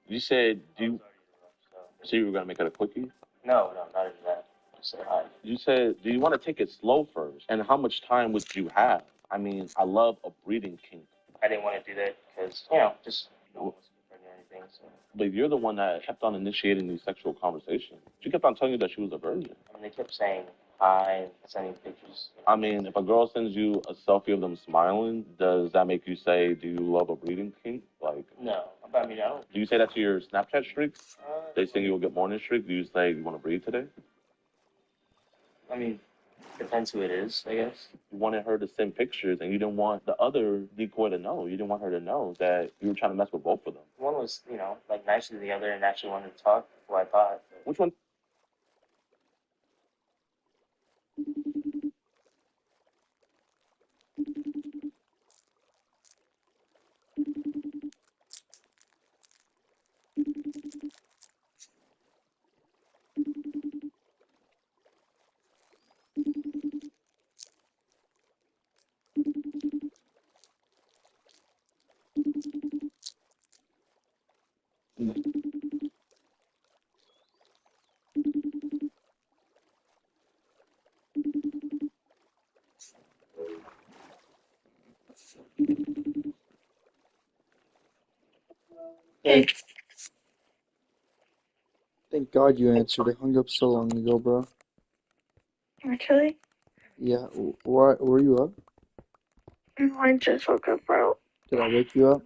You said, so you were going to make it a quickie? No, not even that. Just say hi. You said, do you want to take it slow first? And how much time would you have? I mean, I love a breathing kink. I didn't want to do that because, just no one wants to get pregnant or anything. So. But you're the one that kept on initiating these sexual conversations. She kept on telling you that she was a virgin. I mean, they kept saying hi, sending pictures. I mean, if a girl sends you a selfie of them smiling, does that make you say, do you love a breeding kink? Like, no. I mean, I don't. Do you say that to your Snapchat streaks? They sing you a good morning streak. Do you say you want to breed today? I mean, depends who it is, I guess. You wanted her to send pictures, and you didn't want the other decoy to know. You didn't want her to know that you were trying to mess with both of them. One was, like nicer than the other and actually wanted to talk, who I thought. Which one? Hey. Thank God you answered. I hung up so long ago, bro. Actually, Yeah, why were you up? no, I just woke up, bro. Did I wake you up?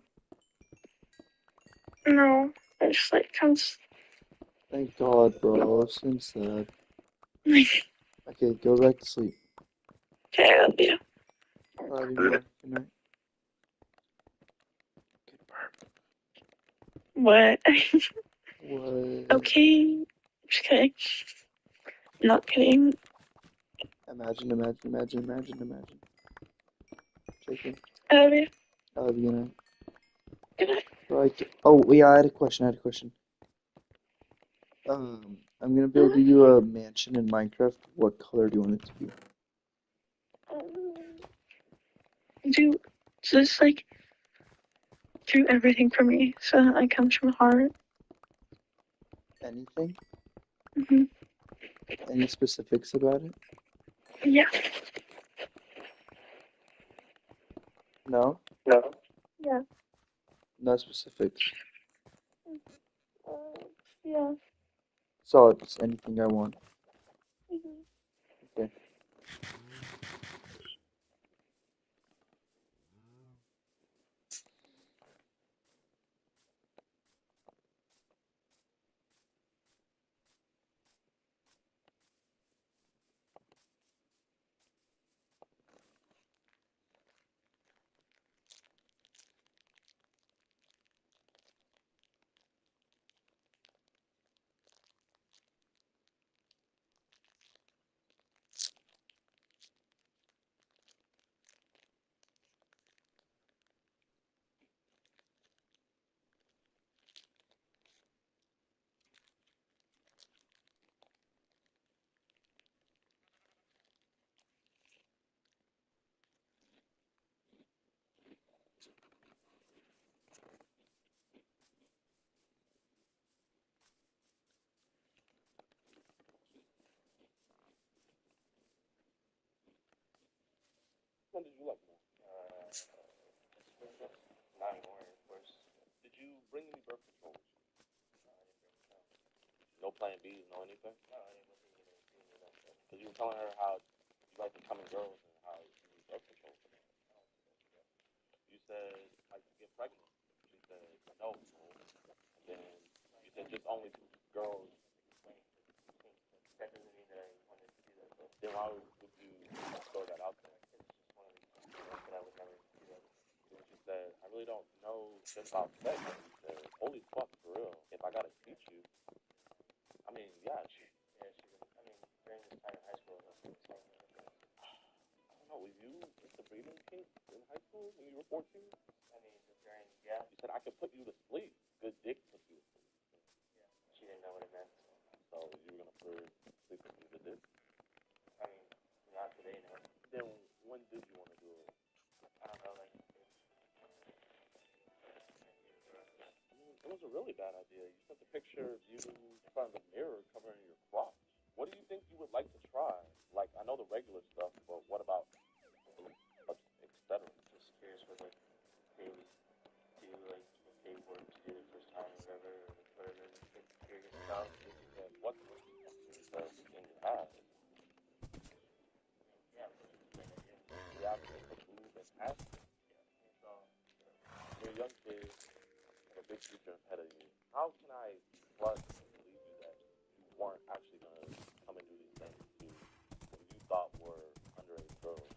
No, I just like comes. Thank God, bro. I'm sad. Okay, go back to sleep. Okay, I love you. I love you more. Good night. What? What? Okay. Just kidding. Not kidding. Imagine. Chicken. I love you. I love you. Good night. Good night. Like, oh, yeah, I had a question. I'm gonna build you a mansion in Minecraft. What color do you want it to be? Do just like do everything for me so that it comes from the heart. Anything? Hmm. Any specifics about it? Yeah. No? No. Yeah. No specifics. Yeah. So it's anything I want. Okay. When did you like more? Not anymore, of course. Did you bring any birth control with you? No, I didn't bring it. No plan Bs, no anything? No, I didn't look at any of that stuff. Because you were telling her how you like to come in girls and how you need birth control for that. You said, I could get pregnant. She said, no. And then you said just only girls. That doesn't mean that I wanted to do that. Though. Then why would you throw that out there? It's just one of these things that I would never do that. Then she said, I really don't know shit about sex. And you said, holy fuck, for real. If I gotta teach you, I mean, yeah, I mean, during this time in high school, I was saying that. I don't know, were you into breeding kink in high school when you were 14? I mean, yeah. You said I could put you to sleep. Good dick put you to sleep. Yeah. She didn't know what it meant. So you were gonna sleep with me with this? I mean, not today, no. Then when did you want to do it? I don't know, like. It was a really bad idea. You sent a picture of you in front of the mirror covering your crotch. What do you think you would like to try? Like, I know the regular stuff, but what about etc.? Just curious what like they do, like if they work asking. You're a young kid, have a big future ahead of you. How can I trust and believe you that you weren't actually going to come and do these things to what you thought were underage girls?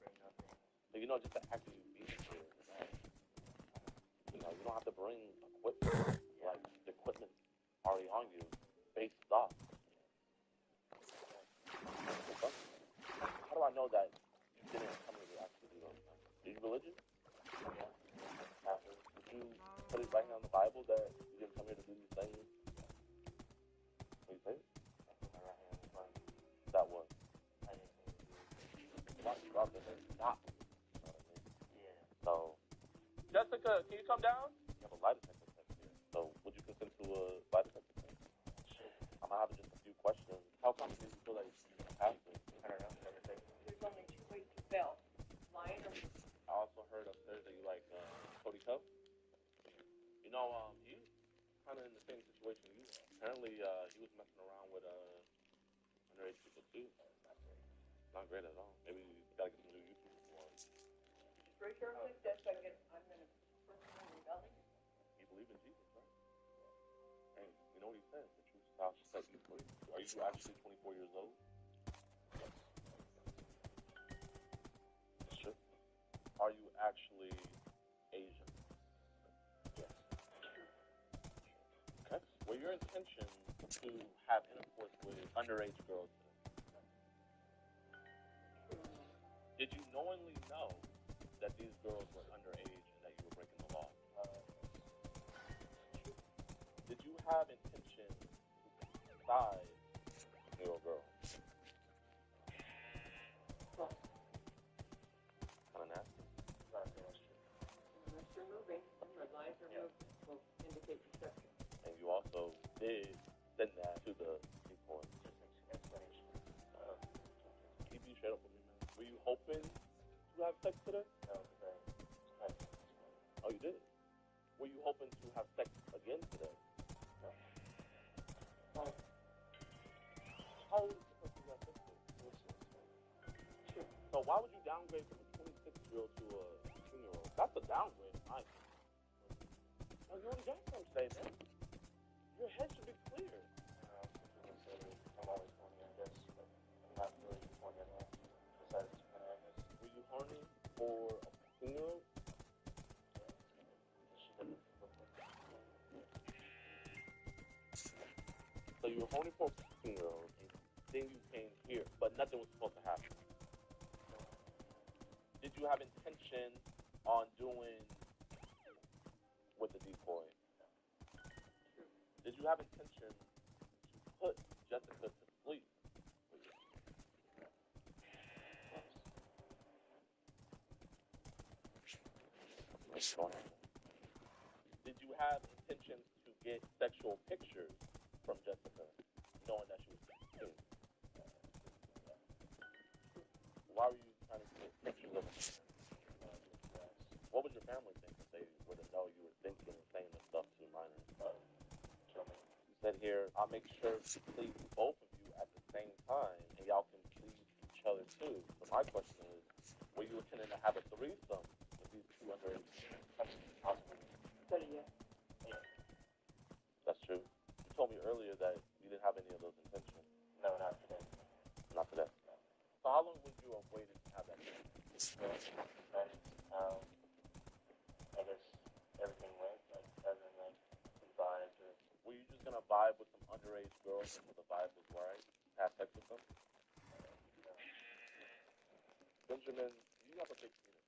So, just to actually be here, you don't have to bring equipment. Like, the equipment already on you, based off. How do I know that you didn't come here to actually do those things? Are you religious? Yeah. Did you put it right on the Bible that you didn't come here to do these things? What you say? That was. Why you out there? Stop. You know what I mean? Yeah. So, Jessica, can you come down? You have a lie detector test here. So, would you consent to a lie detector test? Sure. I'm gonna have just a few questions. How confident do you feel that you can pass it? I don't know. There's only two ways to fail. Lying or... I also heard upstairs that you like Cody Cup. He's kind of in the same situation you are. Apparently, he was messing around with underage people too. Not great at all. Maybe you gotta get some new YouTube for him. Pretty sure I'm gonna personally rebel. You believe in Jesus, right? Hey, you know what he says? The truth shall set you free. Are you actually 24 years old? That's true. Are you actually Asian? Yes. Okay. Were your intentions to have intercourse with underage girls? Did you knowingly know that these girls were underage and that you were breaking the law? Did you have intention to size your girl? Kind of nasty. Unless you're moving, your lines are moving, will indicate deception. And you also did send that to the people. Keep you straight up with me, man. Were you hoping to have sex today? No, today. Oh, you did? Were you hoping to have sex again today? No. Oh. How old is the person you have sex with? Sure. So why would you downgrade from a 26-year-old to a 18-year-old? That's a downgrade, in my opinion. No, you already got some say, man. Your head should be clear. I'm always horny, I guess, but I'm not really horny at all. Besides, were you horny for a 15-year-old? So you were horny for a 15-year-old, and then you came here, but nothing was supposed to happen. Did you have intention on doing with the decoy? Did you have intention to put Jessica to sleep? Did you have intentions to get sexual pictures from Jessica, knowing that she was 16? Why were you trying to get pictures of her? What would your family think if they were to know you were thinking and saying this stuff to minors? Kill me. You said here, I'll make sure to please both of you at the same time, and y'all can please each other too. So my question is, were you intending to have a threesome with these two underage? Yeah. That's true. You told me earlier that you didn't have any of those intentions. No, not today. Not today. No. So how long would you have waited to have that? I guess everything went, as in we vibed. Were you just gonna vibe with some underage girls until the vibe was right? Have sex with them? No. Benjamin, you have a big penis.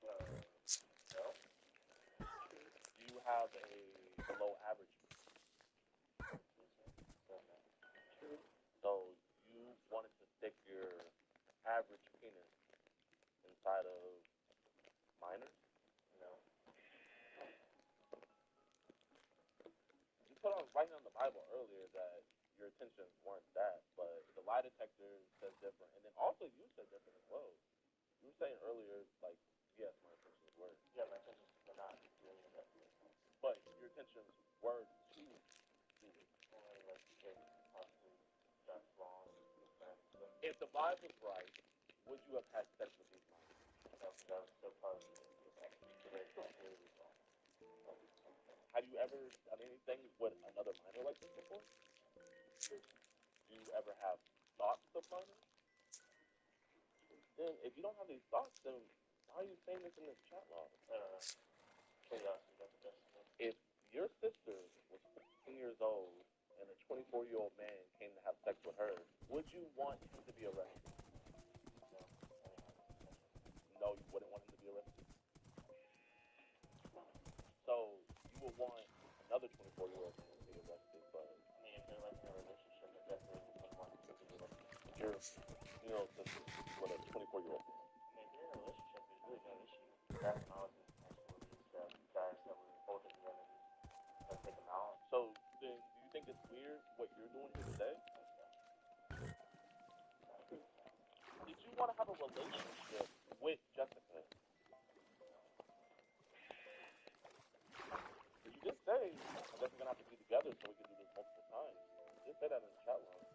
No. Do you have a below average penis? So you wanted to stick your average penis inside of minors? No. You put on writing on the Bible earlier that your intentions weren't that, but the lie detector says different, and then also you said different as well. You were saying earlier, like, yes, my intentions were. Yeah, my intentions were not doing that. But your intentions were to do it. Only like possibly that's wrong. If the vibe was right, would you have had sex with these minors? That was so positive. Have you ever done anything with another minor like this before? Do you ever have thoughts of minors? Then, if you don't have these thoughts, then why are you saying this in this chat log? If your sister was 15 years old and a 24-year-old man came to have sex with her, would you want him to be arrested? No, you wouldn't want him to be arrested. So you would want another 24-year-old man to be arrested, but I mean, if they're like in a relationship, I definitely would want him to be arrested. You're, sister with a 24-year-old man. I mean, if you're in a relationship, there's really no issue. Back when I was in high school, these guys that were older together, just take them out. So then, do you think it's weird what you're doing here today? Did you want to have a relationship with Jessica? You just say, I guess we're going to have to be together so we can do this multiple times. Just say that in the chat room.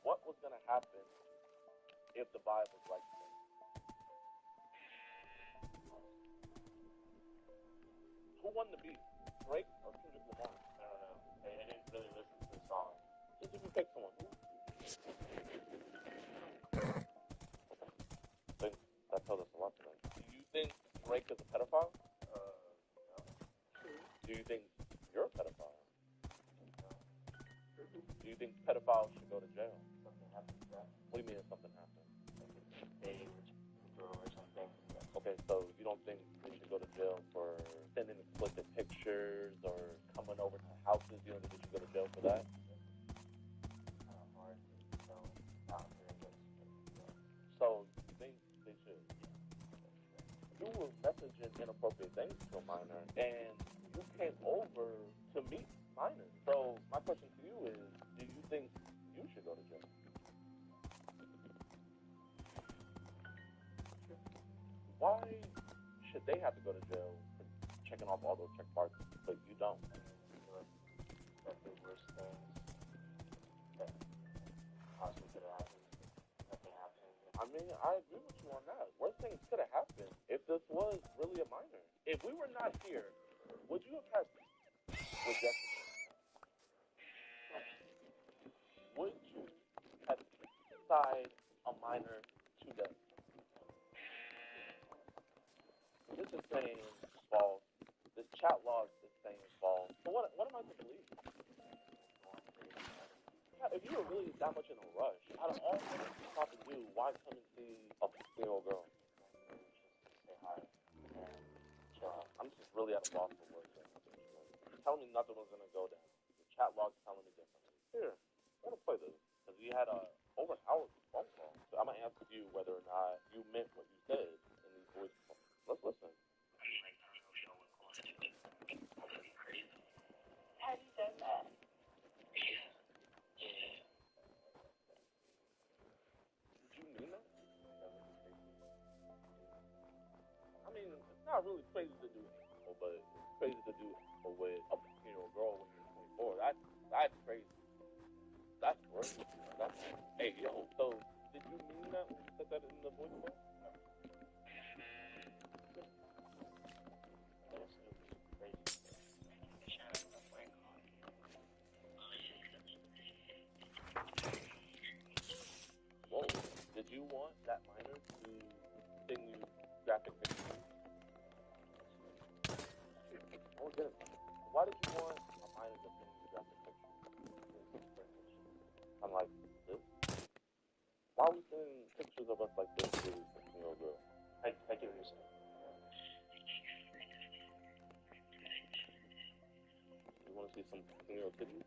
What was going to happen if the vibe was right today? Who won the beat? Drake or Kendrick Lamar? I don't know. I didn't really listen to the song. Just if you pick someone. I think that tells us a lot today. Do you think Drake is a pedophile? No. Do you think you're a pedophile? No. Do you think pedophiles should go to jail? Something happened to that. What do you mean if something happened? Like or something. Okay, so you don't think they should go to jail for sending explicit pictures or coming over to houses? You don't think they should go to jail for that? So you think they should? You were messaging inappropriate things to a minor, and you came over to meet minors. So my question to you is, do you think you should go to jail? Why should they have to go to jail for checking off all those check marks, but you don't? That's the worst thing that possibly could have happened. Nothing happened. I mean, I agree with you on that. Worst things could have happened if this was really a minor. If we were not here, would you have had with Jessica? Would you have tied a minor to death? This is saying false. This chat log is saying false. So what am I to believe? Yeah, if you were really that much in a rush, out of all the things you thought to do, why come and see a 15-year-old girl? Say hi and chill out. I'm just really at a loss for words right now. You're telling me nothing was gonna go down. The chat log's telling me differently. Here, let us play this. Because we had over an hour phone call. So I'm gonna ask you whether or not you meant what you said in these voice calls. Let's listen. Have you done that? Did you mean that? I mean, it's not really crazy to do it, but it's crazy to do it with a 15-year-old girl when you're 24. That's crazy. That's crazy. Hey, yo, so did you mean that when you said that in the voice call? Whoa, did you want that minor to send you graphic pictures? Oh, good. Why did you want a minor to send you graphic pictures? I'm like, this? Why are we sending pictures of us like this to a 15-year-old girl? I get what you're saying. You want to see some 15-year-old titties?